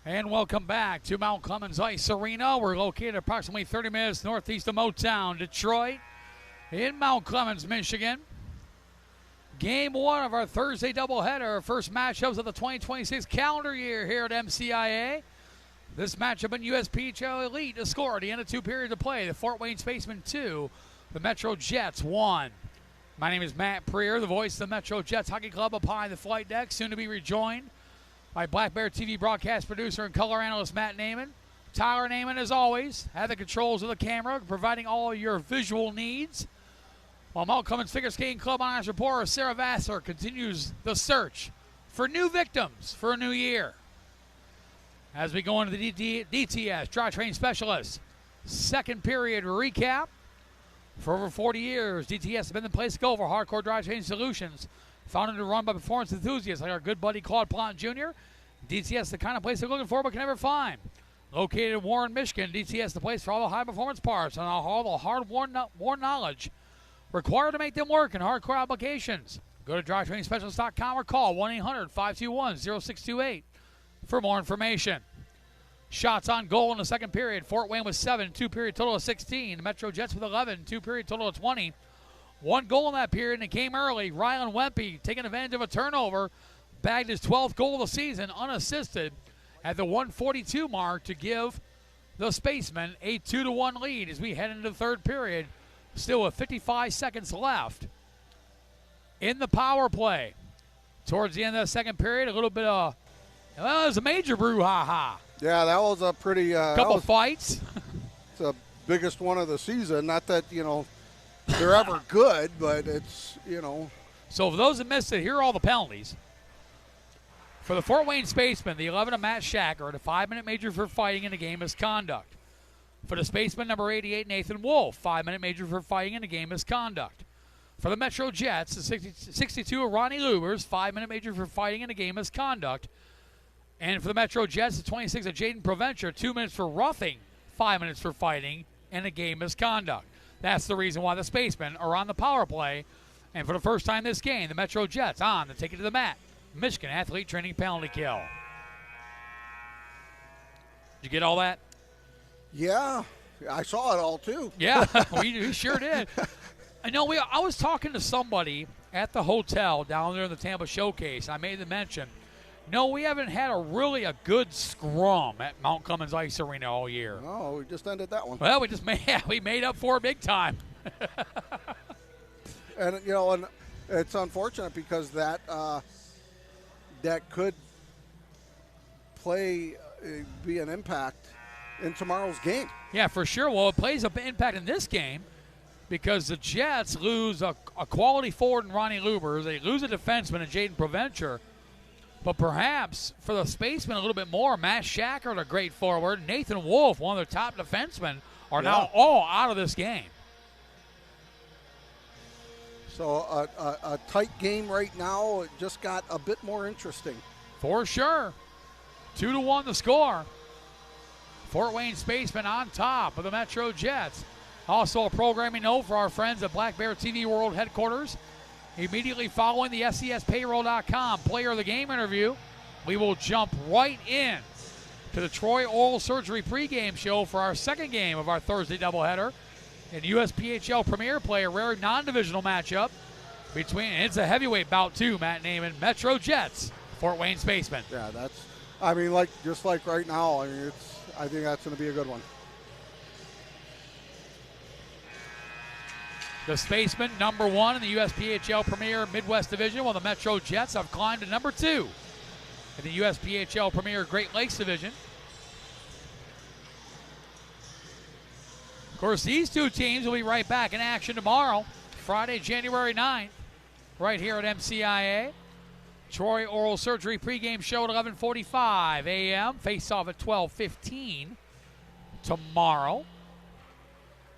And welcome back to Mount Clemens Ice Arena. We're located approximately 30 minutes northeast of Motown, Detroit, in Mount Clemens, Michigan. Game 1 of our Thursday doubleheader, first matchups of the 2026 calendar year here at MCIA. This matchup in USPHL Elite, a score at the end of 2 periods of play. The Fort Wayne Spacemen 2, the Metro Jets 1. My name is Matt Preer, the voice of the Metro Jets Hockey Club up high in the flight deck, soon to be rejoined by Black Bear TV broadcast producer and color analyst Matt Naiman. Tyler Naiman, as always, had the controls of the camera, providing all your visual needs. While Mount Clemens Figure Skating Club on-ice reporter Sarah Vassar continues the search for new victims for a new year. As we go into the DTS, Drivetrain Specialist, second period recap. For over 40 years, DTS has been the place to go for hardcore drivetrain solutions. Founded and run by performance enthusiasts like our good buddy Claude Plant Jr., DTS is the kind of place they're looking for but can never find. Located in Warren, Michigan, DTS is the place for all the high-performance parts and all the hard-worn knowledge required to make them work in hardcore applications. Go to drivetrainspecialist.com or call 1-800-521-0628 for more information. Shots on goal in the second period. Fort Wayne with 7, 2-period total of 16. The Metro Jets with 11, 2-period total of 20. 1 goal in that period, and it came early. Rylan Wempe, taking advantage of a turnover, bagged his 12th goal of the season unassisted at the 1:42 mark to give the Spacemen a 2-1 lead as we head into the third period. Still with 55 seconds left in the power play. Towards the end of the second period, a little bit of, well, it was a major brouhaha. Yeah, that was a pretty couple fights. It's the biggest one of the season. Not that, they're ever good, but it's, So for those that missed it, here are all the penalties. For the Fort Wayne Spacemen, the 11 of Matt Shacker, the 5-minute major for fighting in the game misconduct. For the Spaceman, number 88, Nathan Wolf, 5-minute major for fighting in the game misconduct. For the Metro Jets, the 62 of Ronnie Lubers, 5-minute major for fighting in the game misconduct. And for the Metro Jets, the 26 of Jaden Provencher, 2 minutes for roughing, 5 minutes for fighting, and a game misconduct. That's the reason why the Spacemen are on the power play. And for the first time this game, the Metro Jets on to take it to the mat. Michigan athlete training penalty kill. Did you get all that? Yeah, I saw it all too. Yeah, we sure did. I know. I was talking to somebody at the hotel down there in the Tampa Showcase. I made the mention. No, we haven't had a good scrum at Mount Clemens Ice Arena all year. Oh, we just ended that one. Well, we made up for it big time. And and it's unfortunate because that could be an impact in tomorrow's game. Yeah, for sure. Well, it plays an impact in this game because the Jets lose a quality forward in Ronnie Lubers. They lose a defenseman in Jaden Provencher. But perhaps for the Spacemen a little bit more, Matt Shacker, a great forward, Nathan Wolf, one of their top defensemen, are now all out of this game. So a tight game right now. It just got a bit more interesting. For sure. 2-1 the score. Fort Wayne Spacemen on top of the Metro Jets. Also a programming note for our friends at Black Bear TV World Headquarters. Immediately following the SCSpayroll.com player of the game interview, we will jump right in to the Troy Oral Surgery pregame show for our second game of our Thursday doubleheader. In USPHL Premier play, a rare non-divisional matchup between, and it's a heavyweight bout too, Matt Naiman, Metro Jets, Fort Wayne Spacemen. Yeah, just like right now. I think that's going to be a good one. The Spacemen, number 1 in the USPHL Premier Midwest Division, while the Metro Jets have climbed to number 2 in the USPHL Premier Great Lakes Division. Of course, these two teams will be right back in action tomorrow, Friday, January 9th, right here at MCIA. Troy Oral Surgery pregame show at 11:45 a.m. Face-off at 12:15 tomorrow.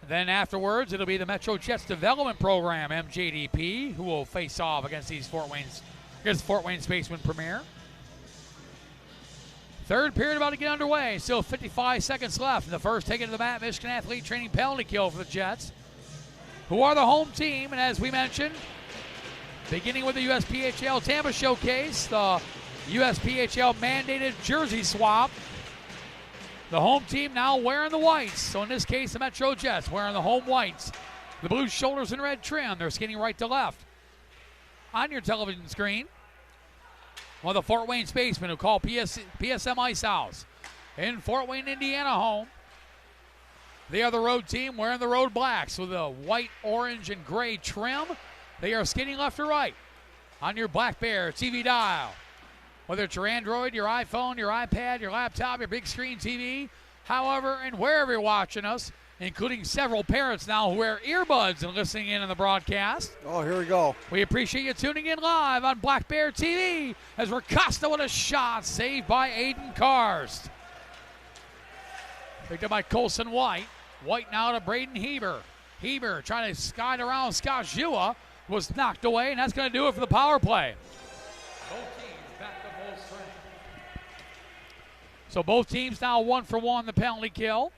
Then afterwards, it'll be the Metro Jets Development Program, MJDP, who will face off against Fort Wayne Spacemen Premier. Third period about to get underway. Still 55 seconds left in the first. Taken to the mat, Michigan athlete training penalty kill for the Jets, who are the home team. And as we mentioned, beginning with the USPHL Tampa Showcase, the USPHL mandated jersey swap The home team now wearing the whites. So in this case, the Metro Jets wearing the home whites. The blue shoulders and red trim. They're skating right to left. On your television screen, one of the Fort Wayne spacemen who call PSM Ice House in Fort Wayne, Indiana home. They are the road team wearing the road blacks with a white, orange, and gray trim. They are skating left or right on your Black Bear TV dial. Whether it's your Android, your iPhone, your iPad, your laptop, your big screen TV, however and wherever you're watching us, including several parents now who wear earbuds and listening in on the broadcast. Oh, here we go. We appreciate you tuning in live on Black Bear TV as Recosta with a shot saved by Aiden Karst. Picked up by Colson White. White now to Braden Heber. Heber trying to skate around Scott Jua, was knocked away, and that's going to do it for the power play. So both teams now 1 for 1 the penalty kill.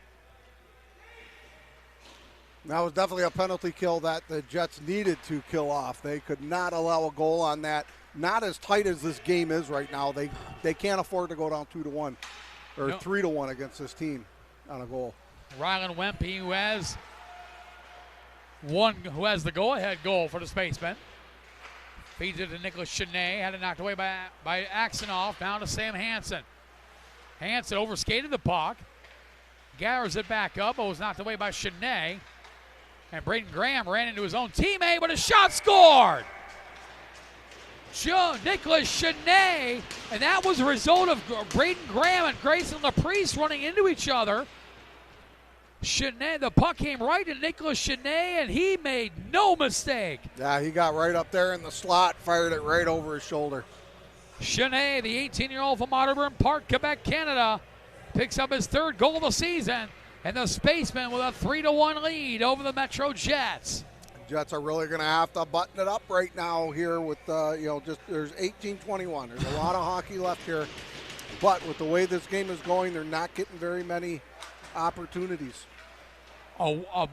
That was definitely a penalty kill that the Jets needed to kill off. They could not allow a goal on that. Not as tight as this game is right now. They can't afford to go down 2-1 or 3-1 against this team on a goal. Rylan Wempe, who has the go-ahead goal for the spaceman. Feeds it to Nicholas Chenet. Had it knocked away by Axenoff. Down to Sam Hansen. Hansen overskated the puck. Gathers it back up, but was knocked away by Chenet. And Braden Graham ran into his own teammate, but a shot scored! Nicholas Chenet, and that was a result of Braden Graham and Grayson LaPriest running into each other. Chenet, the puck came right to Nicholas Chenet, and he made no mistake. Yeah, he got right up there in the slot, fired it right over his shoulder. Chenet, the 18-year-old from Otterburn Park, Quebec, Canada, picks up his 3rd goal of the season, and the spaceman with a 3-1 lead over the Metro Jets. Jets are really going to have to button it up right now here with, there's 18-21. There's a lot of hockey left here, but with the way this game is going, they're not getting very many opportunities. A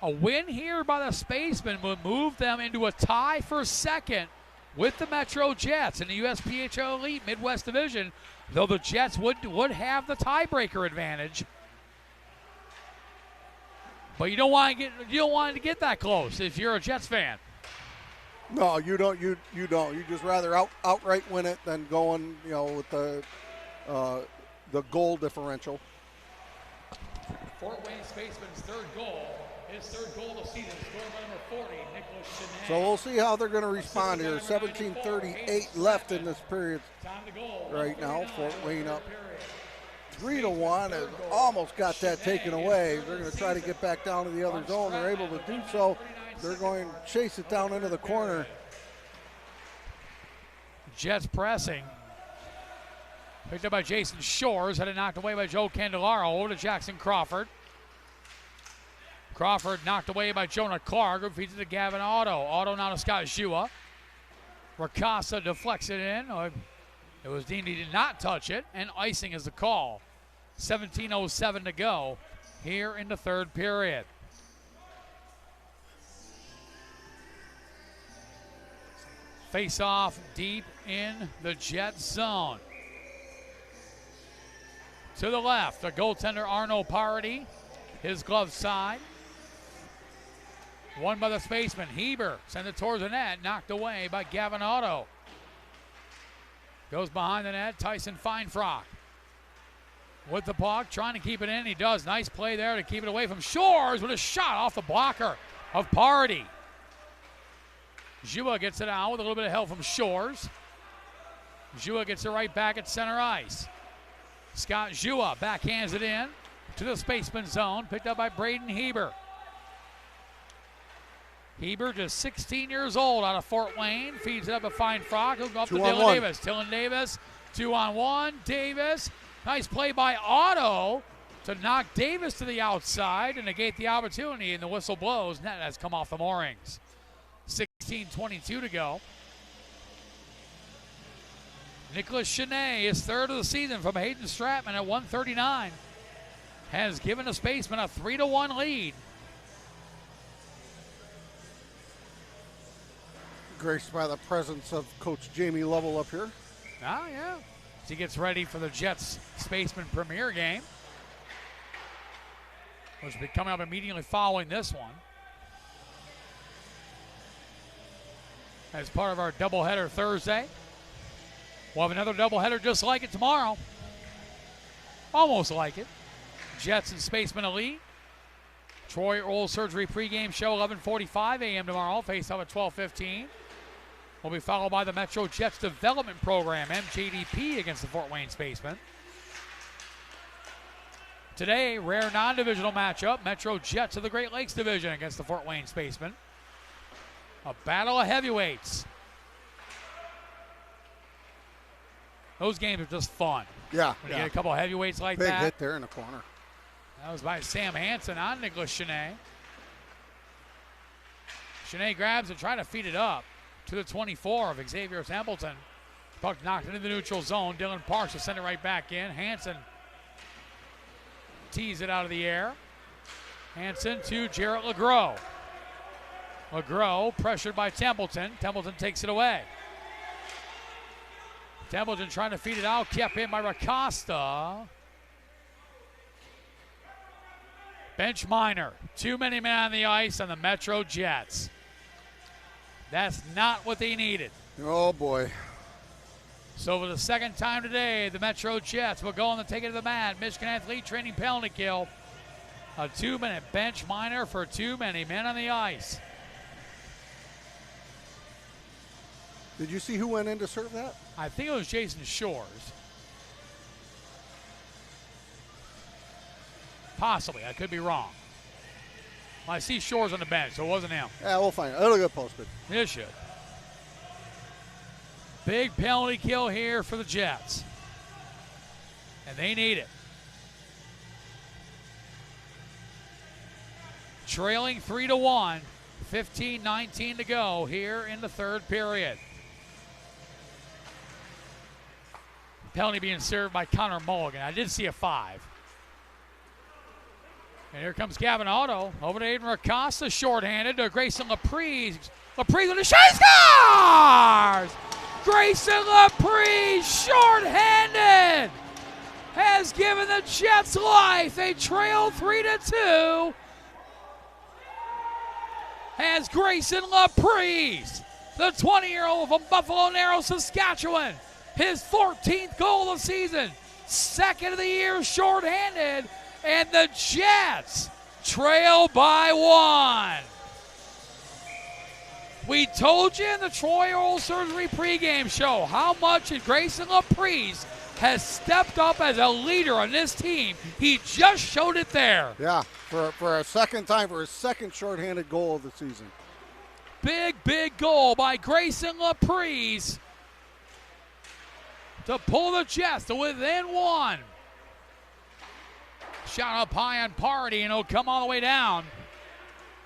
win here by the spacemen would move them into a tie for second with the Metro Jets in the USPHL Elite Midwest Division, though the Jets would have the tiebreaker advantage. But you don't want to get that close if you're a Jets fan. No, you don't. You don't. You just rather outright win it than going, with the goal differential. Fort Wayne spaceman's 3rd goal. His 3rd goal of the season, scored by number 40, Nicholas Chenet. So we'll see how they're going to respond here. 17:38 left in this period right now. Fort Wayne up 3-1. Has almost got that taken away. They're going to try to get back down to the other zone. They're able to do so. They're going to chase it down into the corner. Jets pressing. Picked up by Jason Shores. Had it knocked away by Joe Candelaro. Over to Jackson Crawford. Crawford knocked away by Jonah Clark, who feeds it to Gavin Otto. Otto now to Scott Jua. Ricasa deflects it in. It was deemed he did not touch it, and icing is the call. 17:07 to go here in the 3rd period. Face off deep in the Jet zone. To the left, the goaltender Arno Parody, his glove side. Won by the spaceman. Heber sent it towards the net, knocked away by Gavin Otto. Goes behind the net, Tyson Feinfrock. With the puck, trying to keep it in. He does. Nice play there to keep it away from Shores with a shot off the blocker of Parody. Jua gets it out with a little bit of help from Shores. Jua gets it right back at center ice. Scott Jua backhands it in to the spaceman zone, picked up by Braden Heber. Heber, just 16 years old, out of Fort Wayne, feeds it up to Feinfrock. He'll go up to Dylan Davis. Dylan Davis, 2-on-1. Davis, nice play by Otto to knock Davis to the outside and negate the opportunity, and the whistle blows. Net has come off the moorings. 16:22 to go. Nicholas Chenet, his 3rd of the season from Hayden Stratman at 139, has given the spaceman a 3-1 lead. Graced by the presence of Coach Jamie Lovell up here. Ah, yeah. As he gets ready for the Jets Spaceman Premier game. which will be coming up immediately following this one. As part of our doubleheader Thursday. We'll have another doubleheader just like it tomorrow. Almost like it. Jets and Spaceman Elite. Troy Oral Surgery pregame show, 11:45 a.m. tomorrow. Face off at 12:15. Will be followed by the Metro Jets Development Program, MJDP, against the Fort Wayne Spacemen. Today, rare non-divisional matchup, Metro Jets of the Great Lakes Division against the Fort Wayne Spacemen. A battle of heavyweights. Those games are just fun. Yeah. When you get a couple of heavyweights like Big that. hit there in the corner. That was by Sam Hansen on Nicholas Chenet. Chenet grabs and trying to feed it up to the 24 of Xavier Templeton. Puck knocked into the neutral zone. Dylan Parks will send it right back in. Hansen tees it out of the air. Hansen to Jarrett LeGros. LeGros pressured by Templeton. Templeton takes it away. Templeton trying to feed it out. Kept in by Racosta. Bench minor. Too many men on the ice on the Metro Jets. That's not what they needed. Oh, boy. So for the second time today, the Metro Jets will go on to take it to the mat. Michigan athlete training penalty kill. A 2-minute bench minor for too many men on the ice. Did you see who went in to serve that? I think it was Jason Shores. Possibly. I could be wrong. Well, I see Shores on the bench, so it wasn't him. Yeah, we'll find it. It'll get posted. It should. Big penalty kill here for the Jets. And they need it. Trailing 3-1. 15-19 to go here in the third period. Penalty being served by Connor Mulligan. I did see a 5. And here comes Gavin Otto. Over to Aiden Racosta, shorthanded to Grayson Laprise. Laprise with a shot, scores! Grayson Laprise, shorthanded, has given the Jets life. They trail 3-2. As Grayson Laprise, the 20-year-old from Buffalo Narrows, Saskatchewan, his 14th goal of the season, second of the year shorthanded, and the Jets trail by 1. We told you in the Troy Oral Surgery pregame show how much Grayson Laprise has stepped up as a leader on this team. He just showed it there. Yeah, for a second time, for his second shorthanded goal of the season. Big goal by Grayson Laprise to pull the Jets to within 1. Shot up high on Party, and it'll come all the way down.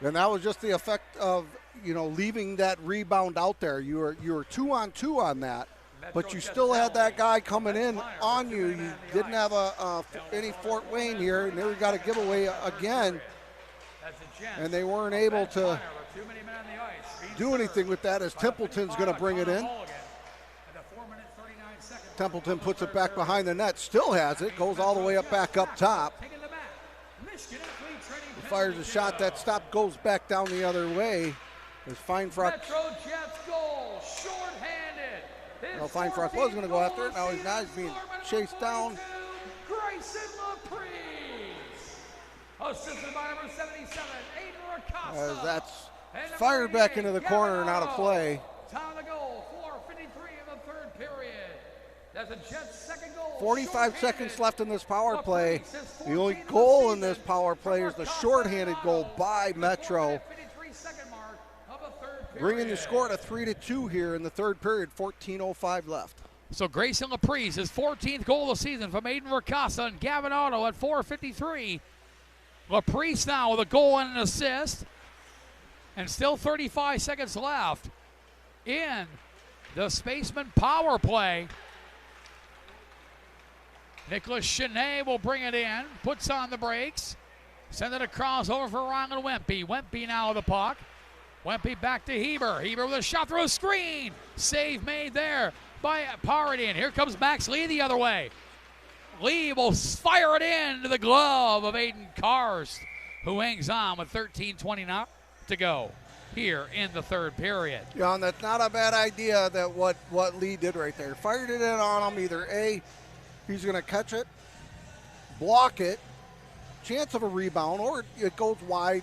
And that was just the effect of, leaving that rebound out there. You were 2-on-2 on that, but you still had that guy coming in on you. You didn't have any Fort Wayne here, and there we got a giveaway again. And they weren't able to do anything with that, as Templeton's going to bring it in. Templeton puts it back behind the net, still has it, goes all the way back up top. Fires a shot, that stop goes back down the other way. As Feinfrock. Metro Jets goal, shorthanded. Well, Feinfrock was going to go after it. Now he's not. He's being chased down. Grayson Laprise, assisted by number 77, Aiden Racosta. As that's fired back into the corner and out of play. Time to go, 4:53 in the third period. That's a Jets' second goal. 45 seconds left in this power play. The only goal in this power play is the shorthanded goal by Metro, bringing the score to 3-2 here in the third period. 14:05 left. So Grayson Laprise, his 14th goal of the season from Aiden Racosta and Gavin Otto at 4:53. Laprise now with a goal and an assist. And still 35 seconds left in the Spaceman power play. Nicholas Chenet will bring it in, puts on the brakes, send it across over for Ronald Wempe. Wempe now with the puck. Wempe back to Heber. Heber with a shot through a screen. Save made there by Parody. And here comes Max Lee the other way. Lee will fire it into the glove of Aiden Karst. who hangs on with 13:29 to go here in the third period. Yeah, and that's not a bad idea that what Lee did right there. Fired it in on him. Either A, he's going to catch it, block it, chance of a rebound, or it goes wide,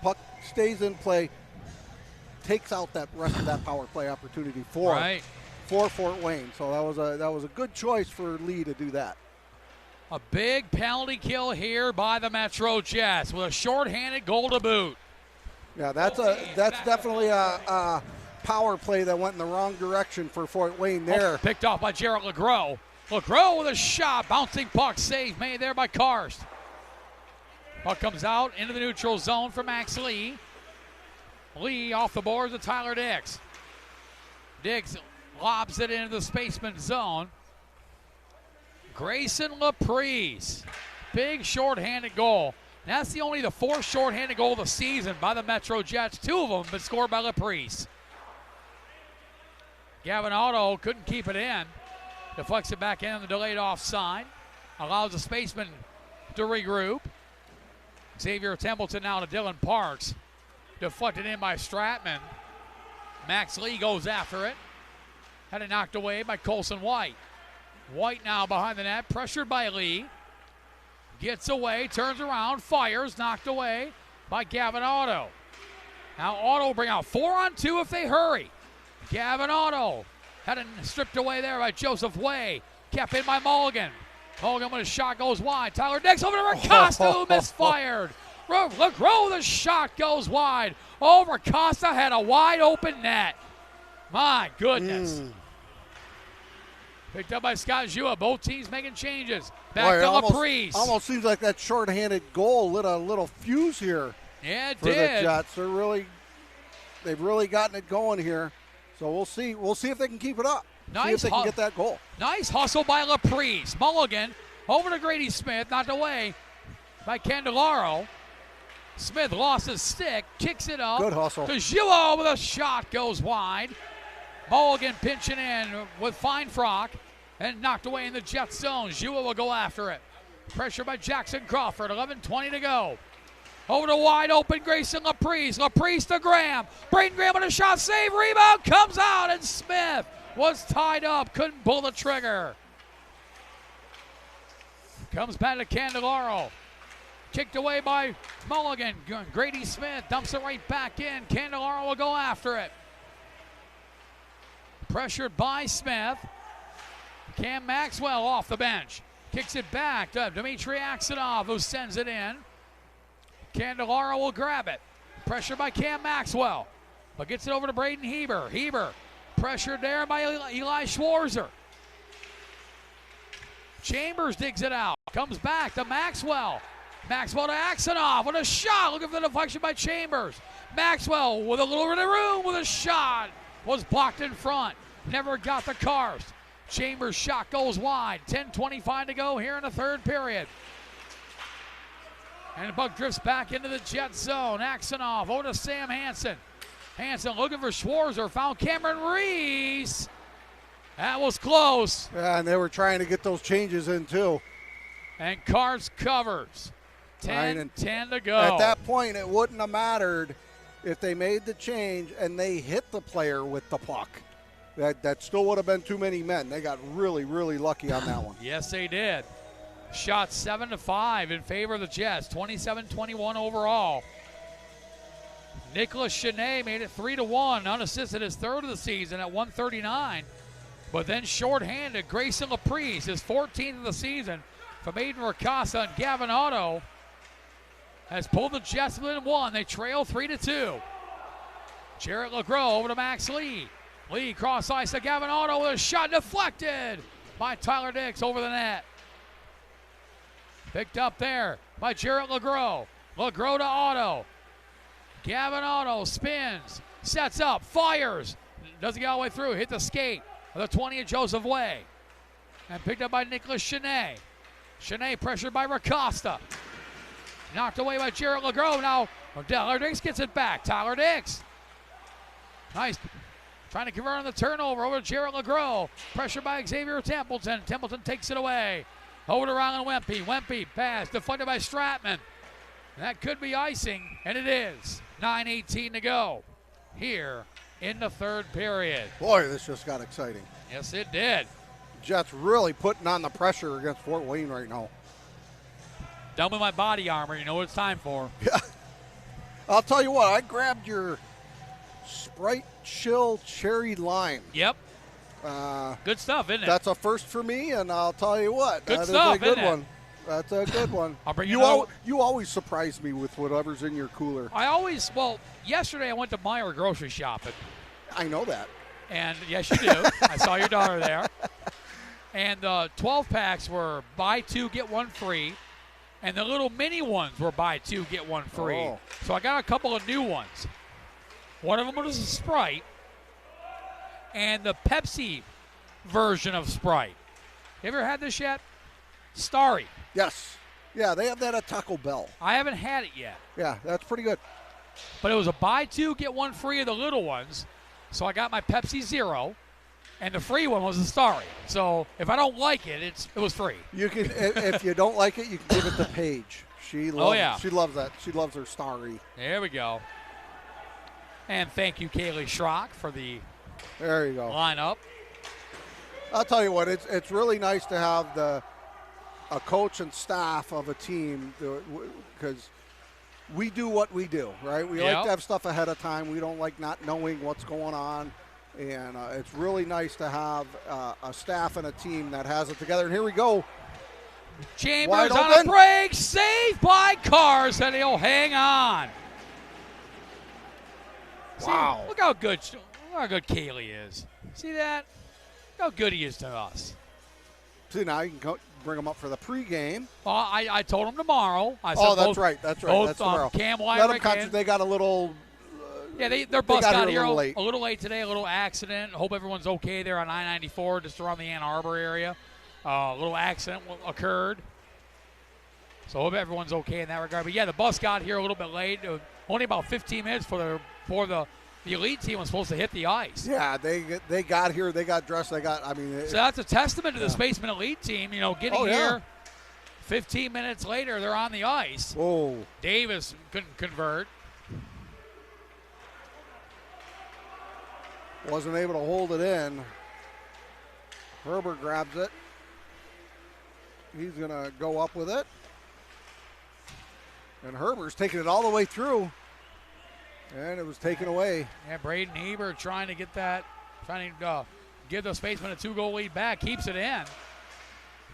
puck stays in play, takes out that rest of that power play opportunity for Fort Wayne. So that was a good choice for Lee to do that. A big penalty kill here by the Metro Jets with a shorthanded goal to boot. Yeah, that's definitely a power play that went in the wrong direction for Fort Wayne there. Picked off by Jarrett LeGros. LeGros with a shot, bouncing puck save made there by Karst. Puck comes out into the neutral zone for Max Lee. Lee off the boards of Tyler Dix. Dix lobs it into the spaceman zone. Grayson Laprise, big shorthanded goal. That's the fourth shorthanded goal of the season by the Metro Jets. Two of them been scored by Laprise. Gavin Otto couldn't keep it in. Deflects it back in on the delayed offside. Allows the spaceman to regroup. Xavier Templeton now to Dylan Parks. Deflected in by Stratman. Max Lee goes after it. Had it knocked away by Colson White. White now behind the net, pressured by Lee. Gets away, turns around, fires, knocked away by Gavin Otto. Now Otto will bring out 4-on-2 if they hurry. Gavin Otto had it stripped away there by Joseph Way. Kept in by Mulligan. Mulligan with a shot goes wide. Tyler Dix over to Racosta who misfired. LeGros, the shot goes wide. Oh, Racosta had a wide open net. My goodness. Picked up by Scott Jua. Both teams making changes. Back to Laprise. Almost seems like that shorthanded goal lit a little fuse here. Yeah, it for did. The Jets. They've really gotten it going here. So we'll see. We'll see if they can keep it up. See if they can get that goal. Nice hustle by Laprise. Mulligan over to Grady Smith. Knocked away by Candelaro. Smith lost his stick. Kicks it up. Good hustle. To Jua with a shot goes wide. Mulligan pinching in with fine frock and knocked away in the Jet zone. Jua will go after it. Pressure by Jackson Crawford. 11:20 to go. Over to wide open Grayson Laprise. Laprise to Graham. Braden Graham with a shot. Save. Rebound. Comes out. And Smith was tied up. Couldn't pull the trigger. Comes back to Candelaro. Kicked away by Mulligan. Grady Smith dumps it right back in. Candelaro will go after it. Pressured by Smith. Cam Maxwell off the bench. Kicks it back to Dmitry Aksanov, who sends it in. Candelaro will grab it. Pressured by Cam Maxwell. But gets it over to Braden Heber. Heber pressured there by Eli Schwarzer. Chambers digs it out. Comes back to Maxwell. Maxwell to Aksanov with a shot. Looking for the deflection by Chambers. Maxwell with a little bit of room with a shot. Was blocked in front. Never got the Karst. Chambers' shot goes wide. 10:25 to go here in the third period. And the puck drifts back into the Jet zone. Aksanov over to Sam Hansen. Hansen looking for Schwarzer. Found Cameron Reese. That was close. Yeah, and they were trying to get those changes in too. And Karst covers. 10:10 to go. At that point, it wouldn't have mattered if they made the change and they hit the player with the puck. That still would have been too many men. They got really, really lucky on that one. Yes, they did. Shot 7-5 in favor of the Jets. 27-21 overall. Nicholas Chenet made it 3-1, unassisted, his third of the season at 139. But then shorthanded, Grayson Laprise, his 14th of the season from Aiden Ricasa, and Gavin Otto has pulled the Jets within one. They trail 3-2. Jarrett LeGros over to Max Lee. Lee cross ice to Gavin Otto with a shot deflected by Tyler Dix over the net. Picked up there by Jarrett LeGros. LeGros to Otto. Gavin Otto spins, sets up, fires. Doesn't get all the way through. Hit the skate of the 20 of Joseph Way. And picked up by Nicholas Chenet. Chenet pressured by Ricasta. Knocked away by Jarrett LeGros. Now Tyler Dix gets it back. Tyler Dix. Nice. Trying to convert on the turnover over to Jarrett LeGros. Pressured by Xavier Templeton. Templeton takes it away. Over to Rylan Wempe. Wempe pass deflected by Stratman. That could be icing, and it is. 9:18 to go here in the third period. Boy, this just got exciting. Yes, it did. Jets really putting on the pressure against Fort Wayne right now. Done with my body armor. You know what it's time for. Yeah. I'll tell you what, I grabbed your Sprite Chill Cherry Lime. Yep. Good stuff, isn't it? That's a first for me, and I'll tell you what, Good that stuff, is a good isn't it? one. That's a good one. I'll bring you. You always surprise me with whatever's in your cooler. Yesterday I went to Meyer grocery shopping. I know that. And yes, you do. I saw your daughter there. And the 12 packs were buy two, get one free. And the little mini ones were buy two, get one free. Oh. So I got a couple of new ones. One of them was a Sprite and the Pepsi version of Sprite. You ever had this yet? Starry. Yes. Yeah, they have that at Taco Bell. I haven't had it yet. Yeah, that's pretty good. But it was a buy two, get one free of the little ones. So I got my Pepsi Zero, and the free one was a Starry. So if I don't like it, it was free. You can, if you don't like it, you can give it to Paige. She loves She loves that. She loves her Starry. There we go. And thank you, Kaylee Schrock, for the there you go lineup. I'll tell you what, it's really nice to have a coach and staff of a team, because we do what we do, right? We like to have stuff ahead of time. We don't like not knowing what's going on. And it's really nice to have a staff and a team that has it together. And here we go. Chambers on a break. Saved by Cars, and he'll hang on. Wow. See, look how good Kaylee is. See that? Look how good he is to us. See, now you can bring him up for the pregame. I told him tomorrow. I said that's right. That's tomorrow. Cam Wyrick, they got a little. Their bus got here a late today. A little accident. Hope everyone's okay there on I-94, just around the Ann Arbor area. A little accident occurred. So hope everyone's okay in that regard. But yeah, the bus got here a little bit late. Only about 15 minutes for the elite team was supposed to hit the ice. Yeah, they got here. They got dressed. So that's a testament to the Spaceman elite team. Getting here. 15 minutes later, they're on the ice. Oh, Davis couldn't convert. Wasn't able to hold it in. Herbert grabs it. He's going to go up with it. And Herbert's taking it all the way through. And it was taken away. Yeah, Braden Heber trying to give the Spaceman a 2-goal lead back. Keeps it in.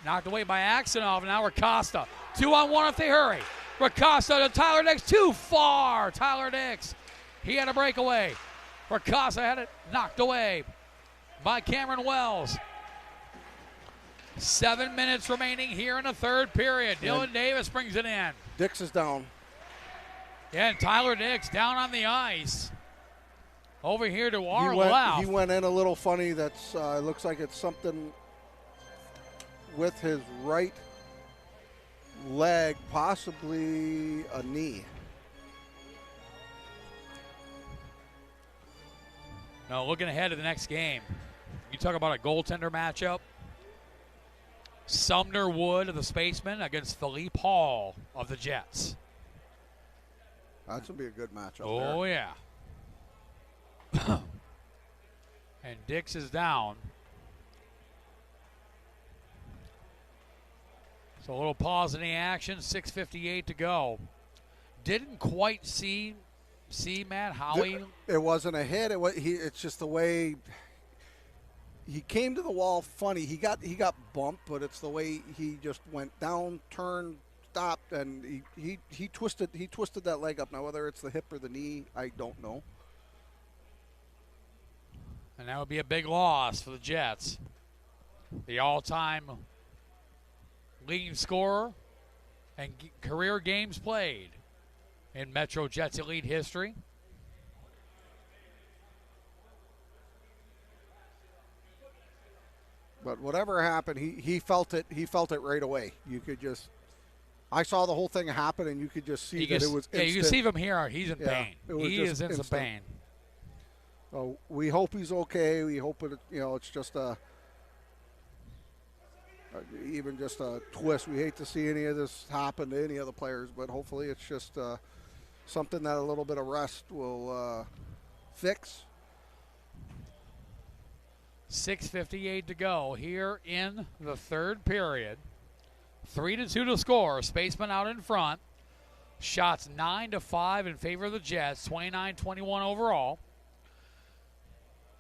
Knocked away by Axonov. Now Racosta. 2-on-1 if they hurry. Racosta to Tyler Dix. Too far. Tyler Dix. He had a breakaway. Racosta had it knocked away by Cameron Wells. 7 minutes remaining here in the third period. Dylan Davis brings it in. Dix is down. Yeah, and Tyler Dix down on the ice. Over here to our left. He went in a little funny. That's looks like it's something with his right leg, possibly a knee. Now, looking ahead to the next game, you talk about a goaltender matchup. Sumner Wood of the Spacemen against Philippe Hall of the Jets. That's going to be a good matchup. Oh, there. Yeah. And Dix is down. So a little pause in the action, 6:58 to go. Didn't quite see Matt Howie. It wasn't a hit. It's just the way he came to the wall funny. He got bumped, but it's the way he just went down, turned, stopped, and he twisted that leg up. Now whether it's the hip or the knee, I don't know. And that would be a big loss for the Jets. The all-time leading scorer and career games played in Metro Jets Elite history. But whatever happened, he felt it. He felt it right away. I saw the whole thing happen, and you could just see that it was instant. Yeah, you can see him here. He's in pain. He is in some pain. So we hope he's okay. We hope it's just a even just a twist. We hate to see any of this happen to any of the players, but hopefully it's just something that a little bit of rest will fix. 6:58 to go here in the third period. 3-2 to score. Spaceman out in front. Shots 9-5 in favor of the Jets. 29-21 overall.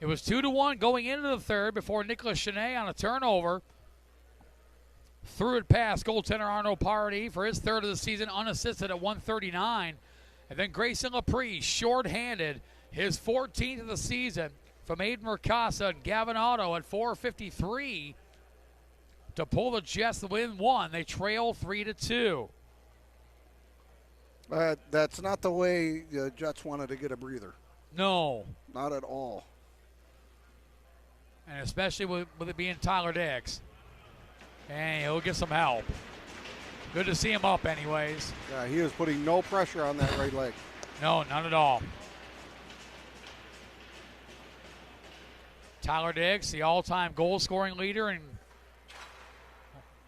It was 2-1 going into the third before Nicholas Chenet on a turnover threw it past goaltender Arno Party for his third of the season, unassisted at 139. And then Grayson Laprise, shorthanded, his 14th of the season from Aiden Mercasa and Gavin Otto at 4:53 to pull the Jets to win one. They trail 3-2. That's not the way the Jets wanted to get a breather. No. Not at all. And especially with it being Tyler Dix. And he'll get some help. Good to see him up anyways. Yeah, he was putting no pressure on that right leg. No, none at all. Tyler Dix, the all-time goal-scoring leader and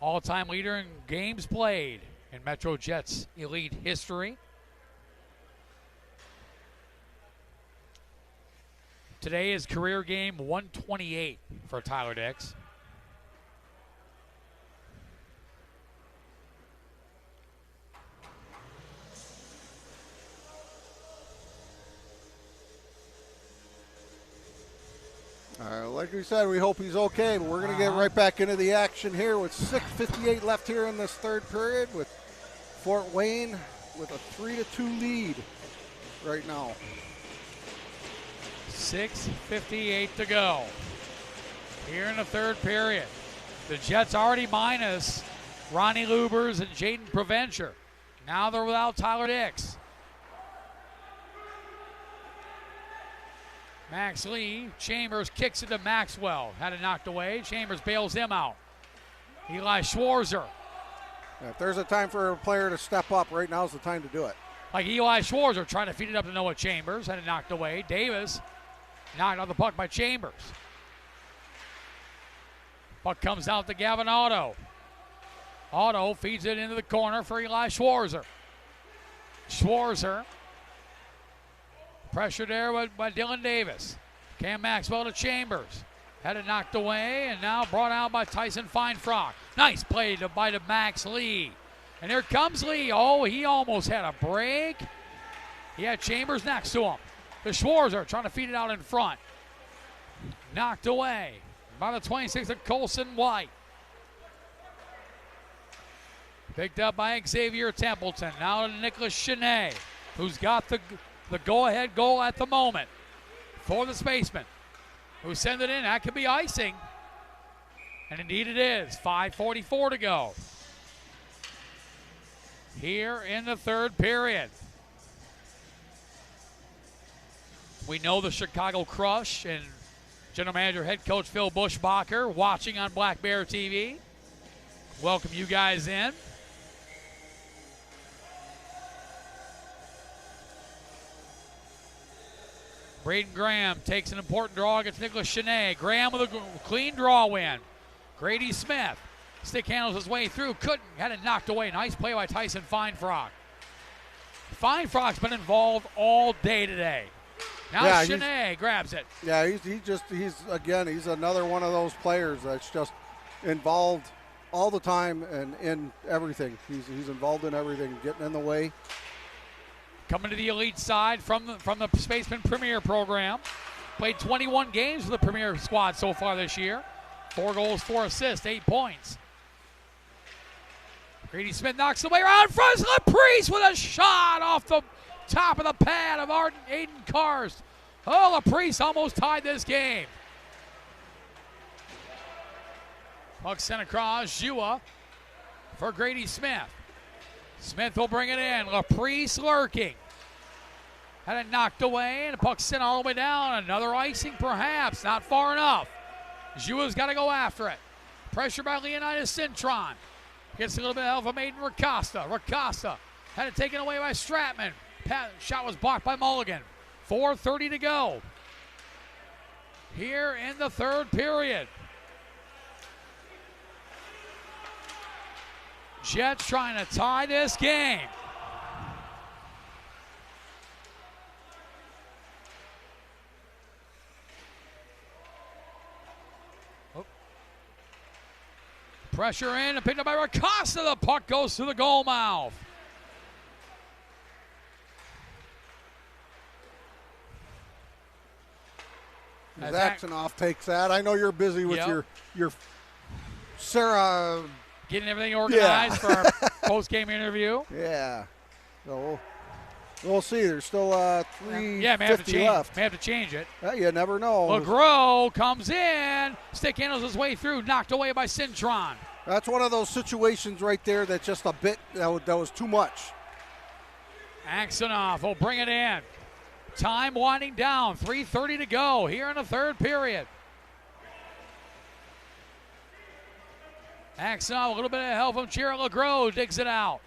all-time leader in games played in Metro Jets elite history. Today is career game 128 for Tyler Dix. Like we said, we hope he's okay, but we're going to get right back into the action here with 6:58 left here in this third period with Fort Wayne with a 3-2 lead right now. 6:58 to go here in the third period. The Jets already minus Ronnie Lubers and Jaden Provencher. Now they're without Tyler Dix. Max Lee, Chambers kicks it to Maxwell. Had it knocked away. Chambers bails him out. Eli Schwarzer. Yeah, if there's a time for a player to step up, right now is the time to do it. Like Eli Schwarzer trying to feed it up to Noah Chambers. Had it knocked away. Davis knocked out the puck by Chambers. Puck comes out to Gavin Otto. Otto feeds it into the corner for Eli Schwarzer. Schwarzer. Pressure there by Dylan Davis. Cam Maxwell to Chambers. Had it knocked away and now brought out by Tyson Feinfrock. Nice play by Max Lee. And here comes Lee. Oh, he almost had a break. He had Chambers next to him. The Schwarzer trying to feed it out in front. Knocked away by the 26th of Colson White. Picked up by Xavier Templeton. Now to Nicholas Chenet, who's got the go-ahead goal at the moment for the Spaceman, who send it in. That could be icing. And indeed it is. 5:44 to go here in the third period. We know the Chicago Crush and General Manager head coach Phil Bushbacher watching on Black Bear TV. Welcome you guys in. Braden Graham takes an important draw against Nicholas Chenet. Graham with a clean draw win. Grady Smith stick handles his way through. Couldn't. Had it knocked away. Nice play by Tyson Feinfrock. Feinfrock's been involved all day today. Now Chenet grabs it. Yeah, he's another one of those players that's just involved all the time and in everything. He's involved in everything, getting in the way. Coming to the elite side from the Spaceman Premier program. Played 21 games for the Premier squad so far this year. 4 goals, 4 assists, 8 points. Grady Smith knocks away around front. Laprise with a shot off the top of the pad of Aiden Karst. Oh, Laprise almost tied this game. Puck sent across. Jua for Grady Smith. Smith will bring it in. Laprise lurking. Had it knocked away, and the puck sent all the way down. Another icing, perhaps. Not far enough. Jua's got to go after it. Pressure by Leonidas Cintron. Gets a little bit of help from Aiden Ricasta. Ricasta had it taken away by Stratman. Shot was blocked by Mulligan. 4:30 to go here in the third period. Jets trying to tie this game. Pressure in and picked up by Racosta. The puck goes to the goal mouth. Zaxonoff takes that. I know you're busy with your Sarah. Getting everything organized for our post-game interview. Yeah. So we'll see. There's still 3:50 left. May have to change it. You never know. LeGros comes in. Stick handles his way through. Knocked away by Cintron. That's one of those situations right there that's just a bit, that was too much. Axonoff will bring it in. Time winding down. 3:30 to go here in the third period. Axonoff, a little bit of help from Jared LeGros, digs it out.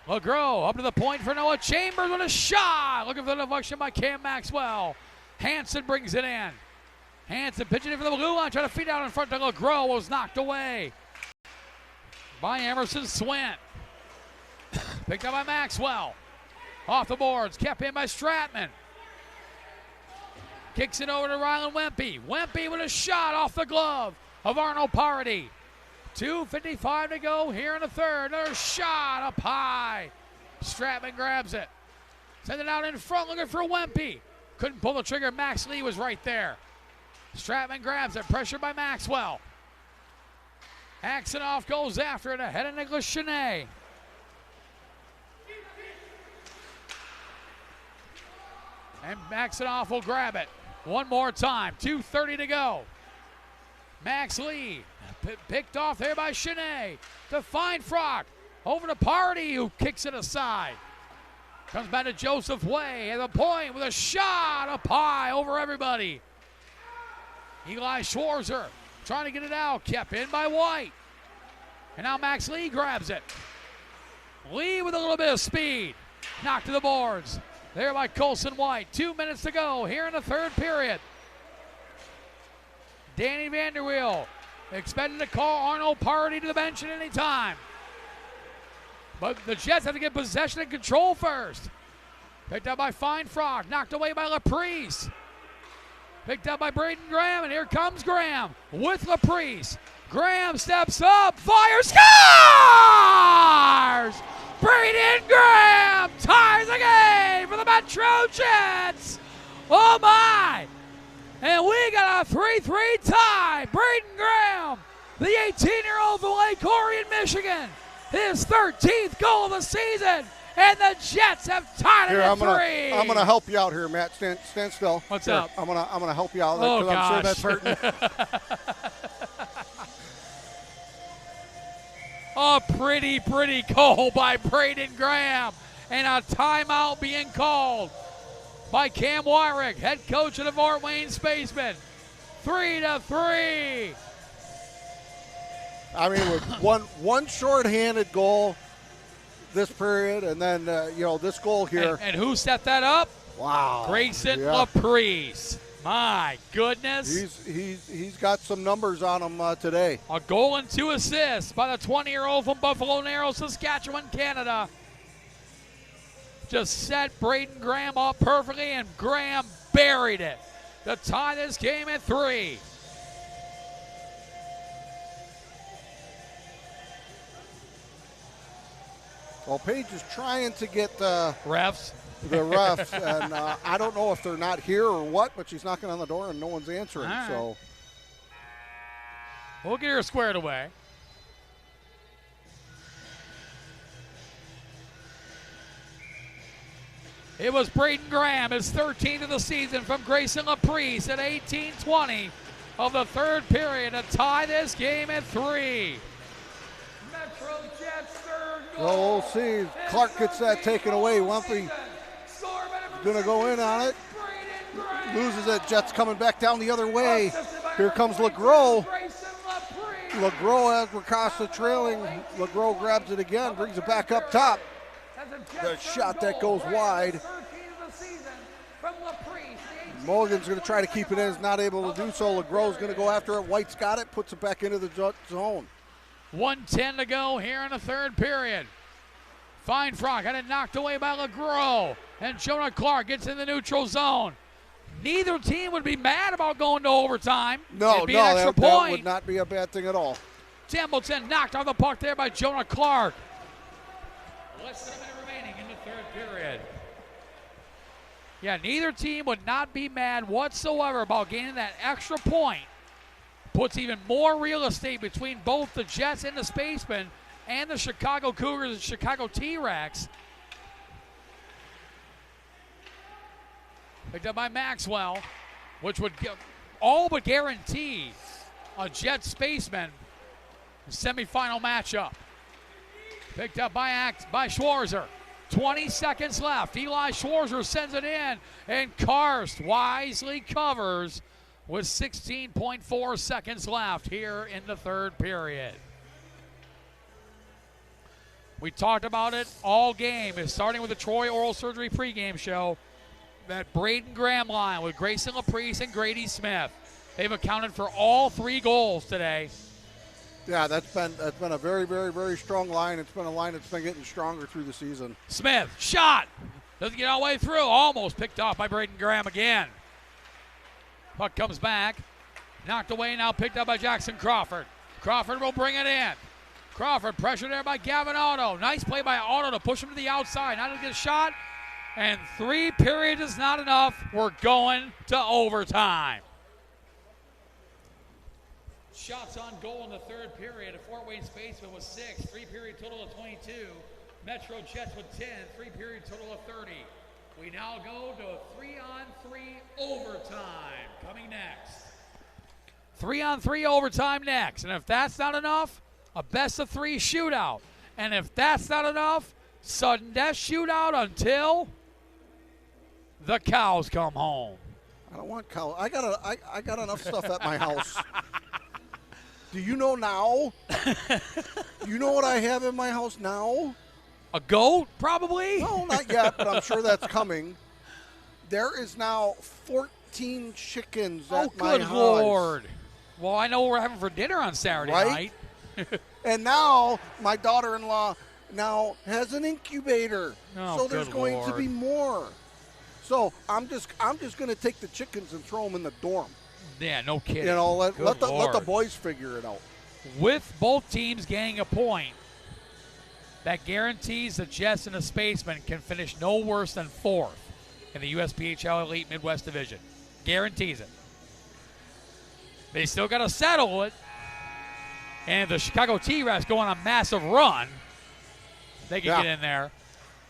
LeGros up to the point for Noah Chambers with a shot. Looking for the deflection by Cam Maxwell. Hanson brings it in. Hanson pitching it for the blue line, trying to feed out in front to LeGros, was knocked away by Emerson Swint. Picked up by Maxwell. Off the boards, kept in by Stratman. Kicks it over to Rylan Wempe. Wempe with a shot off the glove of Arnold Party. 2:55 to go here in the third. Another shot up high. Stratman grabs it. Send it out in front, looking for Wempe. Couldn't pull the trigger. Max Lee was right there. Stratman grabs it, pressured by Maxwell. Axonoff goes after it ahead of Nicholas Chenet. And Axonoff will grab it one more time. 2:30 to go. Max Lee picked off there by Chenet to find Frock. Over to Party, who kicks it aside. Comes back to Joseph Way at the point with a shot up high over everybody. Eli Schwarzer trying to get it out. Kept in by White. And now Max Lee grabs it. Lee with a little bit of speed. Knocked to the boards. There by Colson White. 2 minutes to go here in the third period. Danny Vanderweel expecting to call Arnold Party to the bench at any time. But the Jets have to get possession and control first. Picked up by Fine Frog. Knocked away by LaPrice. Picked up by Braden Graham, and here comes Graham with LaPrice. Graham steps up, fires, scores! Braden Graham ties the game for the Metro Jets. Oh my! And we got a 3-3 tie. Braden Graham, the 18-year-old from Lake Orion, Michigan, his 13th goal of the season. And the Jets have tied it at 3. I'm gonna help you out here, Matt. Stand still. What's here, up? I'm gonna help you out Oh, because I'm sure gosh. that's hurting. A pretty goal by Braden Graham. And a timeout being called by Cam Wyrick, head coach of the Fort Wayne Spacemen. 3-3. I mean, with one shorthanded goal this period, and then this goal here. And who set that up? Wow, Grayson yeah. LaPrice. My goodness. He's got some numbers on him today. A goal and 2 assists by the 20-year-old from Buffalo Narrows, Saskatchewan, Canada. Just set Braden Graham up perfectly, and Graham buried it to tie this game at 3. Well, Page is trying to get the refs, and I don't know if they're not here or what, but she's knocking on the door and no one's answering. Right. So we'll get her squared away. It was Braden Graham, his 13th of the season, from Grayson LaPrice at 18:20 of the third period to tie this game at 3. Metro Jets third goal. well, we'll see. Clark gets that taken away. Wumpy going to go in on it. Loses it. Jets coming back down the other way. Here comes LeGros. LeGros has Racosta trailing. LeGros grabs it again, brings it back up top. The shot that goes wide. Mulligan's going to try to keep it in. Is not able to do so. LeGros going to go after it. White's got it. Puts it back into the zone. 1:10 to go here in the third period. Fine Frog had it knocked away by LeGros, and Jonah Clark gets in the neutral zone. Neither team would be mad about going to overtime. No, It'd be an extra that point. would not be a bad thing at all. Templeton knocked on the puck there by Jonah Clark. Less than a minute remaining in the third period. Yeah, neither team would not be mad whatsoever about gaining that extra point. Puts even more real estate between both the Jets and the Spacemen and the Chicago Cougars and Chicago T-Rex. Picked up by Maxwell, which would all but guarantee a Jet Spaceman semifinal matchup. Picked up by Schwarzer. 20 seconds left. Eli Schwarzer sends it in, and Karst wisely covers with 16.4 seconds left here in the third period. We talked about it all game. It's starting with the Troy Oral Surgery pregame show. That Braden Graham line with Grayson Laprice and Grady Smith. They've accounted for all 3 goals today. Yeah, that's been a very, very, very strong line. It's been a line that's been getting stronger through the season. Smith, shot. Doesn't get all the way through. Almost picked off by Braden Graham again. Puck comes back. Knocked away now, picked up by Jackson Crawford. Crawford will bring it in. Crawford pressured there by Gavin Otto. Nice play by Otto to push him to the outside. Not to get a shot. And 3 periods is not enough. We're going to overtime. Shots on goal in the third period. A Fort Wayne Spaceman with 6. 3-period total of 22. Metro Jets with 10. 3-period total of 30. We now go to a 3-on-3 overtime coming next. 3-on-3 overtime next. And if that's not enough, a best-of-3 shootout. And if that's not enough, sudden death shootout until the cows come home. I don't want cows. I got enough stuff at my house. Do you know now? You know what I have in my house now? A goat, probably? No, not yet, but I'm sure that's coming. There is now 14 chickens at my house. Oh, good Lord. Well, I know what we're having for dinner on Saturday night. And now my daughter-in-law now has an incubator. Oh, so there's good going Lord. to be more. So I'm just going to take the chickens and throw them in the dorm. Yeah, no kidding. You know, let the Lord. boys figure it out. With both teams gaining a point, that guarantees the Jets and the Spacemen can finish no worse than 4th in the USPHL Elite Midwest Division. Guarantees it. They still got to settle it. And if the Chicago T-Rex go on a massive run, they can get in there.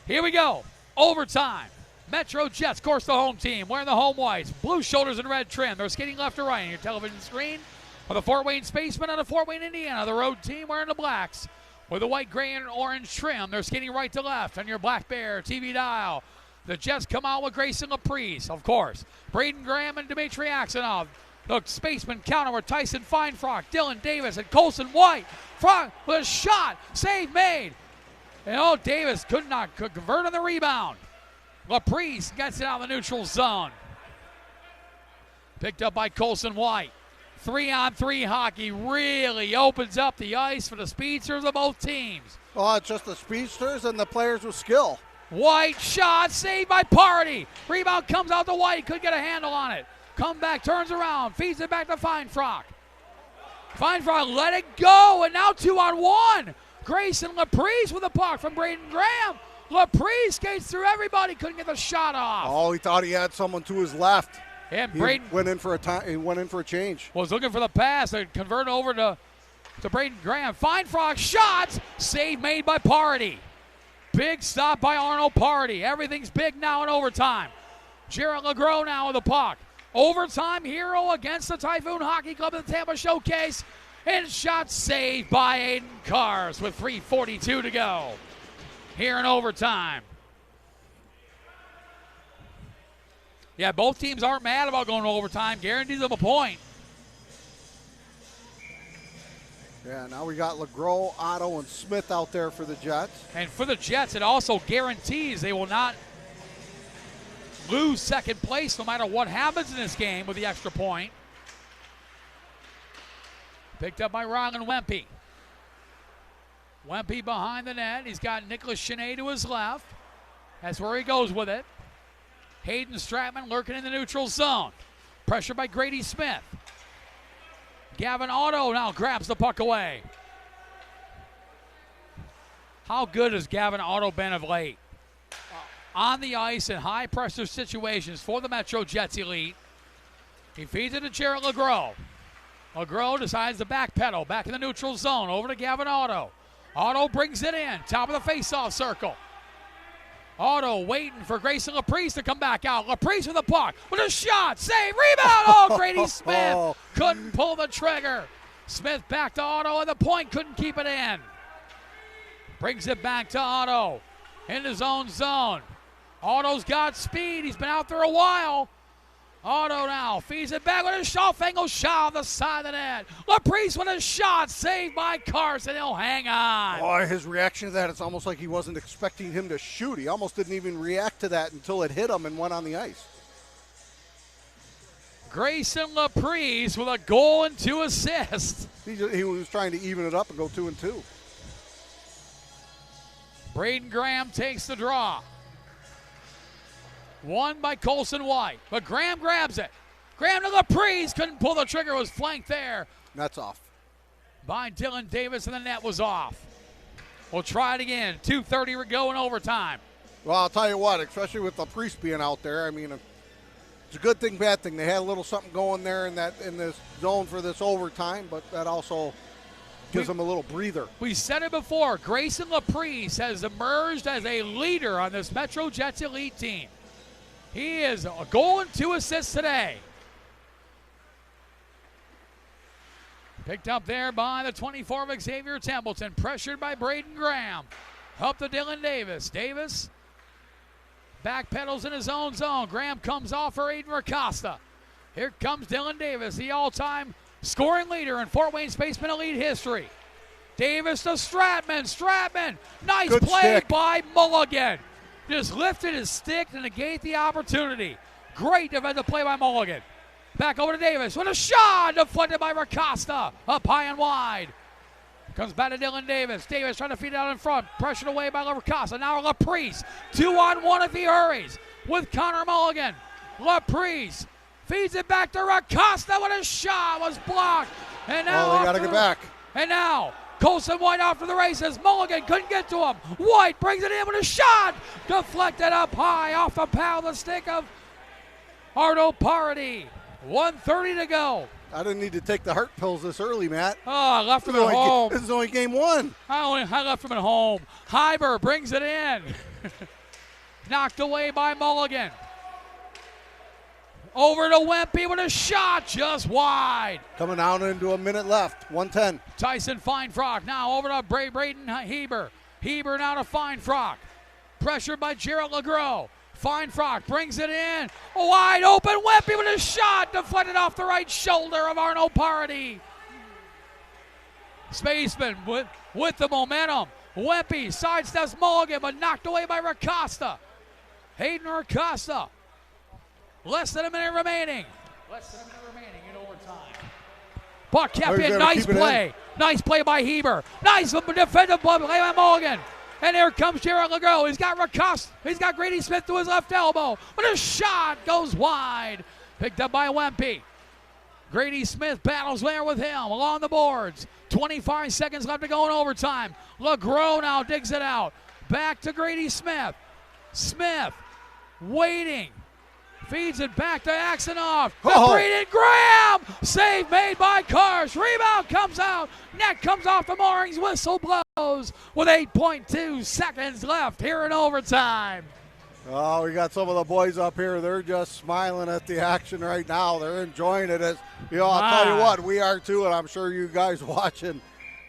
Here we go. Overtime. Metro Jets, of course, the home team, wearing the home whites, blue shoulders and red trim. They're skating left to right on your television screen. For the Fort Wayne Spacemen out of Fort Wayne, Indiana, the road team wearing the blacks with the white, gray, and orange trim. They're skating right to left on your Black Bear TV dial. The Jets come out with Grayson Laprice, of course. Braden Graham and Dmitry Aksanov. The Spacemen counter with Tyson Feinfrock, Dylan Davis, and Colson White. Frog with a shot. Save made. And Davis could convert on the rebound. Laprice gets it out of the neutral zone. Picked up by Colson White. 3-on-3 hockey really opens up the ice for the speedsters of both teams. Oh, it's just the speedsters and the players with skill. White shot, saved by Party. Rebound comes out to White, could get a handle on it. Come back, turns around, feeds it back to Feinfrock. Feinfrock let it go, and now 2-on-1. Grayson Laprice with the puck from Braden Graham. Laprice skates through everybody, couldn't get the shot off. Oh, he thought he had someone to his left. And Braden went in for a change. Was looking for the pass and converted over to Braden Graham. Feinfrock shots, save made by Party. Big stop by Arnold Party. Everything's big now in overtime. Jared LeGros now with the puck. Overtime hero against the Typhoon Hockey Club in the Tampa Showcase. And shot saved by Aiden Karst with 3:42 to go here in overtime. Yeah, both teams aren't mad about going to overtime. Guarantees them a point. Yeah, now we got LeGros, Otto, and Smith out there for the Jets. And for the Jets, it also guarantees they will not lose second place no matter what happens in this game with the extra point. Picked up by Rylan Wempe. Wempe behind the net. He's got Nicholas Chenet to his left. That's where he goes with it. Hayden Stratman lurking in the neutral zone. Pressure by Grady Smith. Gavin Otto now grabs the puck away. How good has Gavin Otto been of late? On the ice in high-pressure situations for the Metro Jets Elite. He feeds it to Jared LeGros. LeGros decides to backpedal back in the neutral zone over to Gavin Otto. Otto brings it in, top of the face-off circle. Otto waiting for Grayson Laprise to come back out. Laprise with the puck, with a shot, save, rebound. Oh, Grady Smith couldn't pull the trigger. Smith back to Otto, and the point couldn't keep it in. Brings it back to Otto in his own zone. Otto's got speed. He's been out there a while. Otto now feeds it back with a shot. Angle shot on the side of the net. Laprise with a shot. Saved by Carson. He'll hang on. Oh, his reaction to that, it's almost like he wasn't expecting him to shoot. He almost didn't even react to that until it hit him and went on the ice. Grayson Laprise with a goal and 2 assists. He was trying to even it up and go 2-2. Braden Graham takes the draw. Won by Colson White, but Graham grabs it. Graham to Laprise, couldn't pull the trigger, was flanked there. That's off. By Dylan Davis, and the net was off. We'll try it again. 2:30 to go in overtime. Well, I'll tell you what, especially with Laprise being out there, I mean, it's a good thing, bad thing. They had a little something going there in this zone for this overtime, but that also gives them a little breather. We said it before. Grayson Laprise has emerged as a leader on this Metro Jets Elite team. He is a goal and 2 assists today. Picked up there by the 24 of Xavier Templeton. Pressured by Braden Graham. Up to Dylan Davis. Davis backpedals in his own zone. Graham comes off for Aiden Racosta. Here comes Dylan Davis, the all-time scoring leader in Fort Wayne Spaceman Elite history. Davis to Stratman. Stratman. Nice Good play stick by Mulligan. Just lifted his stick to negate the opportunity. Great defensive play by Mulligan. Back over to Davis with a shot deflected by Racosta. Up high and wide. Comes back to Dylan Davis. Davis trying to feed it out in front. Pressured away by Racosta. Now Laprise. 2-on-1 if he hurries with Connor Mulligan. Laprise feeds it back to Racosta with a shot. Was blocked. And now they got to get back. And now Colson White out for the races. Mulligan couldn't get to him. White brings it in with a shot. Deflected up high off the pad of the stick of Arno Parody. 1:30 to go. I didn't need to take the heart pills this early, Matt. Oh, I left him at home. This is only game 1. I left him at home. Hyber brings it in. Knocked away by Mulligan. Over to Wempe with a shot just wide. Coming down into a minute left. 1:10. Tyson Feinfrock now over to Braden Heber. Heber now to Feinfrock. Pressured by Gerald LeGros. Feinfrock brings it in. Wide open. Wempe with a shot. Deflected off the right shoulder of Arno Parody. Spaceman with the momentum. Wempe sidesteps Mulligan, but knocked away by Racosta. Hayden Racosta. Less than a minute remaining. In overtime. Puck kept in. Nice play. Nice play by Heber. Nice defensive play by Mulligan. And here comes Jared LeGros. He's got Racosta. He's got Grady Smith to his left elbow. But a shot goes wide. Picked up by Wempe. Grady Smith battles there with him along the boards. 25 seconds left to go in overtime. LeGros now digs it out. Back to Grady Smith. Smith waiting. Feeds it back to Axonoff. Braden Graham. Save made by Karsh. Rebound comes out. Net comes off the moorings. Whistle blows with 8.2 seconds left here in overtime. Oh, we got some of the boys up here. They're just smiling at the action right now. They're enjoying it. I'll tell you what, we are too, and I'm sure you guys watching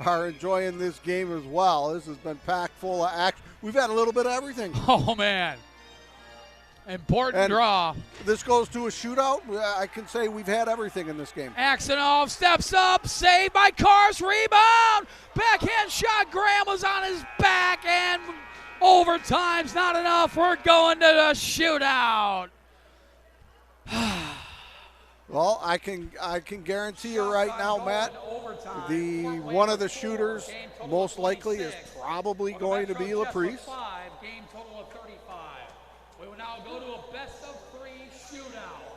are enjoying this game as well. This has been packed full of action. We've had a little bit of everything. Oh, man. Important draw. This goes to a shootout. I can say we've had everything in this game. Axonoff steps up, saved by Karsh, rebound, backhand shot. Graham was on his back, and overtime's not enough. We're going to the shootout. Well, I can guarantee you right now, Matt, one of the shooters most likely is probably going to be Laprice. Game total of 35. We will now go to a best of 3 shootout.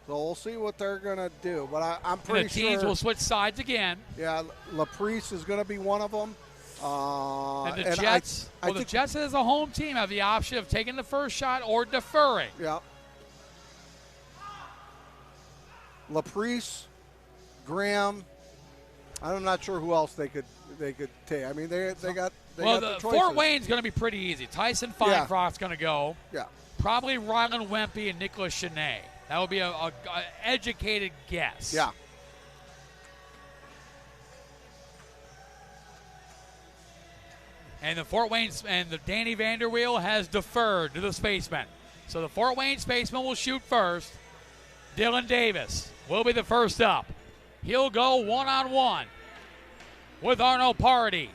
So we'll see what they're going to do, but I'm pretty sure. The teams will switch sides again. Yeah, Laprice is going to be one of them. And the Jets, the Jets as a home team have the option of taking the first shot or deferring. Yeah. Laprice, Graham. I'm not sure who else they could take. I mean, they got the Fort Wayne's going to be pretty easy. Tyson Feinfrock's going to go. Yeah. Probably Rylan Wempe and Nicholas Chenet. That would be a educated guess. Yeah. And the Fort Wayne and the Danny Vanderweel has deferred to the Spacemen. So the Fort Wayne Spacemen will shoot first. Dylan Davis will be the first up. He'll go one-on-one with Arno Party.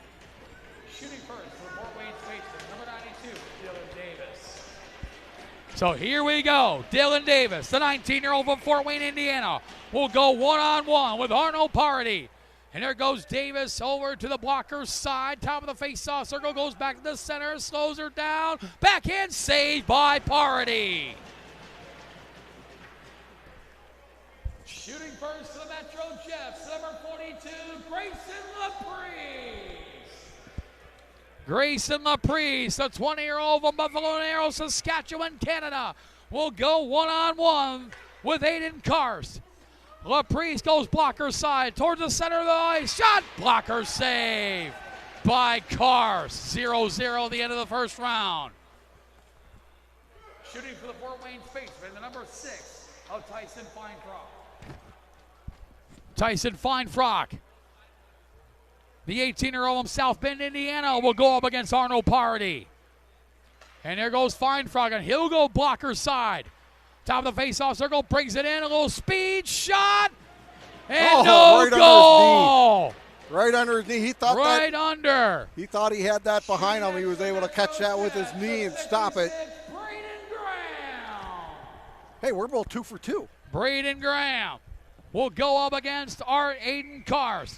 Shooting first for Fort Wayne Spacemen, number 92, Dylan Davis. So here we go. Dylan Davis, the 19-year-old from Fort Wayne, Indiana, will go one-on-one with Arno Party. And there goes Davis over to the blocker's side. Top of the face-off circle, goes back to the center, slows her down. Backhand saved by Party. Shooting first to the Metro Jets, number 42, Grayson Laprise. Grayson Laprise, the 20-year-old from Buffalo Narrows, Saskatchewan, Canada, will go one-on-one with Aiden Karst. Laprise goes blocker side towards the center of the ice. Shot blocker save by Karst. 0-0 at the end of the first round. Shooting for the Fort Wayne Spacemen, the number 6 of Tyson Feinfrock. Tyson Feinfrock, the 18-year-old from South Bend, Indiana, will go up against Arno Party. And there goes Feinfrock, and he'll go blocker side. Top of the face-off circle, brings it in, a little speed shot, and no goal. Right under his knee. He thought He thought he had that behind him. He was able to catch that with his knee and stop it. Hey, we're both 2 for 2. Braden Graham will go up against Aiden Karst,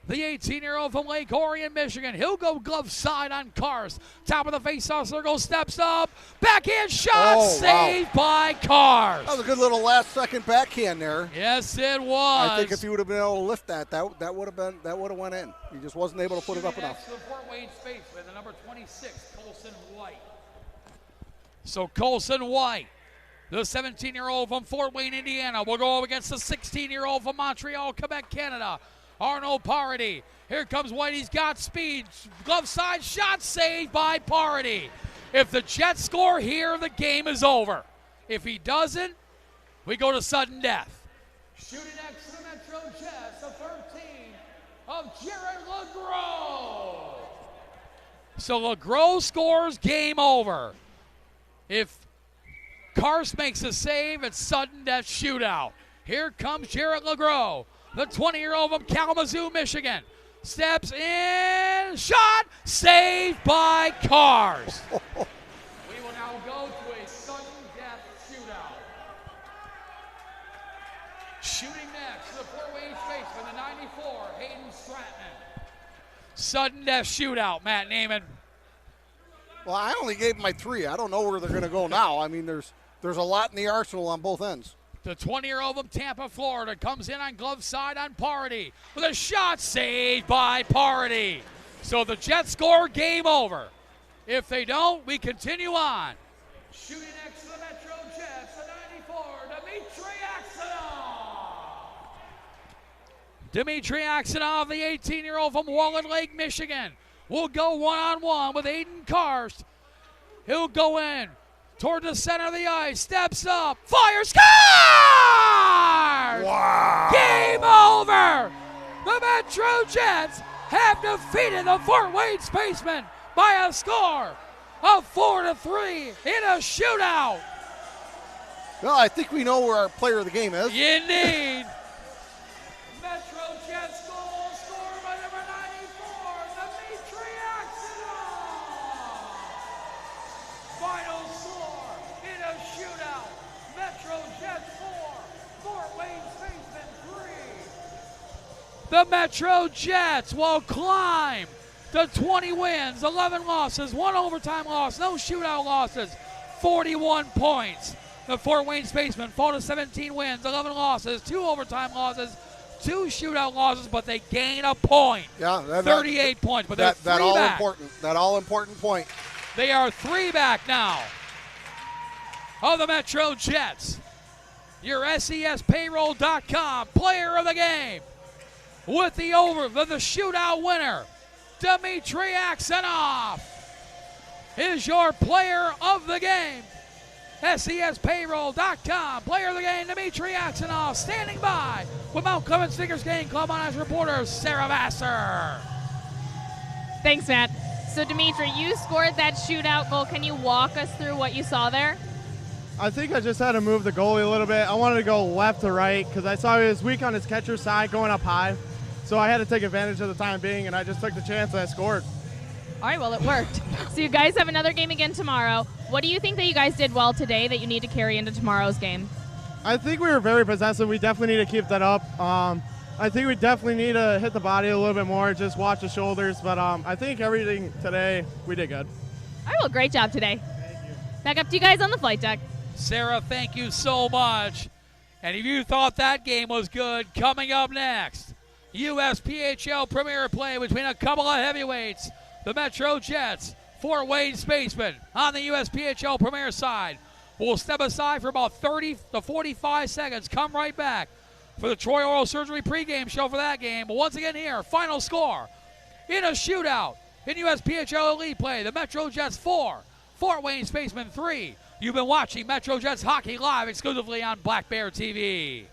the 18-year-old from Lake Orion, Michigan. He'll go glove side on Karst. Top of the face-off circle, steps up. Backhand shot, saved by Karst. That was a good little last-second backhand there. Yes, it was. I think if he would have been able to lift that would have went in. He just wasn't able to put it up enough. The Fort Wayne Spaceman, the number 26, Colson White. So Colson White, the 17-year-old from Fort Wayne, Indiana, will go up against the 16-year-old from Montreal, Quebec, Canada, Arno Party. Here comes White. He's got speed. Glove side shot saved by Party. If the Jets score here, the game is over. If he doesn't, we go to sudden death. Shooting next to the Metro Jets, the 13 of Jared LeGros. So LeGros scores, game over. If Karst makes a save, it's sudden death shootout. Here comes Jared LeGros, the 20-year-old from Kalamazoo, Michigan. Steps in, shot, saved by Karst. We will now go to a sudden death shootout. Shooting next to the Fort Wayne Spaceman, the 94, Hayden Stratton. Sudden death shootout, Matt Naiman. Well, I only gave him my 3. I don't know where they're going to go now. I mean, there's a lot in the arsenal on both ends. The 20-year-old from Tampa, Florida, comes in on glove side on Party with a shot saved by Party. So the Jets score, game over. If they don't, we continue on. Shooting next to the Metro Jets, the 94, Dmitry Aksanov. Dmitry Aksanov, the 18-year-old from Walnut Lake, Michigan, will go one-on-one with Aiden Karst. He'll go in toward the center of the ice, steps up, fires, scores! Wow! Game over! The Metro Jets have defeated the Fort Wayne Spacemen by a score of 4-3 in a shootout. Well, I think we know where our player of the game is. Indeed. Metro Jets goal scored by number 94, Dmitry Aksanov. Final score in a shootout. Metro Jets 4, The Metro Jets will climb to 20 wins, 11 losses, 1 overtime loss, no shootout losses, 41 points. The Fort Wayne Spacemen fall to 17 wins, 11 losses, 2 overtime losses, 2 shootout losses, but they gain a point. Yeah, 38 points, but they're that 3 all back. important. That all important point. They are 3 back now of the Metro Jets. Your SESpayroll.com player of the game with the shootout winner, Dmitry Aksenov, is your player of the game. SESpayroll.com player of the game, Dmitry Aksenov, standing by with Mount Clemens Snickers Game Club on as reporter, Sarah Vassar. Thanks, Matt. So, Dimitri, you scored that shootout goal. Can you walk us through what you saw there? I think I just had to move the goalie a little bit. I wanted to go left to right because I saw he was weak on his catcher side going up high. So I had to take advantage of the time being, and I just took the chance and I scored. All right, well, it worked. So you guys have another game again tomorrow. What do you think that you guys did well today that you need to carry into tomorrow's game? I think we were very possessive. We definitely need to keep that up. I think we definitely need to hit the body a little bit more, just watch the shoulders. But I think everything today, we did good. All right, well, great job today. Thank you. Back up to you guys on the flight deck. Sarah, thank you so much. And if you thought that game was good, coming up next, USPHL Premier Play between a couple of heavyweights, the Metro Jets, Fort Wayne Spacemen on the USPHL Premier side. We'll step aside for about 30 to 45 seconds, come right back for the Troy Oral Surgery pregame show for that game. But once again here, final score in a shootout in USPHL Elite Play, the Metro Jets 4, Fort Wayne Spacemen 3. You've been watching Metro Jets Hockey live exclusively on Black Bear TV.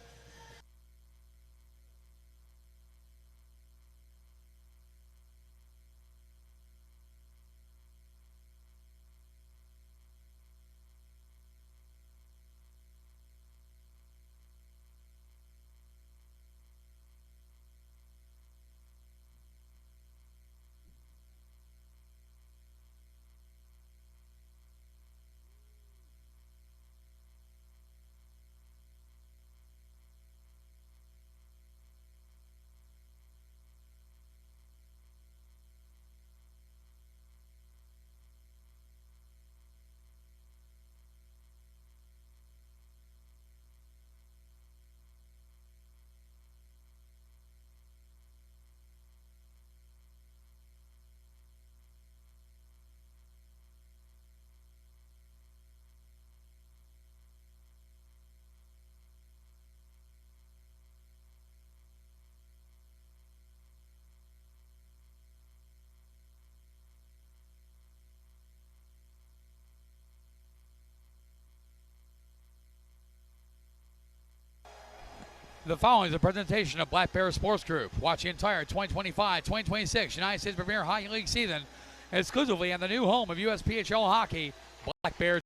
The following is a presentation of Black Bear Sports Group. Watch the entire 2025-2026 United States Premier Hockey League season exclusively on the new home of USPHL Hockey, Black Bear